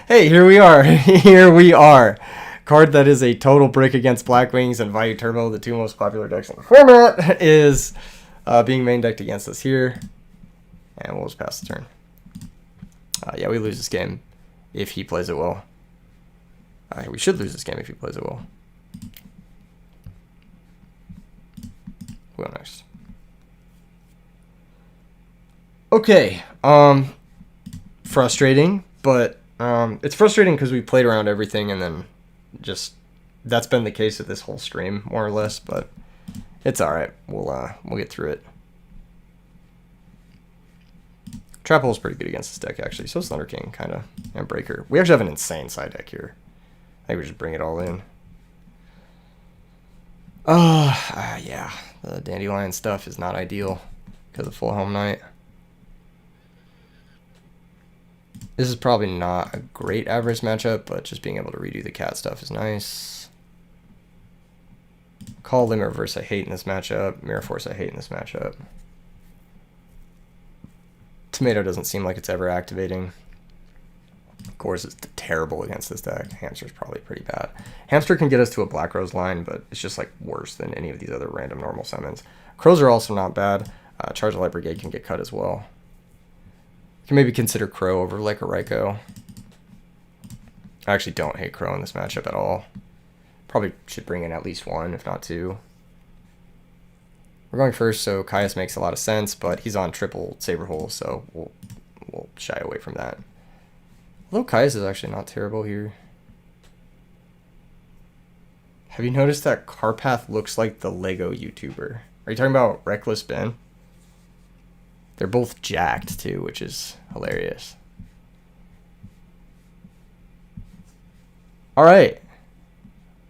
hey, here we are. Here we are. Card that is a total brick against Black Wings and Vayu Turbo, the two most popular decks in the format, is being main decked against us here. And we'll just pass the turn. Yeah, we lose this game if he plays it well. We should lose this game if he plays it well. Who next? Okay. Frustrating, but it's frustrating because we played around everything and then just that's been the case of this whole stream, more or less. But it's all right. We'll get through it. Trap Hole is pretty good against this deck, actually. So is Thunder King, kind of, and Breaker. We actually have an insane side deck here. I think we just bring it all in. Yeah. The Dandelion stuff is not ideal because of Full Helm Knight. This is probably not a great average matchup, but just being able to redo the cat stuff is nice. Call Limit Reverse I hate in this matchup. Mirror Force I hate in this matchup. Tomato doesn't seem like it's ever activating. Of course, it's terrible against this deck. Hamster's probably pretty bad. Hamster can get us to a Black Rose line, but it's just like worse than any of these other random normal summons. Crows are also not bad. Charge of Light Brigade can get cut as well. You can maybe consider Crow over like a Raikou. I actually don't hate Crow in this matchup at all. Probably should bring in at least one, if not two. We're going first, so Caius makes a lot of sense, but he's on triple Saber Hole, so we'll shy away from that. Although Caius is actually not terrible here. Have you noticed that Carpath looks like the Lego YouTuber? Are you talking about Reckless Ben? They're both jacked too, which is hilarious. All right.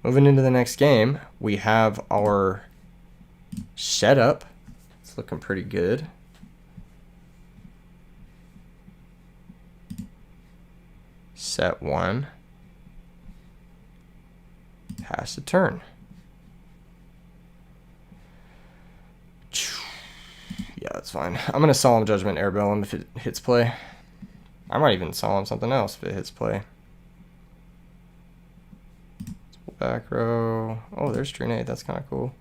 Moving into the next game, we have our setup. It's looking pretty good. Set 1. Pass the turn. Yeah, that's fine. I'm going to Solemn Judgment Airbell him if it hits play. I might even Solemn something else if it hits play. Back row. Oh, there's Trunade. That's kind of cool.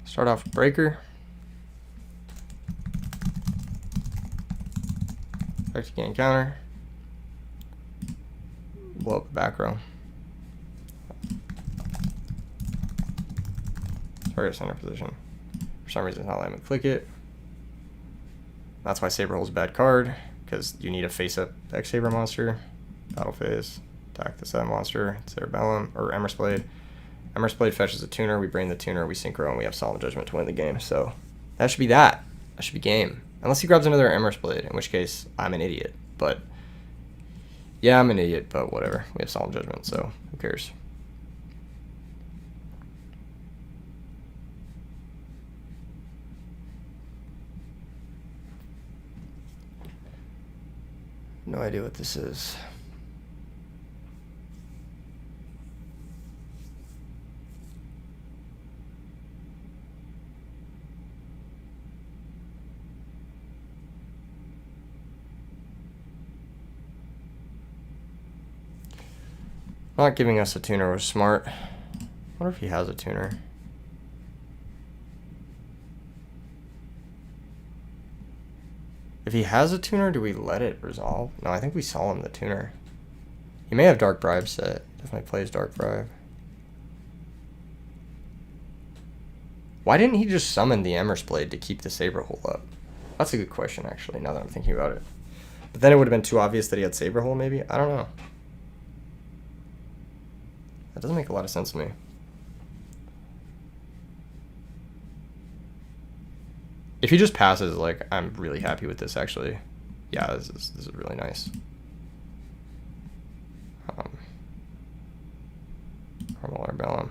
Start off with Breaker. Back to gain counter. Blow up the back row. Target center position. For some reason, it's not letting me click it. That's why Saber Hole's a bad card, because you need a face-up X-Saber monster. Battle phase. Attack the 7 monster. Cerebellum, or Emrys Blade. Emrys Blade fetches a tuner. We bring the tuner, we synchro, and we have Solemn Judgment to win the game. So that should be that. That should be game. Unless he grabs another Emrys Blade, in which case I'm an idiot. But yeah, I'm an idiot, but whatever. We have Solemn Judgment, so who cares? No idea what this is. Not giving us a tuner was smart. I wonder if he has a tuner. If he has a tuner, do we let it resolve? No, I think we saw him the tuner. He may have Dark Bribe set. Definitely plays Dark Bribe. Why didn't he just summon the Emrys Blade to keep the Saber Hole up? That's a good question, actually, now that I'm thinking about it. But then it would have been too obvious that he had Saber Hole, maybe? I don't know. That doesn't make a lot of sense to me. If he just passes, like, I'm really happy with this, actually. Yeah, this is really nice. Arbellum.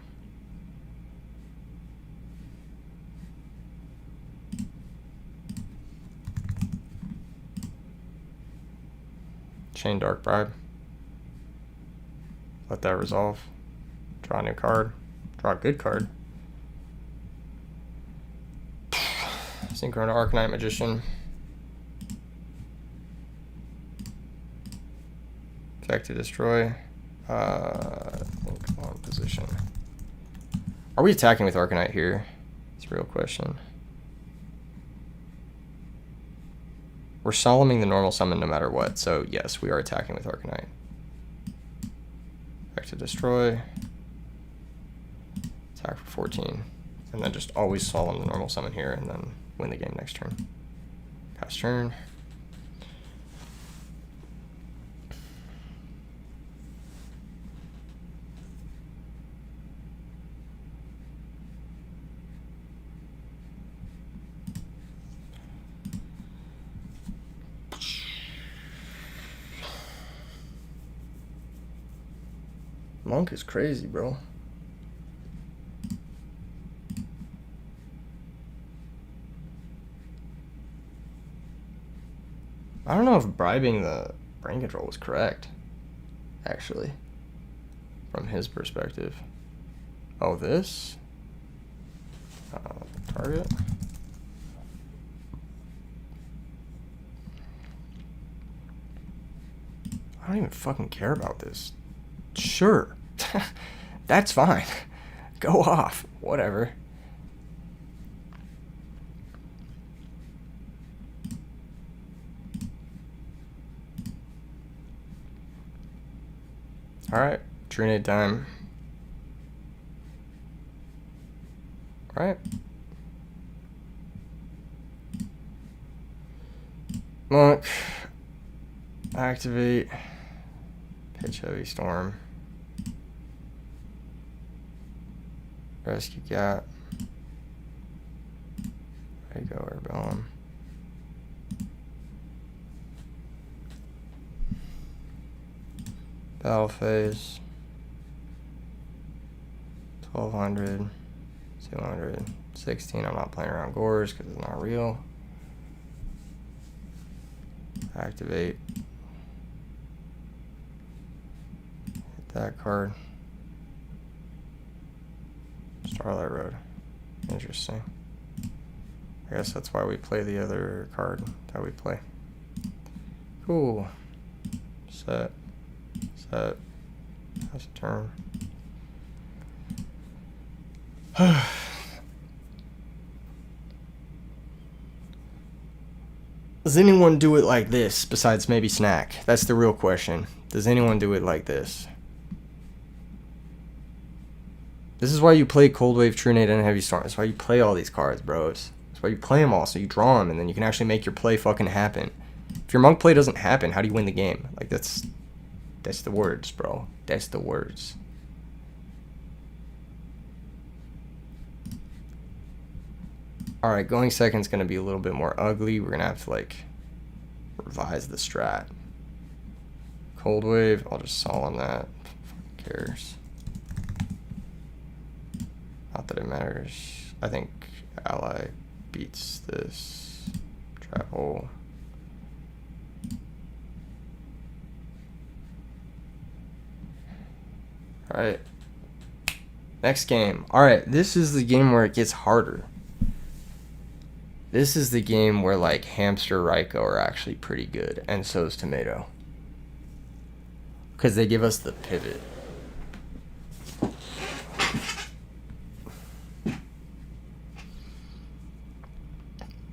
Chain Dark Bribe. Let that resolve. Draw a new card. Draw a good card. Synchro to Arcanite Magician. Effect to destroy. I think on position. Are we attacking with Arcanite here? It's a real question. We're Solemning the normal summon no matter what, so yes, we are attacking with Arcanite. Back to destroy. Attack for 14. And then just always Solemn the normal summon here, and then win the game next turn. Pass turn. Monk is crazy, bro. I don't know if bribing the brain control was correct, actually, from his perspective. Oh, this? Target? I don't even fucking care about this. Sure. That's fine. Go off. Whatever. Alright. Trinate time. Alright. Monk. Activate. Pitch Heavy Storm. Rescue Gap. There you go, Arbellum. Battle Phase. 1200. 200. 16. I'm not playing around Gores because it's not real. Activate. Hit that card. Starlight Road. Interesting. I guess that's why we play the other card that we play. Cool. Set. Set. Pass a turn. Does anyone do it like this besides maybe Snack? That's the real question. Does anyone do it like this? This is why you play Cold Wave, Trunade, and Heavy Storm. That's why you play all these cards, bros. That's why you play them all, so you draw them, and then you can actually make your play fucking happen. If your Monk play doesn't happen, how do you win the game? Like, that's the words, bro. That's the words. Alright, going second's going to be a little bit more ugly. We're going to have to, like, revise the strat. Cold Wave, I'll just solemn that. Who cares? Not that it matters. I think Ally beats this. Trap hole. Alright. Next game. Alright, this is the game where it gets harder. This is the game where, like, Hamster, Raikou are actually pretty good, and so is Tomato. Because they give us the pivot.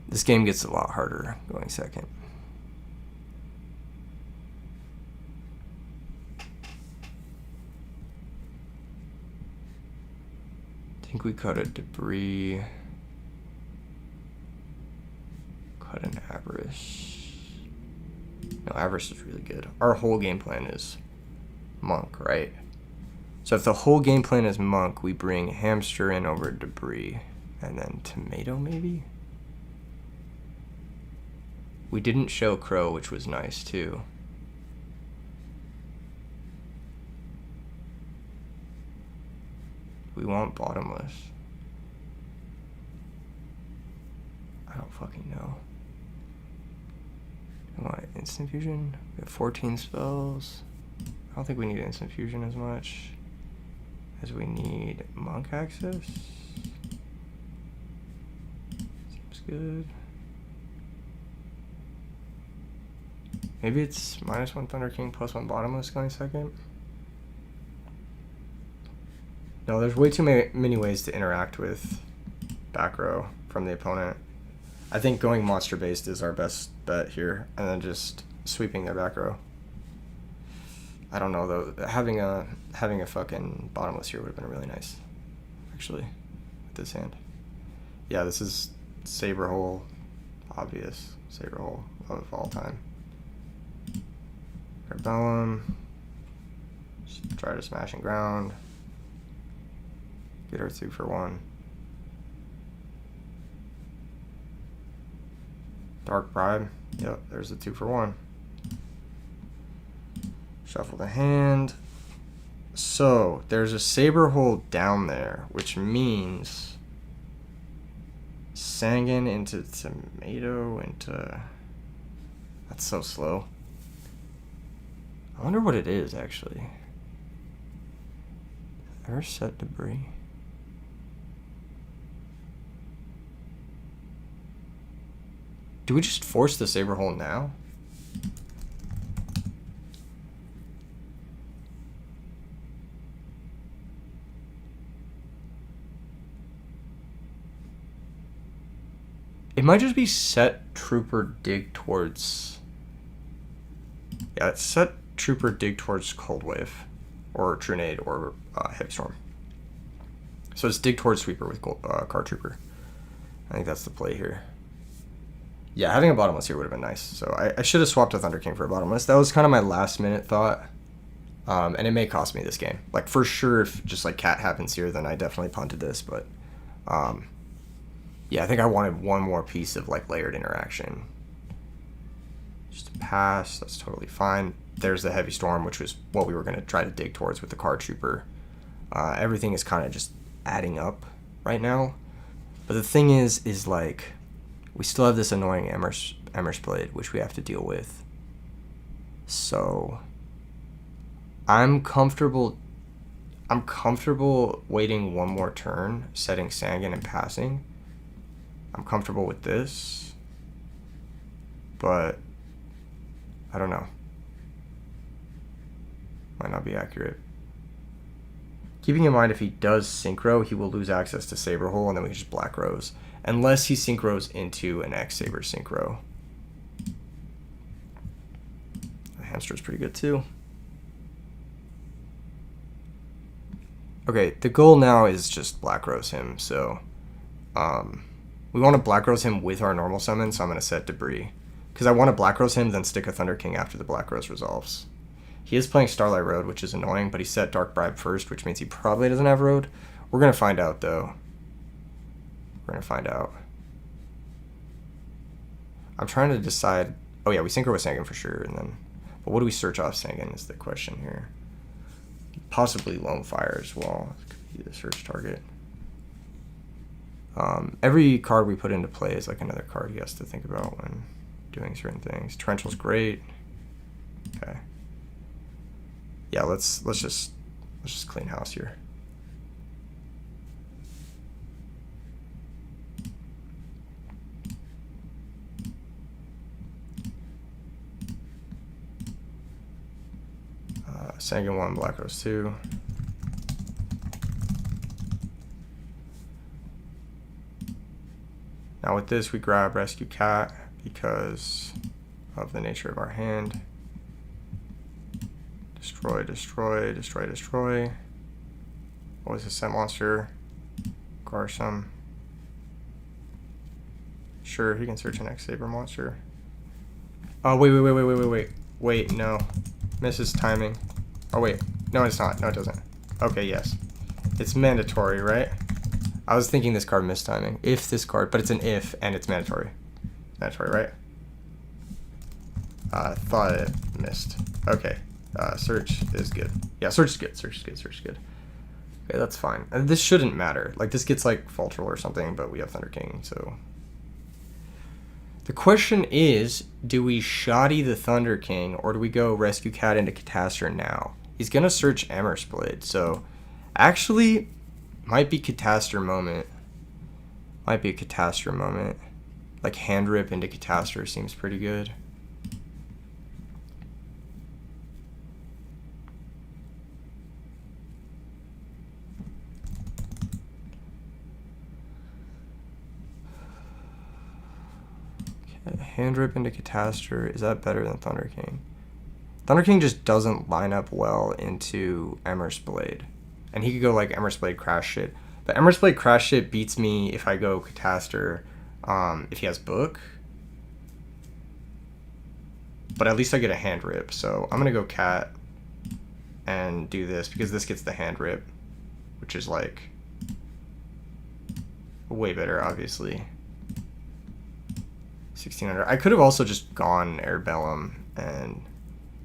This game gets a lot harder going second. I think we cut a Debris. Cut an Avarice. No, Avarice is really good. Our whole game plan is Monk, right? So if the whole game plan is Monk, we bring Hamster in over Debris. And then Tomato, maybe? We didn't show Crow, which was nice, too. We want bottomless. I don't fucking know. I want instant fusion. We have 14 spells. I don't think we need instant fusion as much as we need monk access. Seems good. Maybe it's -1 Thunder King, +1 bottomless going second. No, there's way too many ways to interact with back row from the opponent. I think going monster based is our best bet here, and then just sweeping their back row. I don't know though. Having a fucking bottomless here would have been really nice, actually, with this hand. Yeah, this is Saber Hole, obvious Saber Hole of all time. Rebellum. Just try to smash and ground. Get her 2 for 1. Dark Bribe. Yep, there's a 2 for 1. Shuffle the hand. So there's a Saber Hole down there, which means Sangan into Tomato into. That's so slow. I wonder what it is actually. Ever set Debris? Do we just force the Saber Hole now? It might just be set Trooper dig towards. Yeah, it's set Trooper dig towards Cold Wave, or Trunade, or Heavy Storm. So it's dig towards Sweeper with Card Trooper. I think that's the play here. Yeah, having a bottomless here would have been nice. So I should have swapped a Thunder King for a bottomless. That was kind of my last minute thought. And it may cost me this game. Like, for sure, if just like Cat happens here, then I definitely punted this. But yeah, I think I wanted one more piece of like layered interaction. Just a pass, that's totally fine. There's the Heavy Storm, which was what we were going to try to dig towards with the Card Trooper. Everything is kind of just adding up right now. But the thing is like, we still have this annoying Emmer's Blade, which we have to deal with. So I'm comfortable waiting one more turn, setting Sangan and passing. I'm comfortable with this, but I don't know. Might not be accurate. Keeping in mind, if he does Synchro, he will lose access to Saber Hole, and then we can just Black Rose. Unless he Synchros into an X-Saber Synchro. The Hamster's pretty good too. Okay, the goal now is just Black Rose him, so we want to Black Rose him with our normal summon, so I'm going to set Debris. Because I want to Black Rose him, then stick a Thunder King after the Black Rose resolves. He is playing Starlight Road, which is annoying, but he set Dark Bribe first, which means he probably doesn't have Road. We're going to find out, though. We're going to find out. I'm trying to decide. Oh, yeah, we Synchro with Sangan for sure. And then, but what do we search off Sangan is the question here. Possibly Lone Fire as well. This could be the search target. Every card we put into play is like another card he has to think about when doing certain things. Torrential's great. Okay. Yeah, let's just clean house here. Sangan 1, Black Rose 2. Now with this, we grab Rescue Cat because of the nature of our hand. Destroy, destroy, destroy, destroy. What was the set monster? Garsum. Sure, he can search an X-Saber monster. Oh, wait, no. Misses timing. Oh, wait. No, it's not. No, it doesn't. Okay, yes. It's mandatory, right? I was thinking this card missed timing. If this card, but it's an if, and it's mandatory. Mandatory, right? I thought it missed. Okay. Search is good. Yeah, search is good. Search is good. Search is good. Okay, that's fine. And this shouldn't matter. Like, this gets, like, Faltrel or something, but we have Thunder King, so... The question is, do we shoddy the Thunder King, or do we go Rescue Cat into Catastor now? He's going to search Emmer's so... Actually, might be Catastor moment. Might be a Catastor moment. Like, Hand Rip into Catastor seems pretty good. Hand Rip into Catastor. Is that better than Thunder King? Thunder King just doesn't line up well into Emmer's Blade. And he could go like Emmer's Blade Crash Shit. But Emmer's Blade Crash Shit beats me if I go Catastor if he has Book. But at least I get a Hand Rip. So I'm going to go Cat and do this because this gets the Hand Rip. Which is like way better, obviously. 1600. I could have also just gone Airbellum and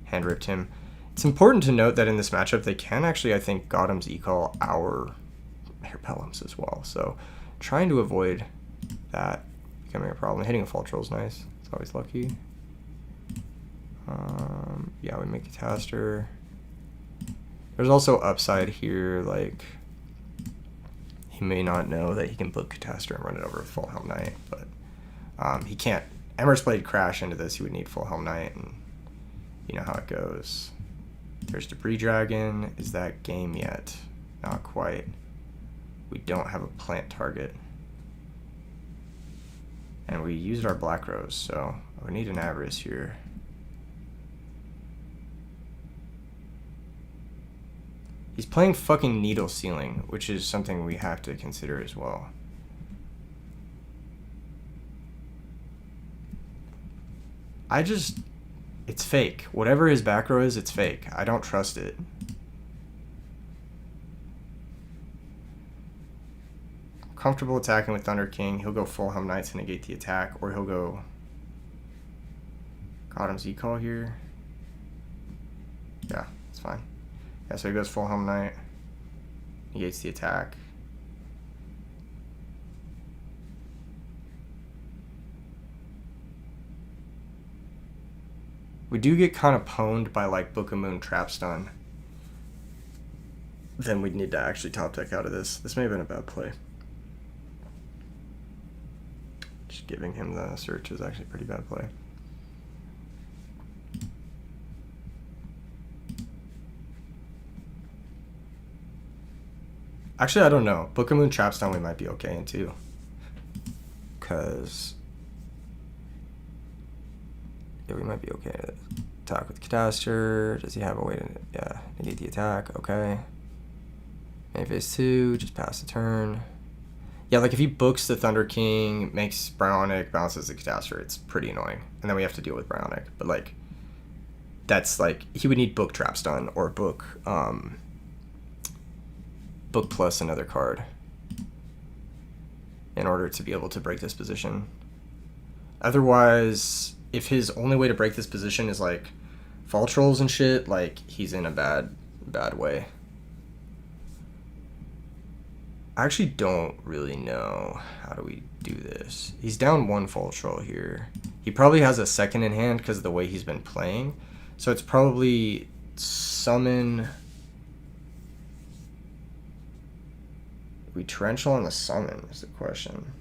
Hand Ripped him. It's important to note that in this matchup, they can actually, I think, Gotham's E-Call our Airbellums as well. So trying to avoid that becoming a problem. Hitting a Faltrel is nice. It's always lucky. Yeah, we make a Catastor. There's also upside here, like he may not know that he can book Catastor and run it over with Full Helm Knight, but he can't. Emmer's Blade Crash into this, he would need Full Helm Knight, and you know how it goes. There's Debris Dragon. Is that game yet? Not quite. We don't have a plant target. And we used our Black Rose, so we need an Avarice here. He's playing fucking Needle Ceiling, which is something we have to consider as well. It's fake. Whatever his back row is, it's fake. I don't trust it. Comfortable attacking with Thunder King. He'll go Full Helm Knight to negate the attack, or he'll go Gotham's E-Call here. Yeah, it's fine. Yeah, so he goes Full Helm Knight, negates the attack. We do get kind of pwned by like Book of Moon Trap Stun. Then we'd need to actually top deck out of this. This may have been a bad play. Just giving him the search is actually a pretty bad play. Actually, I don't know. Book of Moon Trap Stun we might be okay in too. Because... yeah, we might be okay to attack with Catastor. Does he have a way to... yeah, negate the attack. Okay. Main phase 2, just pass the turn. Yeah, like if he books the Thunder King, makes Bionic, bounces the Catastor, it's pretty annoying. And then we have to deal with Bionic. But like, that's like... he would need Book Trap Stun or Book... Book plus another card in order to be able to break this position. Otherwise, if his only way to break this position is like Fall Trolls and shit, like he's in a bad way. I actually don't really know how do we do this. He's down one Fall Troll here. He probably has a second in hand because of the way he's been playing. So it's probably summon... we Torrential on the summon is the question.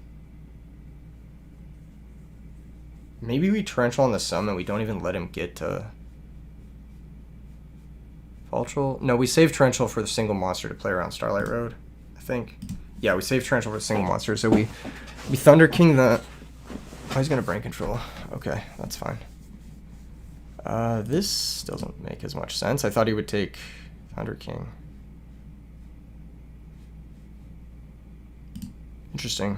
Maybe we Torrential on the summon, we don't even let him get to Fall Troll. No, we save Torrential for the single monster to play around Starlight Road, I think. Yeah, we save Torrential for the single monster, so we Thunder King the... oh, he's gonna Brain Control. Okay, that's fine. This doesn't make as much sense. I thought he would take Thunder King. Interesting.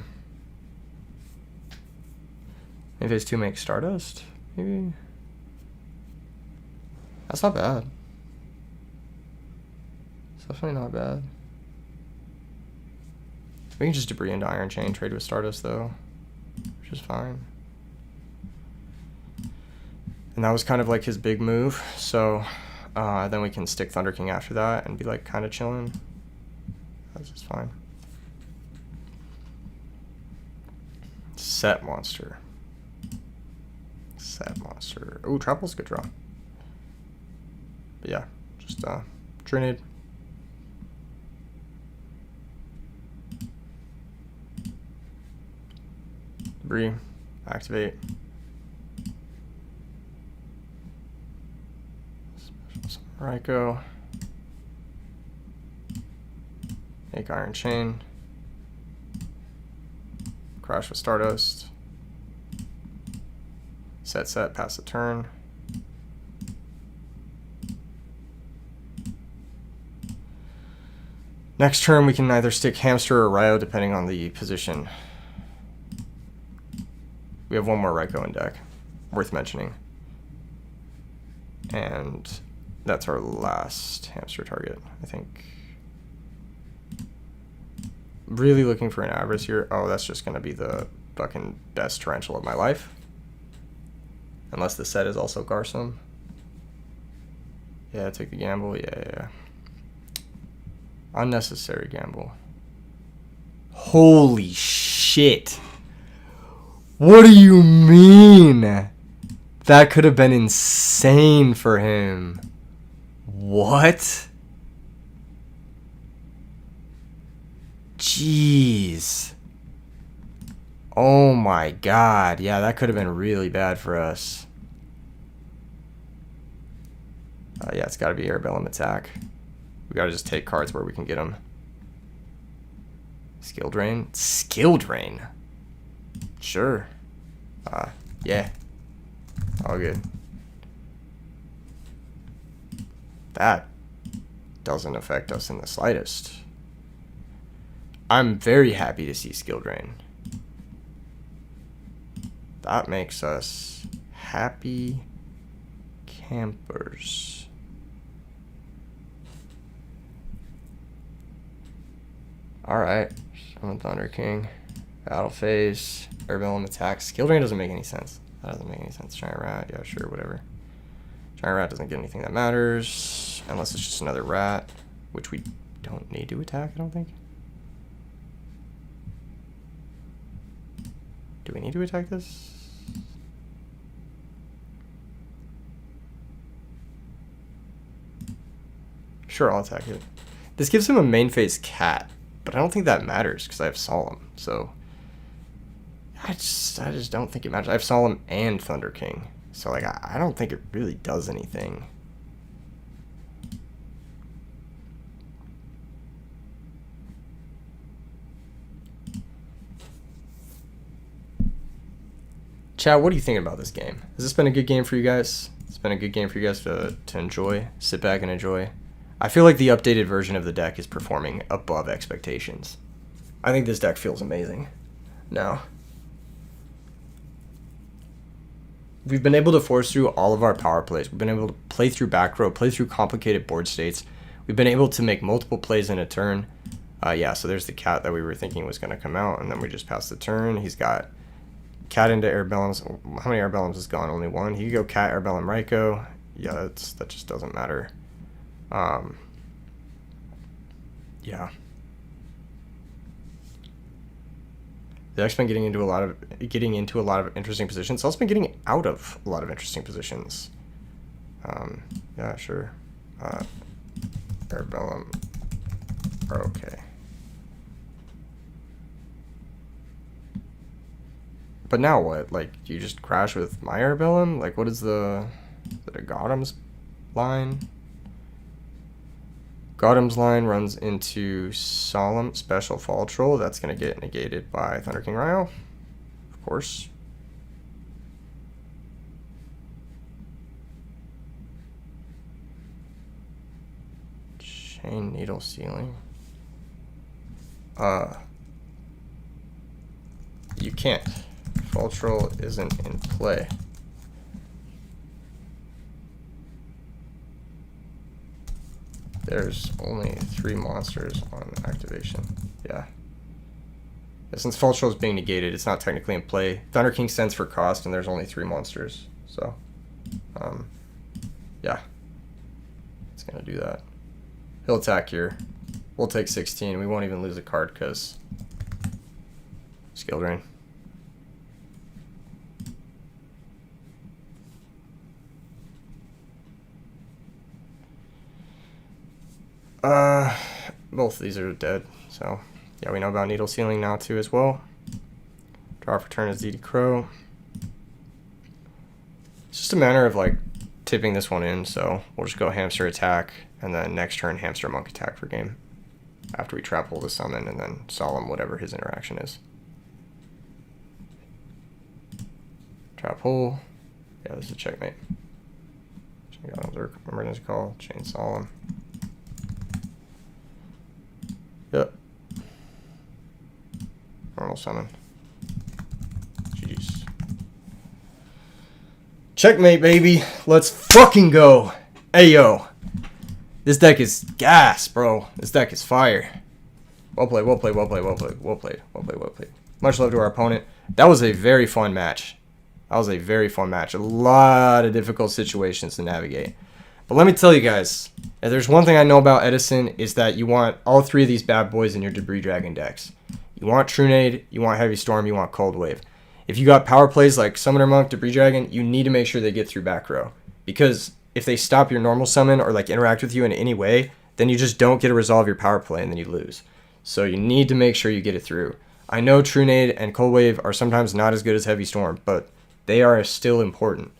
Maybe phase 2 makes Stardust? Maybe? That's not bad. It's definitely not bad. We can just Debris into Iron Chain, trade with Stardust though, which is fine. And that was kind of like his big move, so then we can stick Thunder King after that and be like kind of chilling. That's just fine. Set monster. Set monster. Ooh, Travel's a good draw. But yeah, just Trinid. Debris. Activate. Special Ryko. Make Iron Chain. Crash with Stardust. Set, pass the turn. Next turn, we can either stick Hamster or Ryo, depending on the position. We have one more Ryko in deck, worth mentioning. And that's our last Hamster target, I think. Really looking for an Avarice here. Oh, that's just going to be the fucking best Tarantula of my life. Unless the set is also Garsom. Yeah, take the gamble. Yeah. Unnecessary gamble. Holy shit. What do you mean? That could have been insane for him. What? Jeez. Oh my god. Yeah, that could have been really bad for us. Yeah, it's got to be Airbellum attack. We got to just take cards where we can get them. Skill Drain? Skill Drain? Sure. Yeah. All good. That doesn't affect us in the slightest. I'm very happy to see Skill Drain. That makes us happy campers. Alright. Summon Thunder King. Battle Phase. Airbellum attack. Skill Drain doesn't make any sense. That doesn't make any sense. Giant Rat. Yeah, sure, whatever. Giant Rat doesn't get anything that matters. Unless it's just another rat. Which we don't need to attack, I don't think. Do we need to attack this? Sure, I'll attack it. This gives him a main phase cat, but I don't think that matters because I have Solemn. So I just don't think it matters. I have Solemn and Thunder King, so like I don't think it really does anything. Chat, what are you thinking about this game? Has this been a good game for you guys? It's been a good game for you guys to enjoy, sit back and enjoy. I feel like the updated version of the deck is performing above expectations. I think this deck feels amazing now. We've been able to force through all of our power plays. We've been able to play through back row, play through complicated board states. We've been able to make multiple plays in a turn. Yeah, so there's the cat that we were thinking was going to come out, and then we just passed the turn. He's got cat into Airbellums. How many Airbellums is gone? Only one. He could go cat, Airbellum, Ryko. Yeah, that just doesn't matter. Yeah. The deck's been getting into a lot of interesting positions. It's also been getting out of a lot of interesting positions. Yeah, sure. Airbellum. Okay. But now what? Like, do you just crash with my Airbellum? Like, what is the Gotham's line? Gotham's line runs into Solemn Special Fall Troll. That's going to get negated by Thunder King Ryo, of course. Chain Needle Ceiling. You can't. Fall Troll isn't in play. There's only 3 monsters on activation. Yeah. Since Fall Troll is being negated, it's not technically in play. Thunder King sends for cost, and there's only 3 monsters. So, yeah. It's going to do that. He'll attack here. We'll take 16. We won't even lose a card because skill drain. Both of these are dead, so yeah, we know about Needle Sealing now too as well. Draw for turn is DD Crow. It's just a matter of like tipping this one in, so we'll just go Hamster attack, and then next turn Hamster Monk attack for game. After we trap hole the summon, and then Solemn whatever his interaction is. Trap hole. Yeah, this is a checkmate. Check out Lurk, emergency call, chain Solemn. Yep. Normal summon. GG's. Checkmate, baby. Let's fucking go. Hey, yo. This deck is gas, bro. This deck is fire. Well played, well played, well played, well played, well played, well played, well played. Much love to our opponent. That was a very fun match. That was a very fun match. A lot of difficult situations to navigate. But let me tell you guys, if there's one thing I know about Edison is that you want all three of these bad boys in your Debris Dragon decks. You want Trunade, you want Heavy Storm, you want Cold Wave. If you got power plays like Summoner Monk, Debris Dragon, you need to make sure they get through back row. Because if they stop your normal summon or like interact with you in any way, then you just don't get to resolve your power play and then you lose. So you need to make sure you get it through. I know Trunade and Cold Wave are sometimes not as good as Heavy Storm, but they are still important.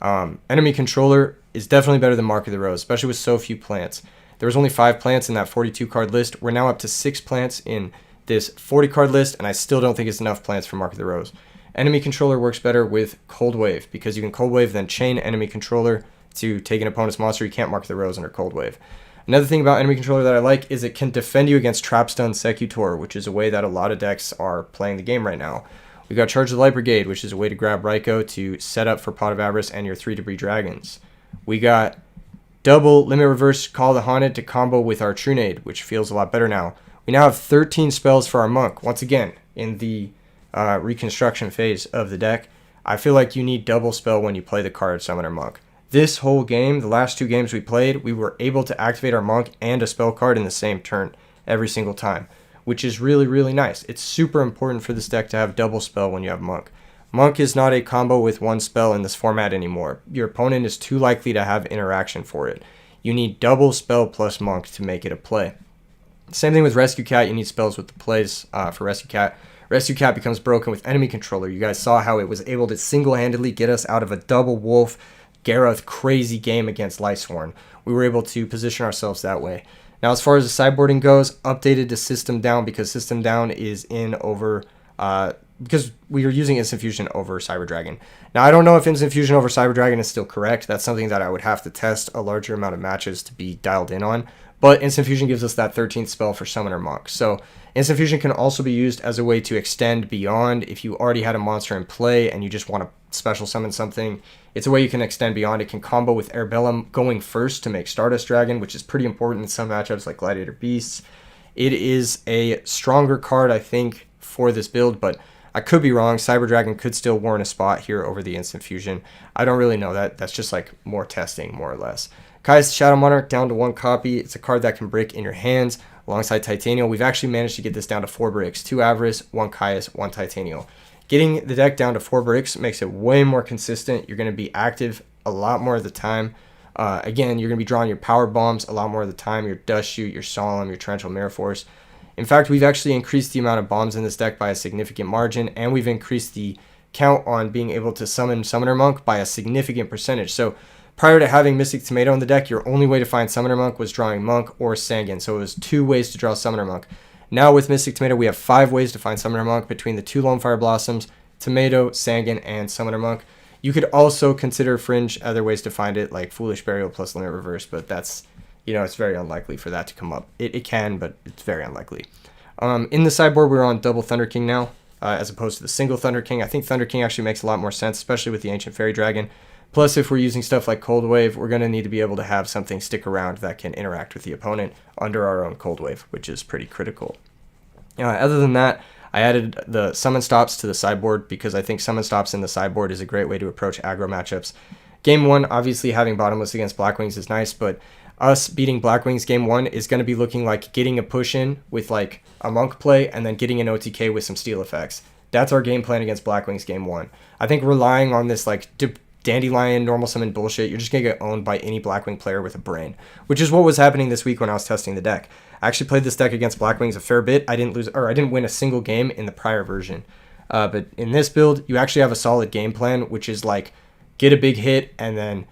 Enemy Controller is definitely better than Mark of the Rose, especially with so few plants. There was only 5 plants in that 42 card list. We're now up to 6 plants in this 40 card list, and I still don't think it's enough plants for Mark of the Rose. Enemy Controller works better with Cold Wave, because you can Cold Wave then chain Enemy Controller to take an opponent's monster. You can't Mark the Rose under Cold Wave. Another thing about Enemy Controller that I like is it can defend you against Trap Stun Secutor, which is a way that a lot of decks are playing the game right now. We've got Charge the Light Brigade, which is a way to grab Raikou to set up for Pot of Avarice and your 3 Debris Dragons. We got double Limit Reverse Call the Haunted to combo with our Trunade, which feels a lot better now. We now have 13 spells for our Monk. Once again, in the reconstruction phase of the deck, I feel like you need double spell when you play the card Summoner Monk. This whole game, the last 2 games we played, we were able to activate our Monk and a spell card in the same turn every single time, which is really, really nice. It's super important for this deck to have double spell when you have Monk. Monk is not a combo with 1 spell in this format anymore. Your opponent is too likely to have interaction for it. You need double spell plus Monk to make it a play. Same thing with Rescue Cat. You need spells with the plays for Rescue Cat. Rescue Cat becomes broken with Enemy Controller. You guys saw how it was able to single-handedly get us out of a double Wolf Gareth crazy game against Lightsworn. We were able to position ourselves that way. Now, as far as the sideboarding goes, updated to System Down because System Down is in over... because we are using Instant Fusion over Cyber Dragon. Now, I don't know if Instant Fusion over Cyber Dragon is still correct. That's something that I would have to test a larger amount of matches to be dialed in on. But Instant Fusion gives us that 13th spell for Summoner Monk. So Instant Fusion can also be used as a way to extend beyond. If you already had a monster in play and you just want to special summon something, it's a way you can extend beyond. It can combo with Airbellum going first to make Stardust Dragon, which is pretty important in some matchups like Gladiator Beasts. It is a stronger card, I think, for this build, but I could be wrong. Cyber Dragon could still warrant a spot here over the Instant Fusion. I don't really know that. That's just like more testing, more or less. Kai's Shadow Monarch down to 1 copy. It's a card that can brick in your hands alongside Titanial. We've actually managed to get this down to 4 bricks. 2 Avarice, 1 Caius, 1 Titanial. Getting the deck down to 4 bricks makes it way more consistent. You're going to be active a lot more of the time. Again, you're going to be drawing your power bombs a lot more of the time. Your Dust Shoot, your Solemn, your Torrential Mirror Force. In fact, we've actually increased the amount of bombs in this deck by a significant margin, and we've increased the count on being able to summon Summoner Monk by a significant percentage. So prior to having Mystic Tomato in the deck, your only way to find Summoner Monk was drawing Monk or Sangan. So it was 2 ways to draw Summoner Monk. Now with Mystic Tomato, we have 5 ways to find Summoner Monk between the 2 Lone Fire Blossoms, Tomato, Sangan, and Summoner Monk. You could also consider fringe other ways to find it, like Foolish Burial plus Limit Reverse, but that's, it's very unlikely for that to come up. It can, but it's very unlikely. In the sideboard, we're on double Thunder King now, as opposed to the single Thunder King. I think Thunder King actually makes a lot more sense, especially with the Ancient Fairy Dragon. Plus, if we're using stuff like Cold Wave, we're going to need to be able to have something stick around that can interact with the opponent under our own Cold Wave, which is pretty critical. Other than that, I added the Summon Stops to the sideboard because I think Summon Stops in the sideboard is a great way to approach aggro matchups. Game 1, obviously having Bottomless against Blackwings is nice, but us beating Black Wings game 1 is going to be looking like getting a push in with like a monk play and then getting an OTK with some steal effects. That's our game plan against Black Wings game 1. I think relying on this like dandelion normal summon bullshit, you're just going to get owned by any Blackwing player with a brain, which is what was happening this week when I was testing the deck. I actually played this deck against Blackwings a fair bit. I didn't win a single game in the prior version. But in this build, you actually have a solid game plan, which is like get a big hit and then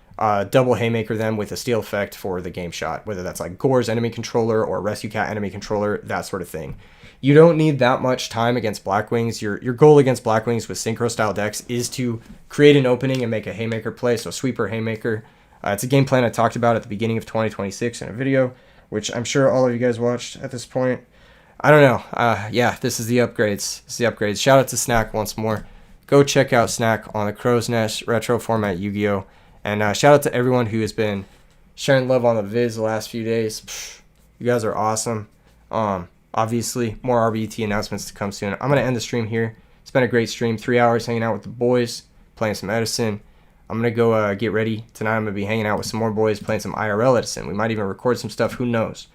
double haymaker them with a steal effect for the game shot, whether that's like Gore's enemy controller or Rescue Cat enemy controller, that sort of thing. You don't need that much time against Blackwings. Your goal against Blackwings with synchro style decks is to create an opening and make a haymaker play, so sweeper haymaker. It's a game plan I talked about at the beginning of 2026 in a video, which I'm sure all of you guys watched at this point. I don't know. Yeah, this is the upgrades. Shout out to Snack once more. Go check out Snack on the Crow's Nest retro format Yu-Gi-Oh! And shout out to everyone who has been sharing love on the vids the last few days. Pfft, you guys are awesome. Obviously, more RBT announcements to come soon. I'm going to end the stream here. It's been a great stream. 3 hours hanging out with the boys, playing some Edison. I'm going to go get ready. Tonight I'm going to be hanging out with some more boys, playing some IRL Edison. We might even record some stuff. Who knows?